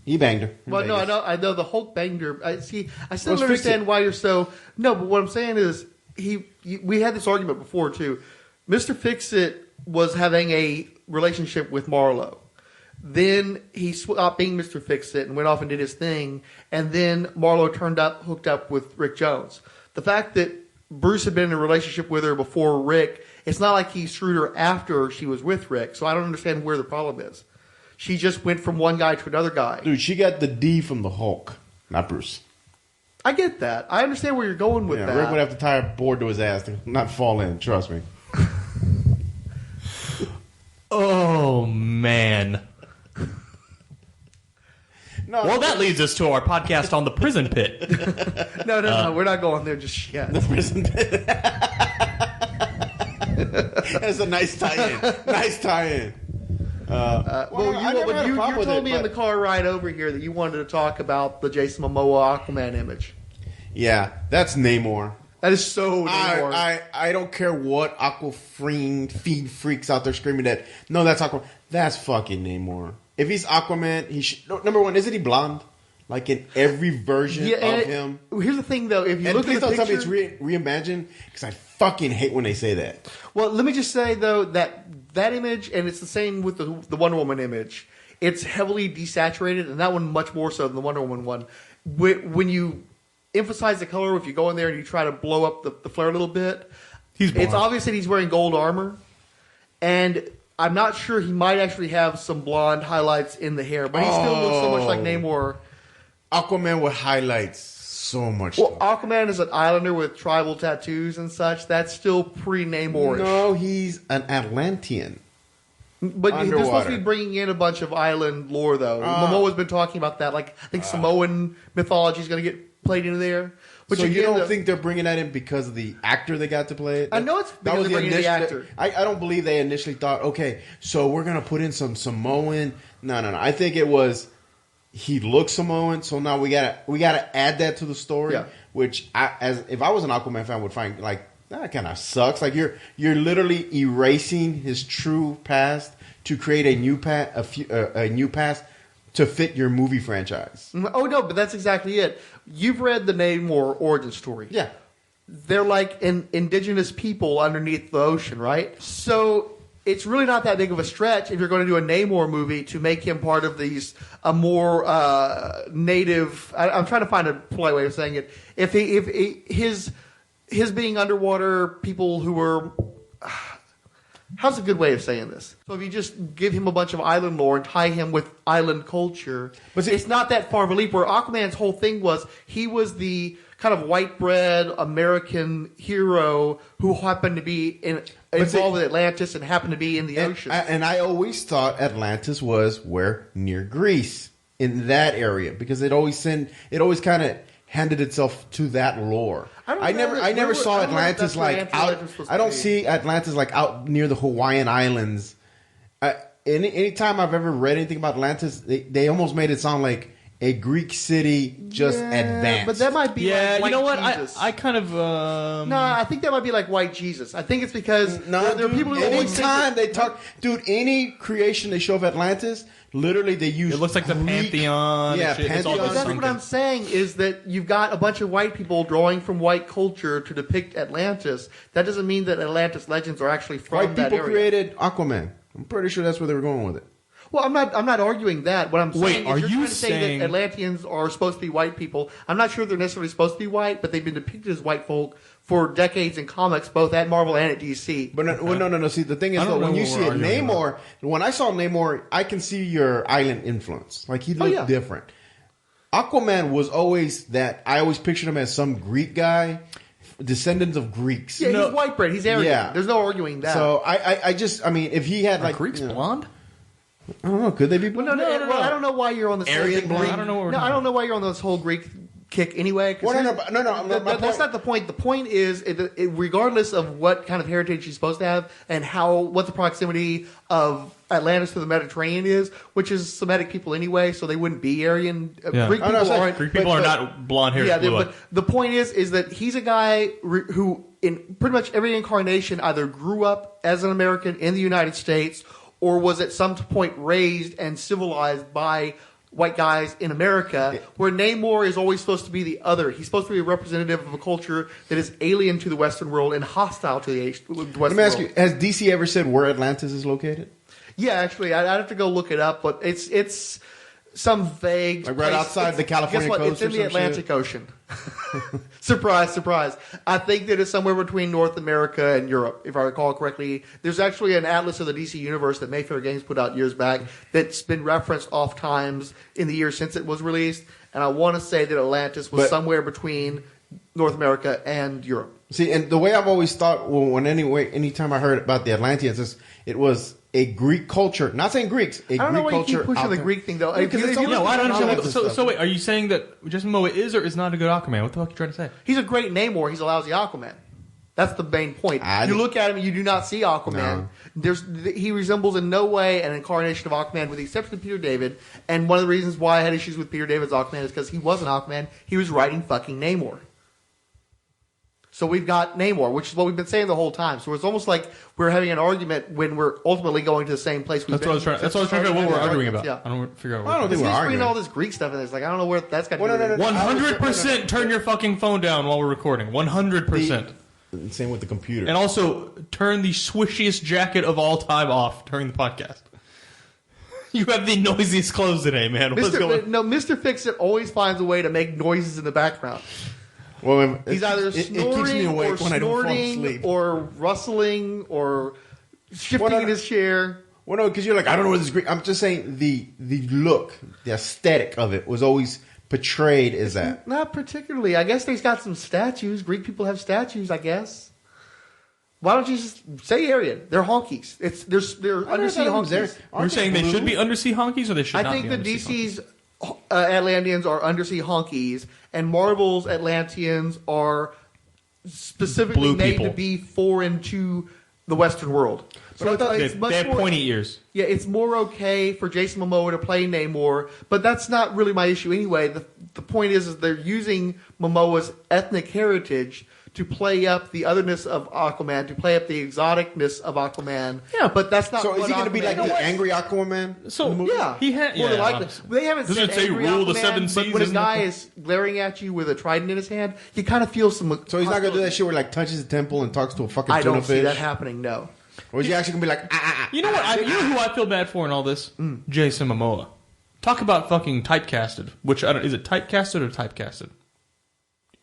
He banged her. Well, no, I know the Hulk banged her. I still don't understand why you're so... No, but what I'm saying is, we had this argument before, too. Mr. Fixit was having a relationship with Marlo. Then he stopped being Mr. Fixit and went off and did his thing. And then Marlo hooked up with Rick Jones. The fact that Bruce had been in a relationship with her before Rick, it's not like he screwed her after she was with Rick. So I don't understand where the problem is. She just went from one guy to another guy. Dude, she got the D from the Hulk, not Bruce. I get that. I understand where you're going with that. Rick would have to tie a board to his ass to not fall in. Trust me. Oh, man. No, well, that leads us to our podcast on the prison pit. No, we're not going there just yet. The prison pit. That's a nice tie-in. You told me in the car ride over here that you wanted to talk about the Jason Momoa Aquaman image. Yeah, that's Namor. That is so Namor. I don't care what Aquafan feed freaks out there screaming that. No, that's Aquaman. That's fucking Namor. If he's Aquaman, he should. Number one, isn't he blonde? Like in every version of him. Here's the thing, though. If you look at the picture, tell me it's reimagined, because I fucking hate when they say that. Well, let me just say though that image, and it's the same with the Wonder Woman image. It's heavily desaturated, and that one much more so than the Wonder Woman one. When you emphasize the color if you go in there and you try to blow up the flare a little bit. It's obvious that he's wearing gold armor, and I'm not sure he might actually have some blonde highlights in the hair, but he still looks so much like Namor. Aquaman with highlights so much. Well, Aquaman is an islander with tribal tattoos and such. That's still pre-Namorish. No, he's an Atlantean. But they're supposed to be bringing in a bunch of island lore, though. Momoa's been talking about that. Like, I think Samoan mythology is going to get played into there. But so you don't think they're bringing that in because of the actor they got to play it? I know it's because they're bringing in the actor. I don't believe they initially thought, okay, so we're going to put in some Samoan. No. I think it was he looks Samoan, so now we gotta add that to the story. Yeah. Which if I was an Aquaman fan, would find like that kind of sucks. Like you're literally erasing his true past to create a new past to fit your movie franchise. Oh no, but that's exactly it. You've read the Namor origin story. Yeah. They're like indigenous people underneath the ocean, right? So it's really not that big of a stretch if you're going to do a Namor movie to make him part of a more native. I'm trying to find a polite way of saying it. If his being underwater people who were. How's a good way of saying this? So if you just give him a bunch of island lore and tie him with island culture, but it's not that far of a leap. Where Aquaman's whole thing was, he was the kind of white bread American hero who happened to be involved with Atlantis and happened to be in the ocean. And I always thought Atlantis was near Greece, in that area, because it always kind of handed itself to that lore. I never saw Atlantis like out. I don't see Atlantis like out near the Hawaiian Islands. Anytime I've ever read anything about Atlantis, they almost made it sound like a Greek city just advanced. But that might be like White you know what? Jesus. I kind of... No, I think that might be like White Jesus. I think it's because there are people who always anytime they talk... Dude, any creation they show of Atlantis, literally they use... It looks like the Pantheon. Yeah, Pantheon. But that's what I'm saying, is that you've got a bunch of white people drawing from white culture to depict Atlantis. That doesn't mean that Atlantis legends are actually from white that people area. created Aquaman. I'm pretty sure that's where they were going with it. Well, I'm not arguing that. What I'm saying are is you're you trying to say saying that Atlanteans are supposed to be white people. I'm not sure they're necessarily supposed to be white, but they've been depicted as white folk for decades in comics, both at Marvel and at DC. But no. See, the thing is, though, when you see it, Namor, when I saw Namor, I can see your island influence. Like, he looked different. Aquaman was always that. I always pictured him as some Greek guy, descendants of Greeks. Yeah, he's white bread. He's Aryan. Yeah. There's no arguing that. So I mean, if he had like Greeks blonde. I don't know. Could they be blonde? No. Well, I don't know why you're on this. Aryan blonde. I don't know. I don't know why you're on this whole Greek kick anyway. No. That's not the point. The point is, regardless of what kind of heritage he's supposed to have and what the proximity of Atlantis to the Mediterranean is, which is Semitic people anyway, so they wouldn't be Aryan. Yeah. Greek people aren't. Greek people are not blonde hair. Yeah, but the point is that he's a guy who, in pretty much every incarnation, either grew up as an American in the United States or was at some point raised and civilized by white guys in America, where Namor is always supposed to be the other. He's supposed to be a representative of a culture that is alien to the Western world and hostile to the Western world. Let me ask you, has DC ever said where Atlantis is located? Yeah, actually, I'd have to go look it up, but it's some vague... Like right outside the California coast. coast. It's in the Atlantic Ocean. Surprise. I think that it's somewhere between North America and Europe, if I recall correctly. There's actually an atlas of the DC universe that Mayfair Games put out years back that's been referenced oft times in the years since it was released, and I want to say that Atlantis was somewhere between North America and Europe. See, and the way I've always thought, anytime I heard about the Atlanteans, it was a Greek culture. Not saying Greeks. I don't know why you keep pushing the Greek thing, though. I don't understand. So wait, are you saying that Jason Momoa is or is not a good Aquaman? What the fuck are you trying to say? He's a great Namor. He's a lousy Aquaman. That's the main point. You look at him and you do not see Aquaman. No. He resembles in no way an incarnation of Aquaman with the exception of Peter David. And one of the reasons why I had issues with Peter David's Aquaman is because he wasn't Aquaman. He was writing fucking Namor. So we've got Namor, which is what we've been saying the whole time. So it's almost like we're having an argument when we're ultimately going to the same place. That's what I was trying to figure out what we're arguing about. Yeah. I don't figure out. I don't think we're arguing. All this Greek stuff in there. It's like I don't know where that's got to do with it. 100% turn your fucking phone down while we're recording. 100%. Same with the computer. And also turn the swishiest jacket of all time off during the podcast. You have the noisiest clothes today, man. What's going on? No, Mr. Fixit always finds a way to make noises in the background. Well, He's either snoring it keeps me awake or when I don't fall snorting asleep. or rustling or shifting in his chair. Well, no, because you're like, I don't know what this Greek. I'm just saying the look, the aesthetic of it was always portrayed as that. Not particularly. I guess they've got some statues. Greek people have statues, I guess. Why don't you just say Aryan? They're honkies. They're undersea honkies. You're saying they should be undersea honkies, or they should not be? I think the DC's Atlanteans are undersea honkies, and Marvel's Atlanteans are specifically Blue made people. to be foreign to the Western world. So it's much they have more, pointy ears. Yeah, it's more okay for Jason Momoa to play Namor, but that's not really my issue anyway. The point is they're using Momoa's ethnic heritage to play up the otherness of Aquaman, to play up the exoticness of Aquaman. Yeah, but that's not. So is what he going to be like Aquaman the is. angry Aquaman? So Yeah, he had. more than Yeah, likely. They haven't Doesn't said it say angry rule the Aquaman, seven but seas? when a Isn't guy it? is glaring at you with a trident in his hand, you kind of feel some. So he's not going to do that shit where like touches the temple and talks to a fucking I tuna don't see fish? that happening. No. Or is he actually going to be like, You know what? You know who I feel bad for in all this? Jason Momoa. Talk about fucking typecasted. Which I don't. Is it typecasted or typecasted?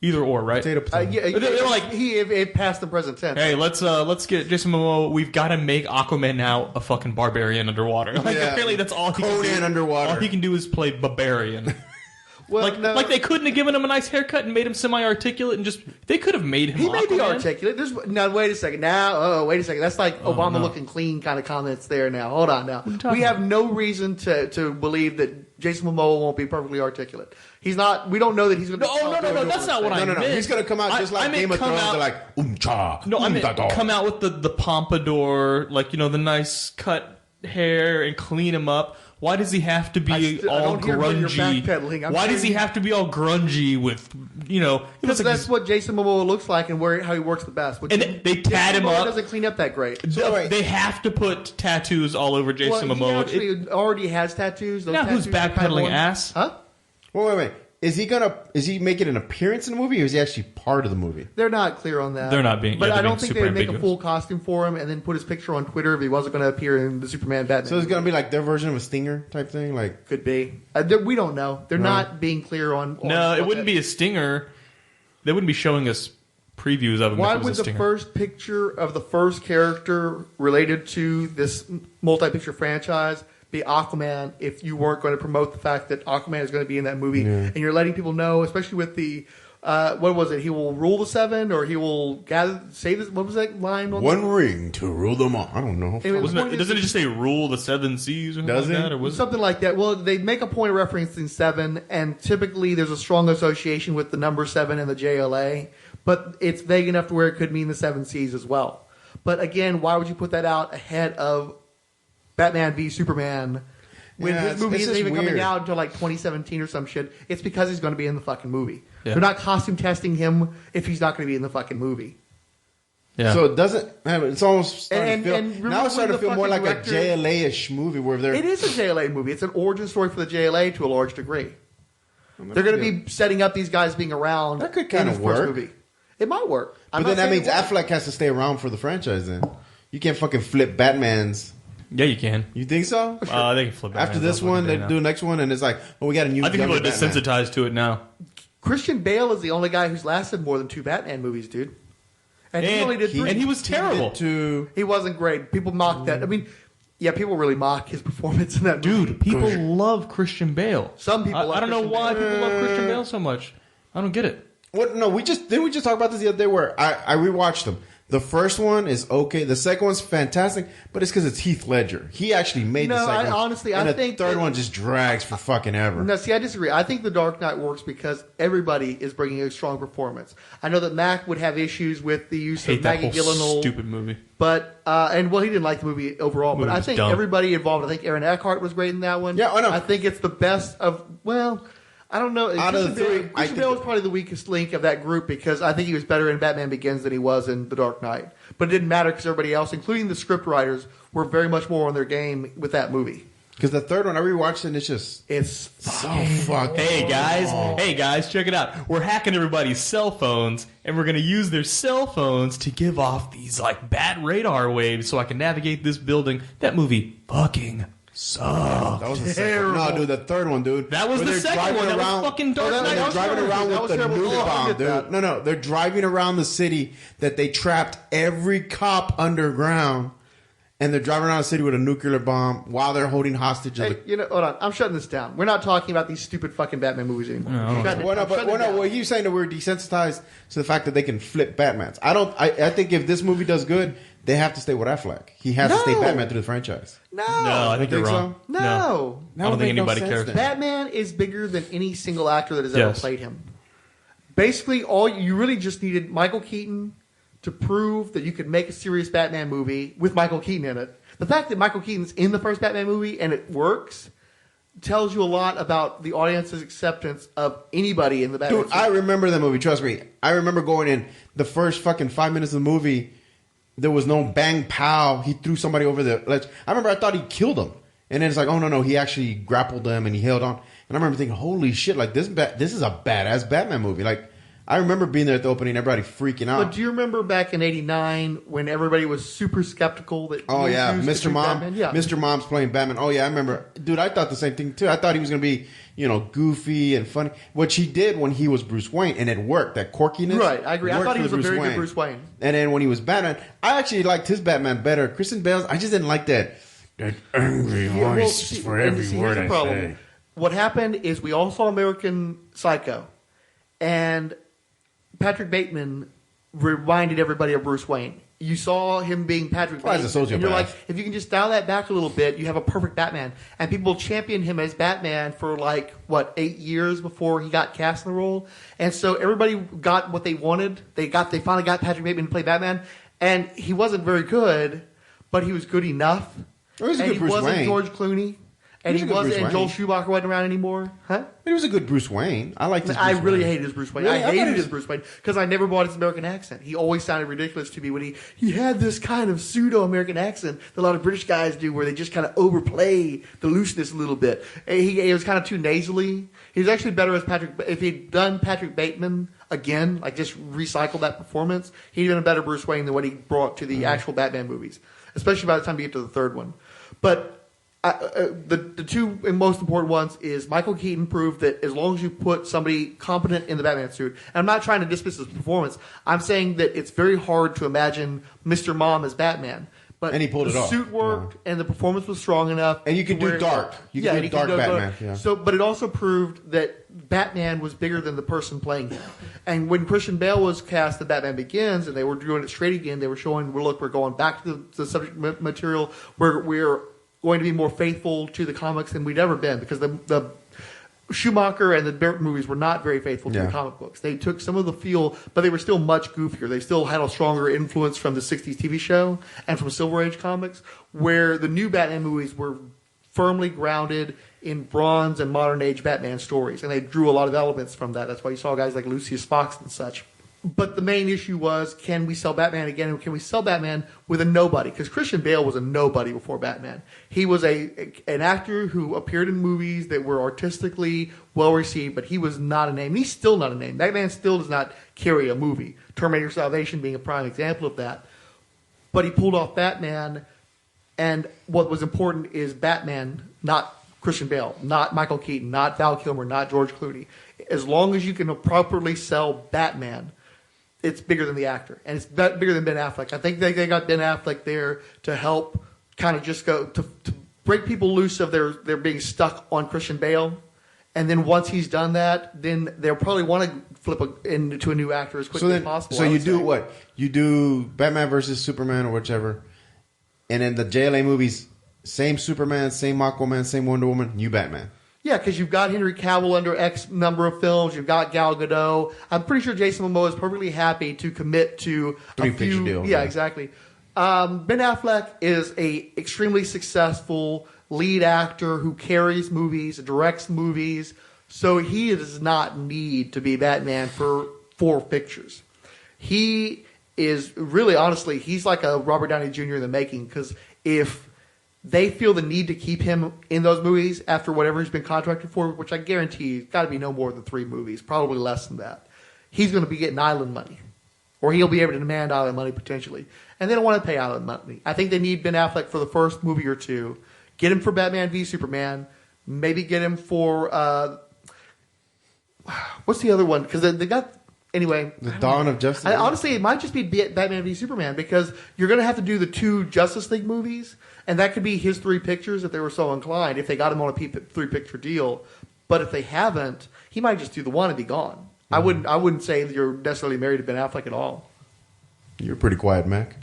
Either or, right? Yeah, They're like, it passed the present tense. hey, let's get Jason Momoa. We've got to make Aquaman now a fucking barbarian underwater. Like Yeah. apparently that's all he can do. Conan underwater. All he can do is play barbarian. Well, like they couldn't have given him a nice haircut and made him semi-articulate and just they could have made him. He may be Aquaman. articulate. wait a second. Wait a second. That's like Obama no. looking clean kind of comments there now. Hold on now. We have no reason to believe that Jason Momoa won't be perfectly articulate. He's not. We don't know that he's going to. No. That's not what I meant. no. He's going to come out just like Game of Thrones. They're like, cha. No, I meant come out with the pompadour, like the nice cut hair, and clean him up. Why does he have to be all grungy? Why does he have to be all grungy with Because that's what Jason Momoa looks like and how he works the best. And they tat him up. Doesn't clean up that great. They have to put tattoos all over Jason Momoa. He actually already has tattoos. Those Now who's tattoos are backpedaling kind of ass? Huh? Wait. Is he making an appearance in the movie, or is he actually part of the movie? They're not clear on that. They're not being. But yeah, I don't think super they would make a ambiguous. full costume for him and then put his picture on Twitter if he wasn't going to appear in the Superman Batman. So it's going to be like their version of a stinger type thing, like could be. We don't know. They're not being clear on. No, it wouldn't be a stinger. They wouldn't be showing us previews of him. Why if it was would a the stinger. first picture of the first character related to this multi-picture franchise be Aquaman if you weren't going to promote the fact that Aquaman is going to be in that movie? Yeah. And you're letting people know, especially with the what was it? He will rule the seven, or he will save this. What was that line? One ring to rule them all. I don't know. Anyway, Doesn't it just say rule the seven seas or Does something like it? that? Or was something like that. Well, they make a point of referencing seven, and typically there's a strong association with the number 7 and the JLA, but it's vague enough to where it could mean the 7 Seas as well. But again, why would you put that out ahead of Batman v Superman when his movie isn't even coming out until like 2017 or some shit? It's because he's going to be in the fucking movie. Yeah. They're not costume testing him if he's not going to be in the fucking movie. Yeah. So it doesn't. It's almost starting to And feel. Now it's starting to feel more like director- a JLA-ish movie where they're. It is a JLA movie. It's an origin story for the JLA to a large degree. They're going to be setting up these guys being around. That could in kind his of first work. movie. It might work. But then that means Affleck has to stay around for the franchise. Then you can't fucking flip Batman's. Yeah, you can. You think so? They can flip Batman's After this one, they do the next one, and it's like, oh, we got a new. I think people are younger Batman. desensitized to it now. Christian Bale is the only guy who's lasted more than 2 Batman movies, dude. And he only did 3. And he was terrible. He wasn't great. People mocked that. I mean, yeah, people really mock his performance in that movie. Dude, people love Christian Bale. Some people love I don't know Christian why Bale. people love Christian Bale so much. I don't get it. What? No, didn't we just talk about this the other day where I rewatched them. The first one is okay. The second one's fantastic, but it's because it's Heath Ledger. He actually made the second one. Honestly, and I the think third one just drags for fucking ever. No, see, I disagree. I think The Dark Knight works because everybody is bringing a strong performance. I know that Mac would have issues with the use Hate of that Maggie whole Gyllenhaal. stupid movie. But he didn't like the movie overall. But Movie I was think dumb. everybody involved. I think Aaron Eckhart was great in that one. Yeah, I know. I think it's the best of. Well, I don't know. Out of the three, Christian Bale was probably the weakest link of that group because I think he was better in Batman Begins than he was in The Dark Knight. But it didn't matter because everybody else, including the script writers, were very much more on their game with that movie. Because the third one, I rewatched it, and it's so fucking. Hey guys, check it out. We're hacking everybody's cell phones, and we're gonna use their cell phones to give off these like bad radar waves, so I can navigate this building. That movie fucking That was the second. No, dude, the third one, dude. That was Where the they're second one. driving That was fucking Dark Knight. They're driving around with the nuke bomb, dude. No, they're driving around the city that they trapped every cop underground, and they're driving around the city with a nuclear bomb while they're holding hostage. Hold on. I'm shutting this down. We're not talking about these stupid fucking Batman movies anymore. Well, you're saying that we're desensitized to the fact that they can flip Batmans. I think if this movie does good, they have to stay with Affleck. He has to stay Batman through the franchise. No, I think you're wrong. No. I don't think anybody cares. Batman is bigger than any single actor that has ever played him. Basically, all you really just needed Michael Keaton to prove that you could make a serious Batman movie with Michael Keaton in it. The fact that Michael Keaton's in the first Batman movie and it works tells you a lot about the audience's acceptance of anybody in the Batman. Dude, I remember that movie. Trust me. I remember going in the first fucking 5 minutes of the movie. There was no bang pow. He threw somebody over the ledge. I remember I thought he killed him. And then it's like, oh, no. He actually grappled them and he held on. And I remember thinking, holy shit, like this is a badass Batman movie. Like, I remember being there at the opening, everybody freaking out. But do you remember back in '89 when everybody was super skeptical that? Oh yeah, Mr. Mom. Yeah. Mr. Mom's playing Batman. Oh yeah, I remember. Dude, I thought the same thing too. I thought he was gonna be, goofy and funny, which he did when he was Bruce Wayne, and it worked. That quirkiness. Right, I agree. I thought he was a very good Bruce Wayne. And then when he was Batman, I actually liked his Batman better. Christian Bale's, I just didn't like that angry voice for every word I say. What happened is we all saw American Psycho, and Patrick Bateman reminded everybody of Bruce Wayne. You saw him being Patrick Bateman. As a sociopath. And you're like, if you can just dial that back a little bit, you have a perfect Batman. And people championed him as Batman for 8 years before he got cast in the role. And so everybody got what they wanted. They finally got Patrick Bateman to play Batman. And he wasn't very good, but he was good enough. He was a good Bruce wasn't Wayne. George Clooney. And he wasn't, and Joel Schumacher wasn't around anymore. Huh? He was a good Bruce Wayne. I liked his Bruce I Wayne. really hated his Bruce Wayne. Really? I hated his Bruce Wayne because I never bought his American accent. He always sounded ridiculous to me when he had this kind of pseudo-American accent that a lot of British guys do where they just kind of overplay the looseness a little bit. He was kind of too nasally. He was actually better as Patrick. If he'd done Patrick Bateman again, just recycle that performance, he'd been a better Bruce Wayne than what he brought to the actual Batman movies, especially by the time you get to the third one. But the two most important ones is Michael Keaton proved that as long as you put somebody competent in the Batman suit, and I'm not trying to dismiss his performance, I'm saying that it's very hard to imagine Mr. Mom as Batman. But and he pulled it off. The suit worked, and the performance was strong enough. And you can do dark. You can do dark Batman. Yeah. So, but it also proved that Batman was bigger than the person playing him. And when Christian Bale was cast in Batman Begins, and they were doing it straight again, they were showing, look, we're going back to the subject material. We're going to be more faithful to the comics than we'd ever been, because the Schumacher and the Barrett movies were not very faithful to the comic books. They took some of the feel, but they were still much goofier. They still had a stronger influence from the 60s TV show and from Silver Age comics, where the new Batman movies were firmly grounded in bronze and modern age Batman stories. And they drew a lot of elements from that. That's why you saw guys like Lucius Fox and such. But the main issue was, can we sell Batman again? And can we sell Batman with a nobody? Because Christian Bale was a nobody before Batman. He was an actor who appeared in movies that were artistically well received, but he was not a name. He's still not a name. Batman still does not carry a movie. Terminator Salvation being a prime example of that. But he pulled off Batman, and what was important is Batman, not Christian Bale, not Michael Keaton, not Val Kilmer, not George Clooney. As long as you can properly sell Batman, it's bigger than the actor, and it's bigger than Ben Affleck. I think they got Ben Affleck there to help kind of just go to break people loose of their being stuck on Christian Bale, and then once he's done that, then they'll probably want to flip into a new actor as quickly as possible. So you do what? You do Batman versus Superman or whichever, and in the JLA movies, same Superman, same Aquaman, same Wonder Woman, new Batman. Yeah, because you've got Henry Cavill under X number of films. You've got Gal Gadot. I'm pretty sure Jason Momoa is perfectly happy to commit to a few. Deal, yeah, exactly. Ben Affleck is a extremely successful lead actor who carries movies, directs movies, so he does not need to be Batman for 4 pictures. He is really, honestly, he's like a Robert Downey Jr. in the making, because if they feel the need to keep him in those movies after whatever he's been contracted for, which I guarantee has got to be no more than 3 movies, probably less than that. He's going to be getting island money, or he'll be able to demand island money potentially. And they don't want to pay island money. I think they need Ben Affleck for the first movie or 2, Get him for Batman v Superman. Maybe get him for what's the other one? Because they got anyway. The Dawn of Justice. Honestly, it might just be Batman v Superman because you're going to have to do the 2 Justice League movies, and that could be his 3 pictures if they were so inclined. If they got him on a 3-picture deal, but if they haven't, he might just do the one and be gone. I wouldn't say that you're necessarily married to Ben Affleck at all. You're pretty quiet, Mac.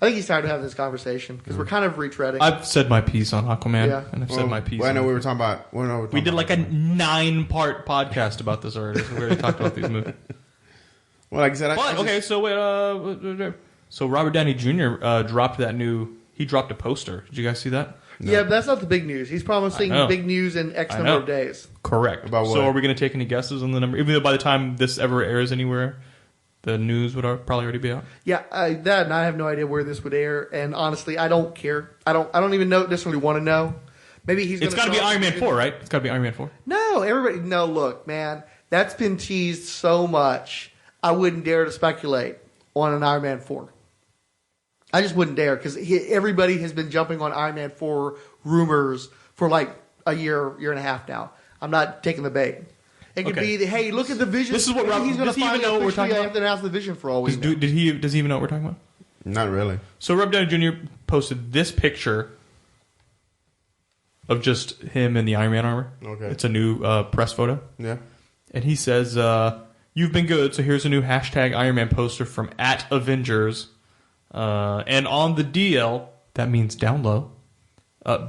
I think he's tired of having this conversation because we're kind of retreading. I've said my piece on Aquaman, and I've said my piece. Well, I know we were talking about. We did like a 9-part podcast about this already. So we already talked about these movies. Well, like I said, so wait. So Robert Downey Jr. Dropped that new. He dropped a poster. Did you guys see that? No. Yeah, but that's not the big news. He's promising big news in X number of days. Correct. About what? So are we going to take any guesses on the number? Even though by the time this ever airs anywhere, the news would probably already be out. Yeah, that and I have no idea where this would air. And honestly, I don't care. I don't even necessarily want to know. Maybe he's. It's got to be Iron Man 4, right? It's got to be Iron Man 4. No, everybody. No, look, man, that's been teased so much. I wouldn't dare to speculate on an Iron Man 4. I just wouldn't dare because everybody has been jumping on Iron Man 4 rumors for like a year and a half now. I'm not taking the bait. It could be, hey, look at the Vision. This is what he's going to find know what we're talking about. I have to announce the Vision for all we know. Does he even know what we're talking about? Not really. So Rob Downey Jr. posted this picture of just him in the Iron Man armor. Okay. It's a new press photo. Yeah. And he says, you've been good, so here's a new hashtag Iron Man poster from @Avengers. And on the DL, that means down low.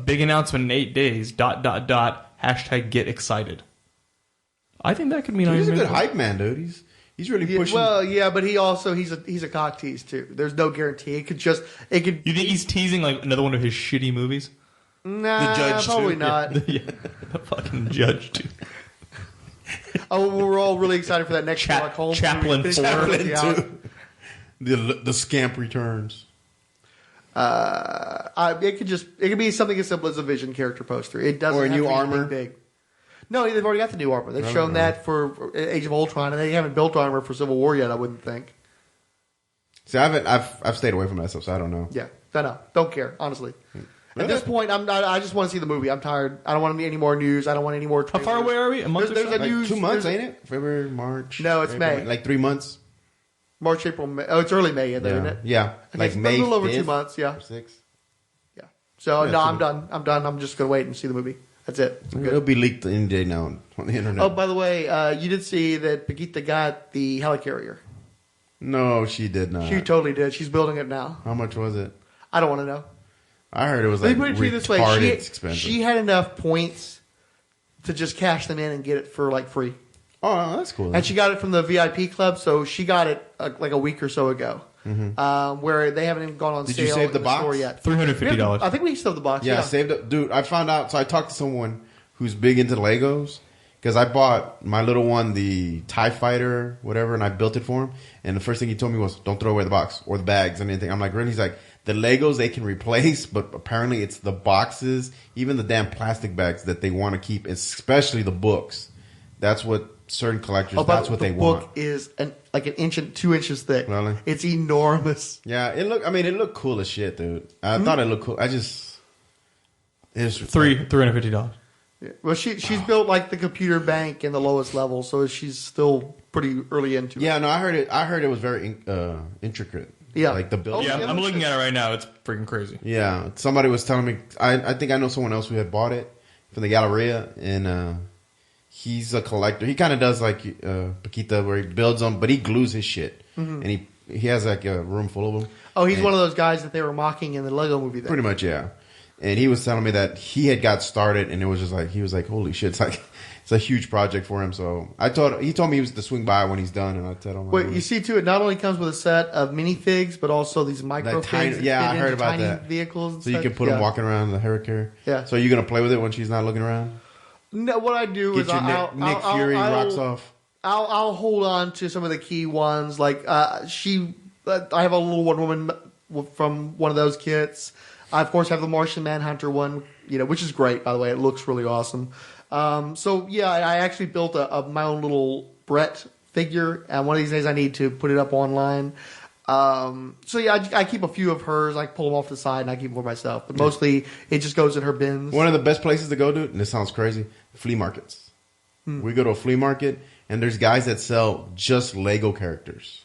Big announcement in 8 days, .. Hashtag get excited. I think that could mean Iron Man. He's a good hype man, dude. He's really pushing. Well, yeah, but he also he's a cock tease too. There's no guarantee. It could. You think he's teasing like another one of his shitty movies? Nah, the Judge probably too. not. The fucking Judge too. We're all really excited for that next Sherlock Holmes Chaplin movie. 4. Chaplin 2. The scamp returns. It could be something as simple as a Vision character poster. It doesn't or a have new to be armor. Big. No, they've already got the new armor. They've shown that for Age of Ultron, and they haven't built armor for Civil War yet. I wouldn't think. See, I've stayed away from that stuff, so I don't know. Yeah, don't care honestly. Really? At this point, I just want to see the movie. I'm tired. I don't want any more news. I don't want any more trailers. How far away are we? A month or so? Like 2 months, ain't it? February, March. No, it's April, May. Like 3 months. March, April, May. Oh, it's early May, isn't it? Yeah, like May. A little over 5th, 2 months. Yeah, 6. Yeah. So no, I'm done. I'm just gonna wait and see the movie. That's it. It'll be leaked any day now on the internet. Oh, by the way, you did see that Paquita got the helicarrier. No, she did not. She totally did. She's building it now. How much was it? I don't want to know. I heard it was Let like me put it to you this way: expensive. she had enough points to just cash them in and get it for like free. Oh, that's cool. And she got it from the VIP club, so she got it like a week or so ago. Mm-hmm. Where they haven't even gone on Did sale you save the in box? store yet. $350. I think we still have the box. Yeah, I saved it. Dude, I found out. So I talked to someone who's big into Legos because I bought my little one, the TIE Fighter, whatever, and I built it for him. And the first thing he told me was, don't throw away the box or the bags and anything. I'm like, really? He's like, the Legos they can replace, but apparently it's the boxes, even the damn plastic bags that they want to keep, especially the books. That's what certain collectors, that's what they want. The book is like an inch and 2 inches thick. Really? It's enormous. Yeah, it looked cool as shit, dude. I thought it looked cool. It was $350. Yeah. Well, she's built like the computer bank in the lowest level, so she's still pretty early into it. Yeah, no, I heard it was very intricate. Yeah, like the build. Yeah, I'm looking at it right now. It's freaking crazy. Yeah, somebody was telling me. I think I know someone else who had bought it from the Galleria, and he's a collector. He kind of does like Paquita, where he builds them, but he glues his shit, and he has like a room full of them. Oh, he's one of those guys that they were mocking in the Lego movie. Then. Pretty much, yeah. And he was telling me that he had got started, and it was just like he was like, "Holy shit!" It's a huge project for him. So he told me he was to swing by when he's done, and I told him. Wait, you see too? It not only comes with a set of minifigs, but also these micro figs. Yeah, I heard about that. Vehicles. And so you can put them walking around the Helicarrier. Yeah. So you're gonna play with it when she's not looking around? No, what I do is Nick Fury rocks off. I'll hold on to some of the key ones. Like I have a little Wonder Woman from one of those kits. I of course have the Martian Manhunter one, which is great, by the way. It looks really awesome. So yeah, I actually built my own little Brett figure, and one of these days I need to put it up online. So yeah, I keep a few of hers. I pull them off the side and I keep them for myself. But mostly it just goes in her bins. One of the best places to go to, and this sounds crazy, flea markets. We go to a flea market and there's guys that sell just Lego characters.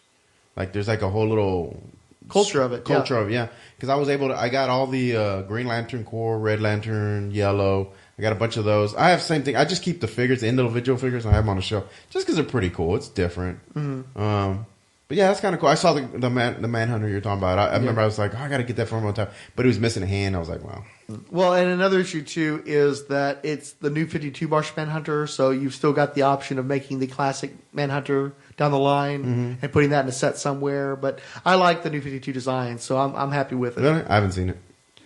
Like there's like a whole little culture of it. Because I got all the Green Lantern Corps, Red Lantern, Yellow. I got a bunch of those. I have the same thing. I just keep the figures, the individual figures, and I have them on the shelf just because they're pretty cool. It's different. But yeah, that's kind of cool. I saw the Manhunter you're talking about. I remember I was like, I got to get that for him one time. But he was missing a hand. I was like, wow. Well, and another issue too is that it's the new 52 Martian Manhunter, so you've still got the option of making the classic Manhunter down the line and putting that in a set somewhere. But I like the new 52 design, so I'm happy with it. Really? I haven't seen it.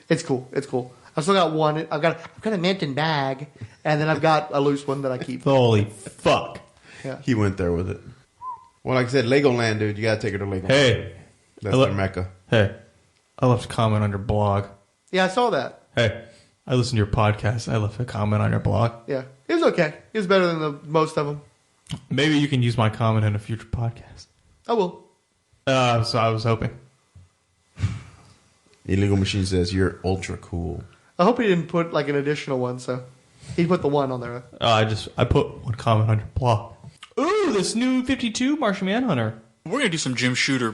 It's cool. It's cool. I've still got one. I've got a Manton bag, and then I've got a loose one that I keep. Holy fuck! Yeah. He went there with it. Well, like I said, Legoland, dude. You gotta take her to Legoland. Hey, that's their mecca. Hey, I left a comment on your blog. Yeah, I saw that. Hey, I listened to your podcast. I left a comment on your blog. Yeah, it was okay. It was better than most of them. Maybe you can use my comment in a future podcast. I will. So I was hoping. Illegal Machine says you're ultra cool. I hope he didn't put like an additional one, so he put the one on there. I put one comment on your blog. Ooh, this new 52 Martian Manhunter. We're gonna do some Jim Shooter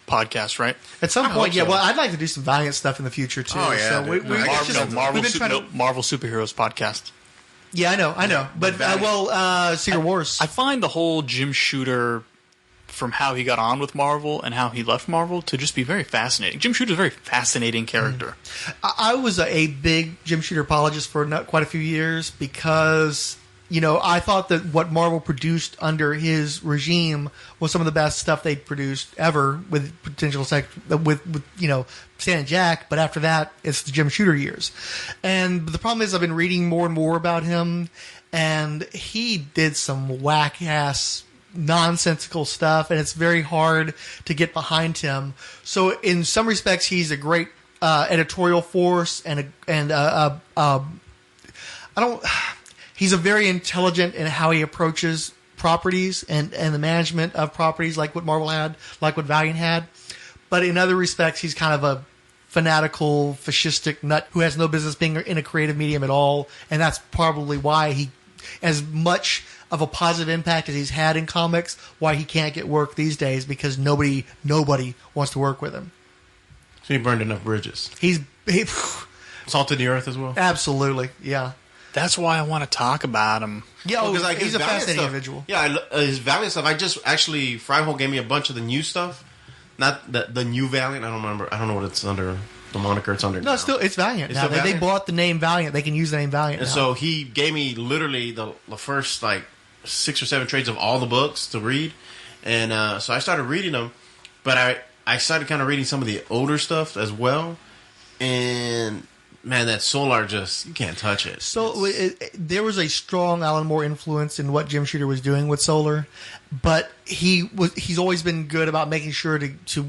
podcast, right? At some point, yeah. Well, I'd like to do some Valiant stuff in the future too. Oh yeah, so Marvel Superheroes podcast. Yeah, I know. But Secret Wars. I find the whole Jim Shooter, from how he got on with Marvel and how he left Marvel, to just be very fascinating. Jim Shooter's a very fascinating character. I was a big Jim Shooter apologist for quite a few years because, I thought that what Marvel produced under his regime was some of the best stuff they'd produced ever with potential with Stan and Jack. But after that, it's the Jim Shooter years. And the problem is I've been reading more and more about him, and he did some whack-ass nonsensical stuff, and it's very hard to get behind him. So in some respects, he's a great editorial force, he's a very intelligent in how he approaches properties and the management of properties, like what Marvel had, like what Valiant had. But in other respects, he's kind of a fanatical, fascistic nut who has no business being in a creative medium at all, and that's probably why he, as much of a positive impact as he's had in comics, why he can't get work these days, because nobody wants to work with him. So he burned enough bridges. He salted the earth as well. Absolutely, yeah. That's why I want to talk about him. Yeah, because he's a fascinating individual. Yeah, his Valiant stuff. I just actually Frihole gave me a bunch of the new stuff, not the new Valiant. I don't remember. I don't know what it's under. The moniker it's under. No, it's Valiant. It's now. Valiant? They bought the name Valiant. They can use the name Valiant. And now. so he gave me literally the first 6 or 7 trades of all the books to read, and so I started reading them. But I started kind of reading some of the older stuff as well, and man, that Solar you can't touch it. So there was a strong Alan Moore influence in what Jim Shooter was doing with Solar, but he's always been good about making sure to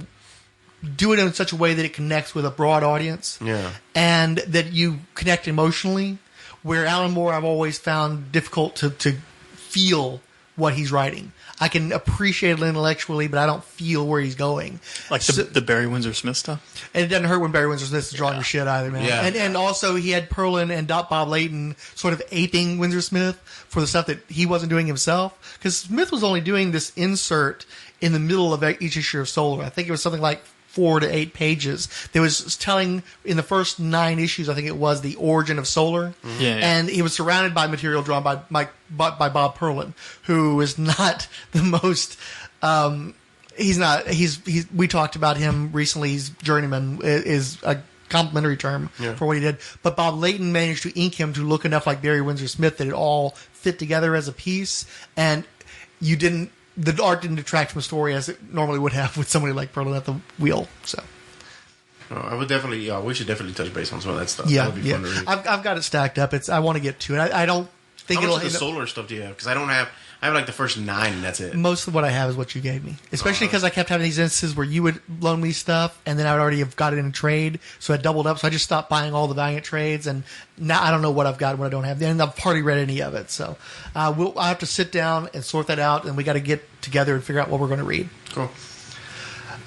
do it in such a way that it connects with a broad audience. Yeah. And that you connect emotionally, where Alan Moore I've always found difficult to feel what he's writing. I can appreciate it intellectually, but I don't feel where he's going. Like the Barry Windsor Smith stuff? And it doesn't hurt when Barry Windsor Smith's drawing your shit either, man. Yeah. And also he had Perlin and Bob Layton sort of aping Windsor Smith for the stuff that he wasn't doing himself. Because Smith was only doing this insert in the middle of each issue of Solar. I think it was something like 4 to 8 pages. There was telling in the first 9 issues, I think it was, the origin of Solar. Yeah. And he was surrounded by material drawn by Bob Perlin, who is not the most. We talked about him recently. He's journeyman is a complimentary term for what he did. But Bob Layton managed to ink him to look enough like Barry Windsor Smith that it all fit together as a piece, and the art didn't detract from the story as it normally would have with somebody like Perlin at the wheel. So, I would definitely. We should definitely touch base on some of that stuff. Yeah, that would be fun to read. I've got it stacked up. I want to get to it. I don't think How it'll. much of the Solar stuff do you have? Because I have like the first 9, and that's it. Most of what I have is what you gave me, especially because I kept having these instances where you would loan me stuff, and then I would already have got it in a trade, so I doubled up. So I just stopped buying all the Valiant trades, and now I don't know what I've got and what I don't have. And I've hardly read any of it, so I have to sit down and sort that out, and we got to get together and figure out what we're going to read. Cool.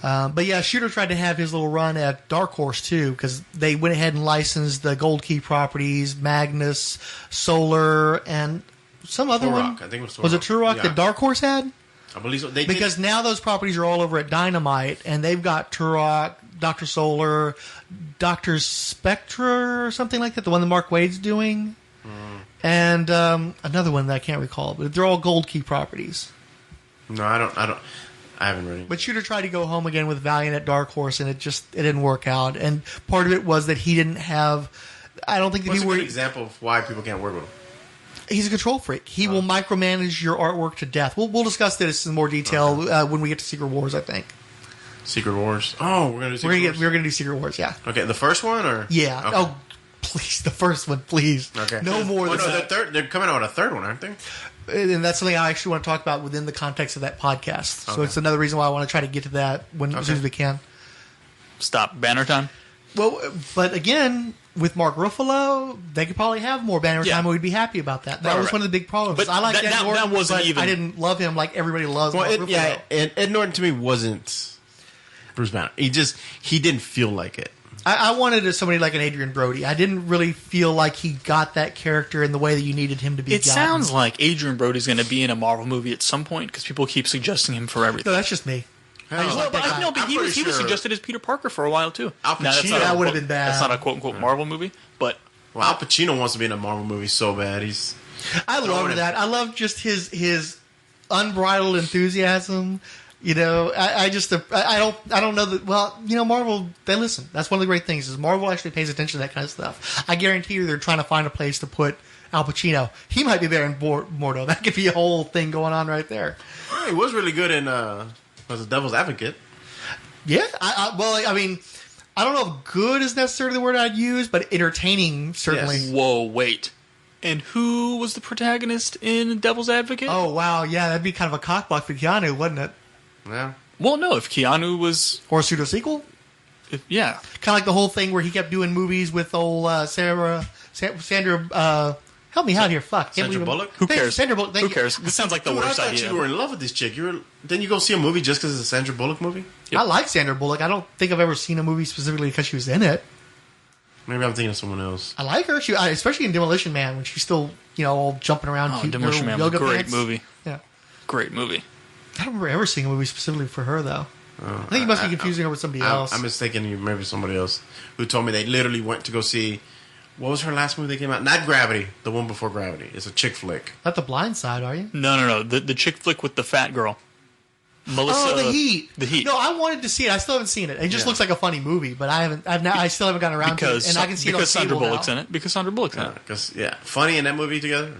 But yeah, Shooter tried to have his little run at Dark Horse too, because they went ahead and licensed the Gold Key properties, Magnus, Solar, and some other one. I think it was Was it Turok Yeah. that Dark Horse had? I believe so. Because now those properties are all over at Dynamite, and they've got Turok, Dr. Solar, Dr. Spectra, or something like that, the one that Mark Wade's doing, and another one that I can't recall, but they're all Gold Key properties. No, I haven't read it. But Shooter tried to go home again with Valiant at Dark Horse, and it didn't work out. And part of it was that he didn't have. I don't think that What's he a were. good example of why people can't work with him? He's a control freak. He will micromanage your artwork to death. We'll discuss this in more detail when we get to Secret Wars, I think. Secret Wars. Oh, we're gonna do Secret Wars. We're gonna do Secret Wars. Yeah. Okay, the first one or Yeah. Okay. Oh, please, the first one, please. Okay. No more than that. They're coming out with a third one, aren't they? And that's something I actually want to talk about within the context of that podcast. So Okay. it's another reason why I want to try to get to that as soon as we can. Stop. Banner time? Well, but again, with Mark Ruffalo, they could probably have more banner time, and we'd be happy about that. That was one of the big problems. But I like that Norton, that wasn't but even. I didn't love him like everybody loves Mark Ruffalo. Yeah, and Ed Norton to me wasn't Bruce Banner. He didn't feel like it. I wanted somebody like an Adrian Brody. I didn't really feel like he got that character in the way that you needed him to be. It sounds like Adrian Brody's going to be in a Marvel movie at some point because people keep suggesting him for everything. No, that's just me. But he was suggested as Peter Parker for a while too. Al Pacino, that would have been bad. That's not a quote unquote Marvel movie, but Al Pacino wants to be in a Marvel movie so bad. I love that. I love just his unbridled enthusiasm. You know, I don't know that. Well, you know, Marvel, they listen. That's one of the great things is Marvel actually pays attention to that kind of stuff. I guarantee you, they're trying to find a place to put Al Pacino. He might be there in Mordo. That could be a whole thing going on right there. He was really good in was the Devil's Advocate. Yeah, I mean, I don't know if good is necessarily the word I'd use, but entertaining certainly. Yes. Whoa, wait. And who was the protagonist in Devil's Advocate? Oh wow, yeah, that'd be kind of a cockblock for Keanu, wouldn't it? Yeah. Well, no, if Keanu was or a pseudo sequel. Yeah, kind of like the whole thing where he kept doing movies with old Sandra. Help me out here, fuck. Sandra Bullock? Who cares? Sandra Bullock. Who cares? This sounds like the Dude, worst I thought idea. you were in love with this chick. Then you go see a movie just because it's a Sandra Bullock movie? I like Sandra Bullock. I don't think I've ever seen a movie specifically because she was in it. Maybe I'm thinking of someone else. I like her. Especially in Demolition Man when she's still, all jumping around. Oh, cute Demolition Man yoga was a great pants. movie. Yeah. Great movie. I don't remember ever seeing a movie specifically for her, though. I think you must be confusing her with somebody else. I'm mistaken you maybe somebody else who told me they literally went to go see. What was her last movie that came out? Not Gravity. The one before Gravity. It's a chick flick. Not The Blind Side, are you? No. The chick flick with the fat girl. Melissa. Oh, The Heat. The Heat. No, I wanted to see it. I still haven't seen it. It just looks like a funny movie, but I still haven't gotten around to it. And I can see it on because Sandra cable Bullock's now. in it. Because Sandra Bullock's in it. Funny in that movie together.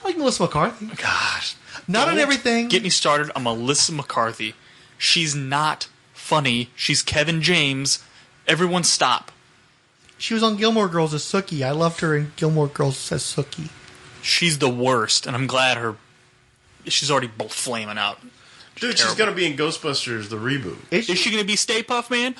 I like Melissa McCarthy. Gosh, not on don't everything. Get me started on Melissa McCarthy. She's not funny. She's Kevin James. Everyone stop. She was on Gilmore Girls as Sookie. I loved her in Gilmore Girls as Sookie. She's the worst, and I'm glad she's already both flaming out. Dude, she's going to be in Ghostbusters, the reboot. Is she going to be Stay Puft Man?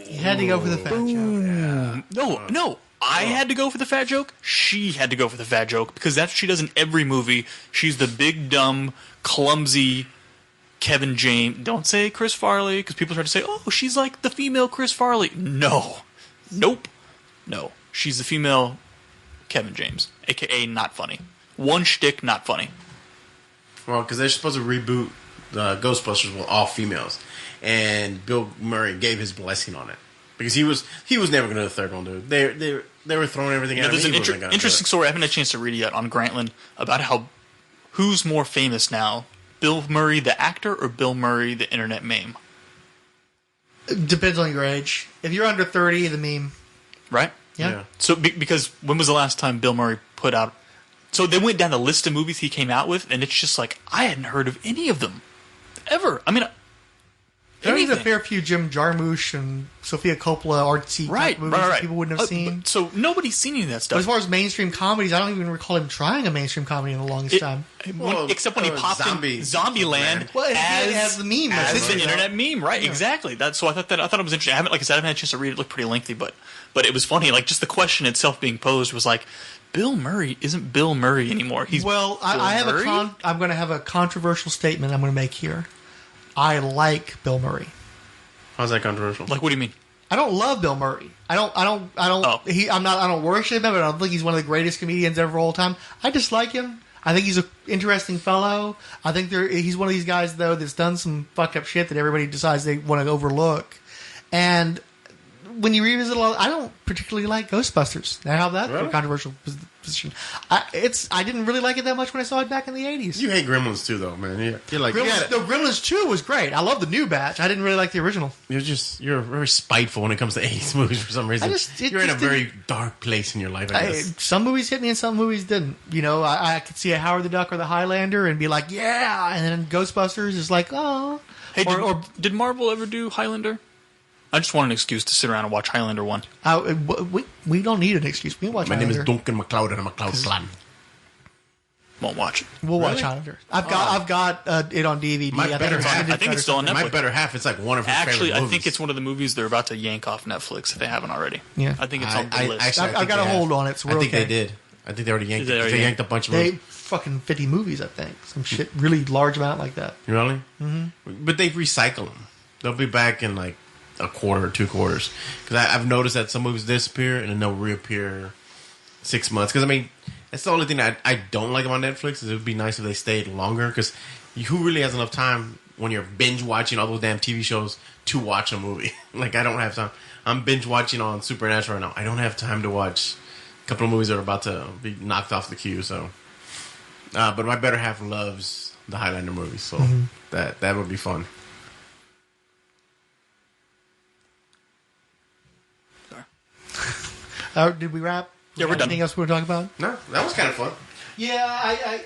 You had to go for the fat joke. No. I had to go for the fat joke. She had to go for the fat joke because that's what she does in every movie. She's the big, dumb, clumsy Kevin James. Don't say Chris Farley because people try to say, oh, she's like the female Chris Farley. No. Nope. No. She's the female Kevin James, a.k.a. not funny. One shtick, not funny. Well, because they're supposed to reboot the Ghostbusters with all females. And Bill Murray gave his blessing on it. Because he was never going to do the third one, dude. They were throwing everything at him. There's an interesting story. I haven't had a chance to read it yet on Grantland about who's more famous now, Bill Murray the actor or Bill Murray the internet meme. It depends on your age. If you're under 30, the meme. Right? Yeah. So because when was the last time Bill Murray put out? So they went down the list of movies he came out with, and it's just like I hadn't heard of any of them ever. I mean. There's a fair few Jim Jarmusch and Sofia Coppola artsy movies that people wouldn't have seen. So nobody's seen any of that stuff. But as far as mainstream comedies, I don't even recall him trying a mainstream comedy in the longest time. Except when he popped in Zombieland well, as the meme, as the internet meme, right? Yeah. Exactly. So I thought it was interesting. I haven't had a chance to read it. It looked pretty lengthy, but it was funny. Like just the question itself being posed was like, Bill Murray isn't Bill Murray anymore. I'm going to have a controversial statement I'm going to make here. I like Bill Murray. How's that controversial? Like, what do you mean? I don't love Bill Murray. I don't worship him, and I don't think he's one of the greatest comedians ever of all time. I just like him. I think he's an interesting fellow. I think he's one of these guys, though, that's done some fuck up shit that everybody decides they want to overlook. And when you revisit a lot, I don't particularly like Ghostbusters. I have that Really? controversial position. I didn't really like it that much when I saw it back in the 80s. You hate Gremlins too, though, man. You're like, Gremlins 2 was great. I love the new batch. I didn't really like the original. You're very spiteful when it comes to 80s movies for some reason. You're in a very dark place in your life, I guess. Some movies hit me and some movies didn't. You know, I could see a Howard the Duck or the Highlander and be like, yeah, and then Ghostbusters is like, oh. Hey, did Marvel ever do Highlander? I just want an excuse to sit around and watch Highlander 1. We don't need an excuse. We can watch Highlander. My name is Duncan MacLeod and I'm a MacLeod clan. Won't watch it. We'll watch Highlander. I've got it on DVD. My better half. I think it's still on Netflix. My better half. It's like one of her Actually, favorite movies. I think it's one of the movies they're about to yank off Netflix if they haven't already. Yeah. I think it's on the list. Actually, I've got a hold on it, so we're I think okay. they did. I think they already yanked it. They yanked a bunch of movies. Fucking 50 movies, I think. Some shit, really large amount like that. Really? Mm-hmm. But they recycle them. They'll be back in like a quarter or 2 quarters. Because I've noticed that some movies disappear and then they'll reappear 6 months. Because I mean, that's the only thing that I don't like about Netflix. Is it would be nice if they stayed longer. Because who really has enough time when you're binge watching all those damn TV shows to watch a movie? Like, I don't have time. I'm binge watching on Supernatural right now. I don't have time to watch a couple of movies that are about to be knocked off the queue. So, but my better half loves the Highlander movies. So that would be fun. Did we wrap? Yeah, we're done. Anything else we want to talk about? No, that was kind of fun. Yeah,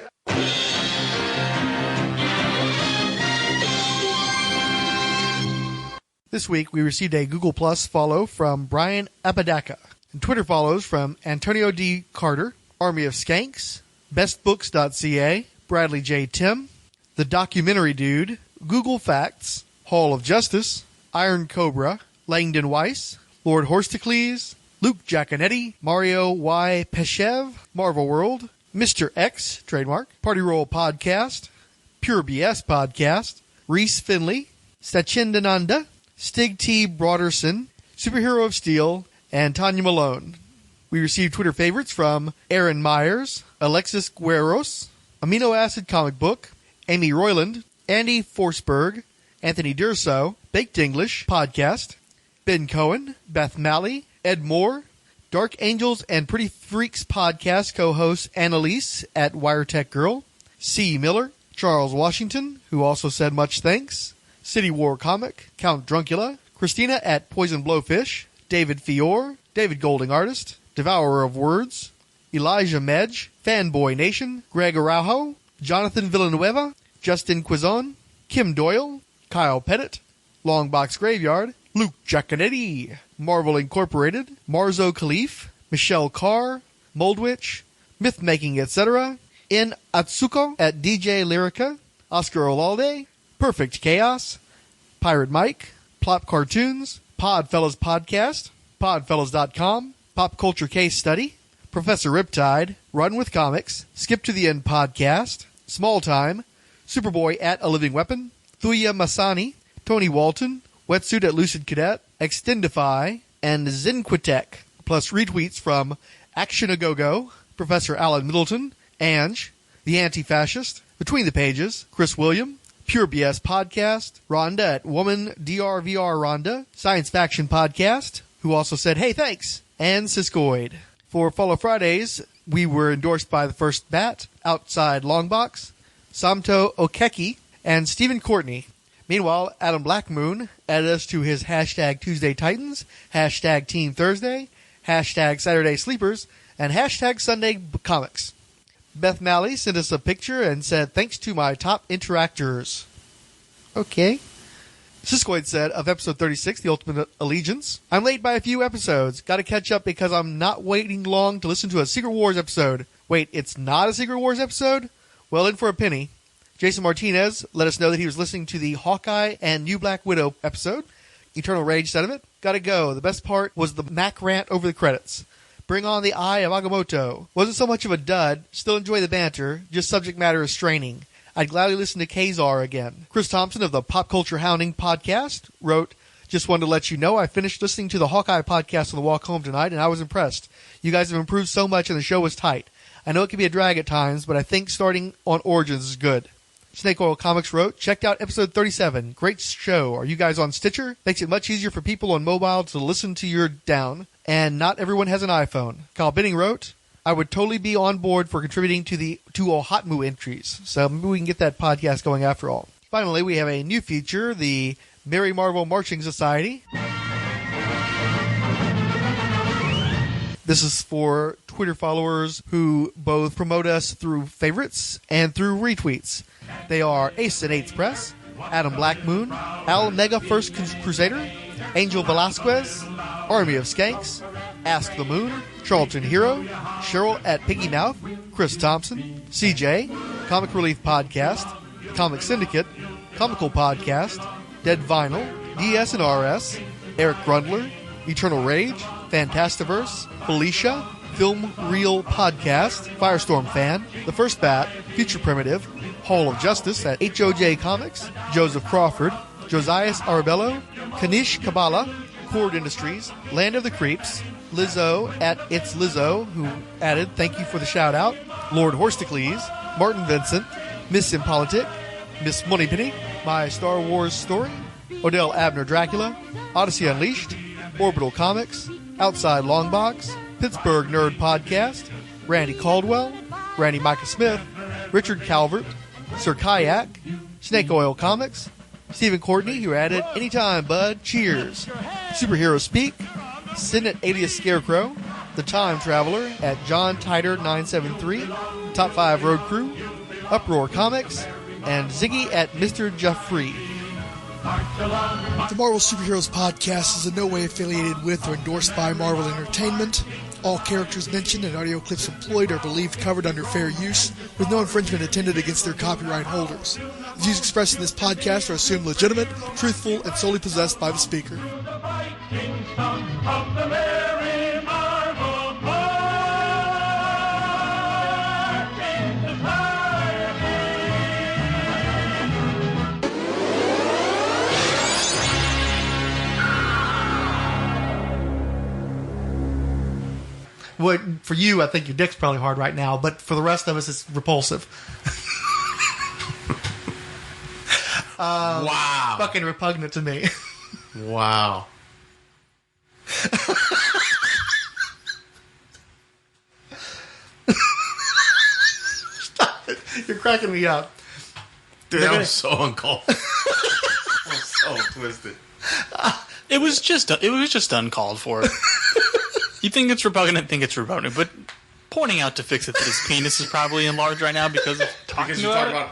This week, we received a Google Plus follow from Brian Apodaca, and Twitter follows from Antonio D. Carter, Army of Skanks, BestBooks.ca, Bradley J. Tim, The Documentary Dude, Google Facts, Hall of Justice, Iron Cobra, Langdon Weiss, Lord Horstocles, Luke Giaconetti, Mario Y. Peshev, Marvel World, Mr. X, trademark, Party Roll Podcast, Pure BS Podcast, Reese Finley, Sachindananda, Stig T. Broderson, Superhero of Steel, and Tanya Malone. We received Twitter favorites from Aaron Myers, Alexis Guerros, Amino Acid Comic Book, Amy Royland, Andy Forsberg, Anthony Durso, Baked English Podcast, Ben Cohen, Beth Malley, Ed Moore, Dark Angels and Pretty Freaks Podcast co-host Annalise at Wiretech Girl, C. Miller, Charles Washington, who also said much thanks, City War Comic, Count Druncula, Christina at Poison Blowfish, David Fior, David Golding Artist, Devourer of Words, Elijah Medj, Fanboy Nation, Greg Araujo, Jonathan Villanueva, Justin Quizon, Kim Doyle, Kyle Pettit, Longbox Graveyard, Luke Giaconetti, Marvel Incorporated, Marzo Khalif, Michelle Carr, Moldwitch, Mythmaking, etc., In Atsuko at DJ Lyrica, Oscar Olalde, Perfect Chaos, Pirate Mike, Plop Cartoons, Podfellas Podcast, Podfellas.com, Pop Culture Case Study, Professor Riptide, Run with Comics, Skip to the End Podcast, Small Time, Superboy at A Living Weapon, Thuya Masani, Tony Walton, Wetsuit at Lucid Cadet, Extendify, and Zinquitek, plus retweets from Action A Go-Go, Professor Alan Middleton, Ange, The Anti-Fascist, Between the Pages, Chris William, Pure BS Podcast, Rhonda at Woman DRVR Rhonda, Science Faction Podcast, who also said, hey, thanks, and Siskoid. For Follow Fridays, we were endorsed by the First Bat, Outside Longbox, Samto Okeki, and Stephen Courtney. Meanwhile, Adam Blackmoon added us to his hashtag Tuesday Titans, hashtag Team Thursday, hashtag Saturday Sleepers, and hashtag Sunday Comics. Beth Malley sent us a picture and said, thanks to my top interactors. Okay. Siskoid said, of episode 36, The Ultimate Allegiance, I'm late by a few episodes. Got to catch up because I'm not waiting long to listen to a Secret Wars episode. Wait, it's not a Secret Wars episode? Well, in for a penny. Jason Martinez let us know that he was listening to the Hawkeye and New Black Widow episode. Eternal Rage said of it, gotta go. The best part was the Mac rant over the credits. Bring on the Eye of Agamotto. Wasn't so much of a dud. Still enjoy the banter. Just subject matter is straining. I'd gladly listen to Kazar again. Chris Thompson of the Pop Culture Hounding podcast wrote, just wanted to let you know I finished listening to the Hawkeye podcast on the walk home tonight, and I was impressed. You guys have improved so much, and the show was tight. I know it can be a drag at times, but I think starting on Origins is good. Snake Oil Comics wrote, checked out episode 37. Great show. Are you guys on Stitcher? Makes it much easier for people on mobile to listen to your down, and not everyone has an iPhone. Kyle Binning wrote, I would totally be on board for contributing to all Hotmoo entries, so maybe we can get that podcast going after all. Finally, we have a new feature, the Merry Marvel Marching Society. This is for Twitter followers who both promote us through favorites and through retweets. They are Ace and Eights Press, Adam Blackmoon, Al Mega First Crusader, Angel Velasquez, Army of Skanks, Ask the Moon, Charlton Hero, Cheryl at Piggy Mouth, Chris Thompson, CJ, Comic Relief Podcast, Comic Syndicate, Comical Podcast, Dead Vinyl, DS and RS, Eric Grundler, Eternal Rage, Fantastiverse, Felicia, Film Reel Podcast, Firestorm Fan, The First Bat, Future Primitive, Hall of Justice at HOJ Comics, Joseph Crawford, Josias Arbello, Kanish Kabbalah, Cord Industries, Land of the Creeps, Lizzo at It's Lizzo, who added, thank you for the shout out, Lord Horsticles, Martin Vincent, Miss Impolitic, Miss Moneypenny, My Star Wars Story, Odell Abner Dracula, Odyssey Unleashed, Orbital Comics, Outside Longbox, Pittsburgh Nerd Podcast, Randy Caldwell, Randy Micah Smith, Richard Calvert, Sir Kayak, Snake Oil Comics, Stephen Courtney, who added, anytime, bud, cheers, Superhero Speak, Sidney alias Scarecrow, The Time Traveler at John Titer 973, Top 5 Road Crew, Uproar Comics, and Ziggy at Mr. Jeffrey. The Marvel Superheroes Podcast is in no way affiliated with or endorsed by Marvel Entertainment. All characters mentioned and audio clips employed are believed covered under fair use, with no infringement intended against their copyright holders. The views expressed in this podcast are assumed legitimate, truthful, and solely possessed by the speaker. What, for you, I think your dick's probably hard right now, but for the rest of us, it's repulsive. Wow. Fucking repugnant to me. Wow. Stop it. You're cracking me up. Dude, that was so uncalled. That was so twisted. It was just uncalled for. You think it's repugnant, think it's repugnant, but pointing out to Fixit that his penis is probably enlarged right now because of talking Because you talk about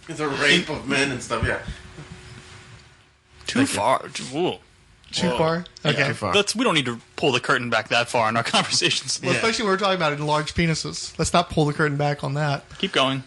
the rape of men and stuff, yeah. Too far. Whoa. Too far? Okay. Yeah, too far. We don't need to pull the curtain back that far in our conversations. Well, especially when we're talking about enlarged penises. Let's not pull the curtain back on that. Keep going.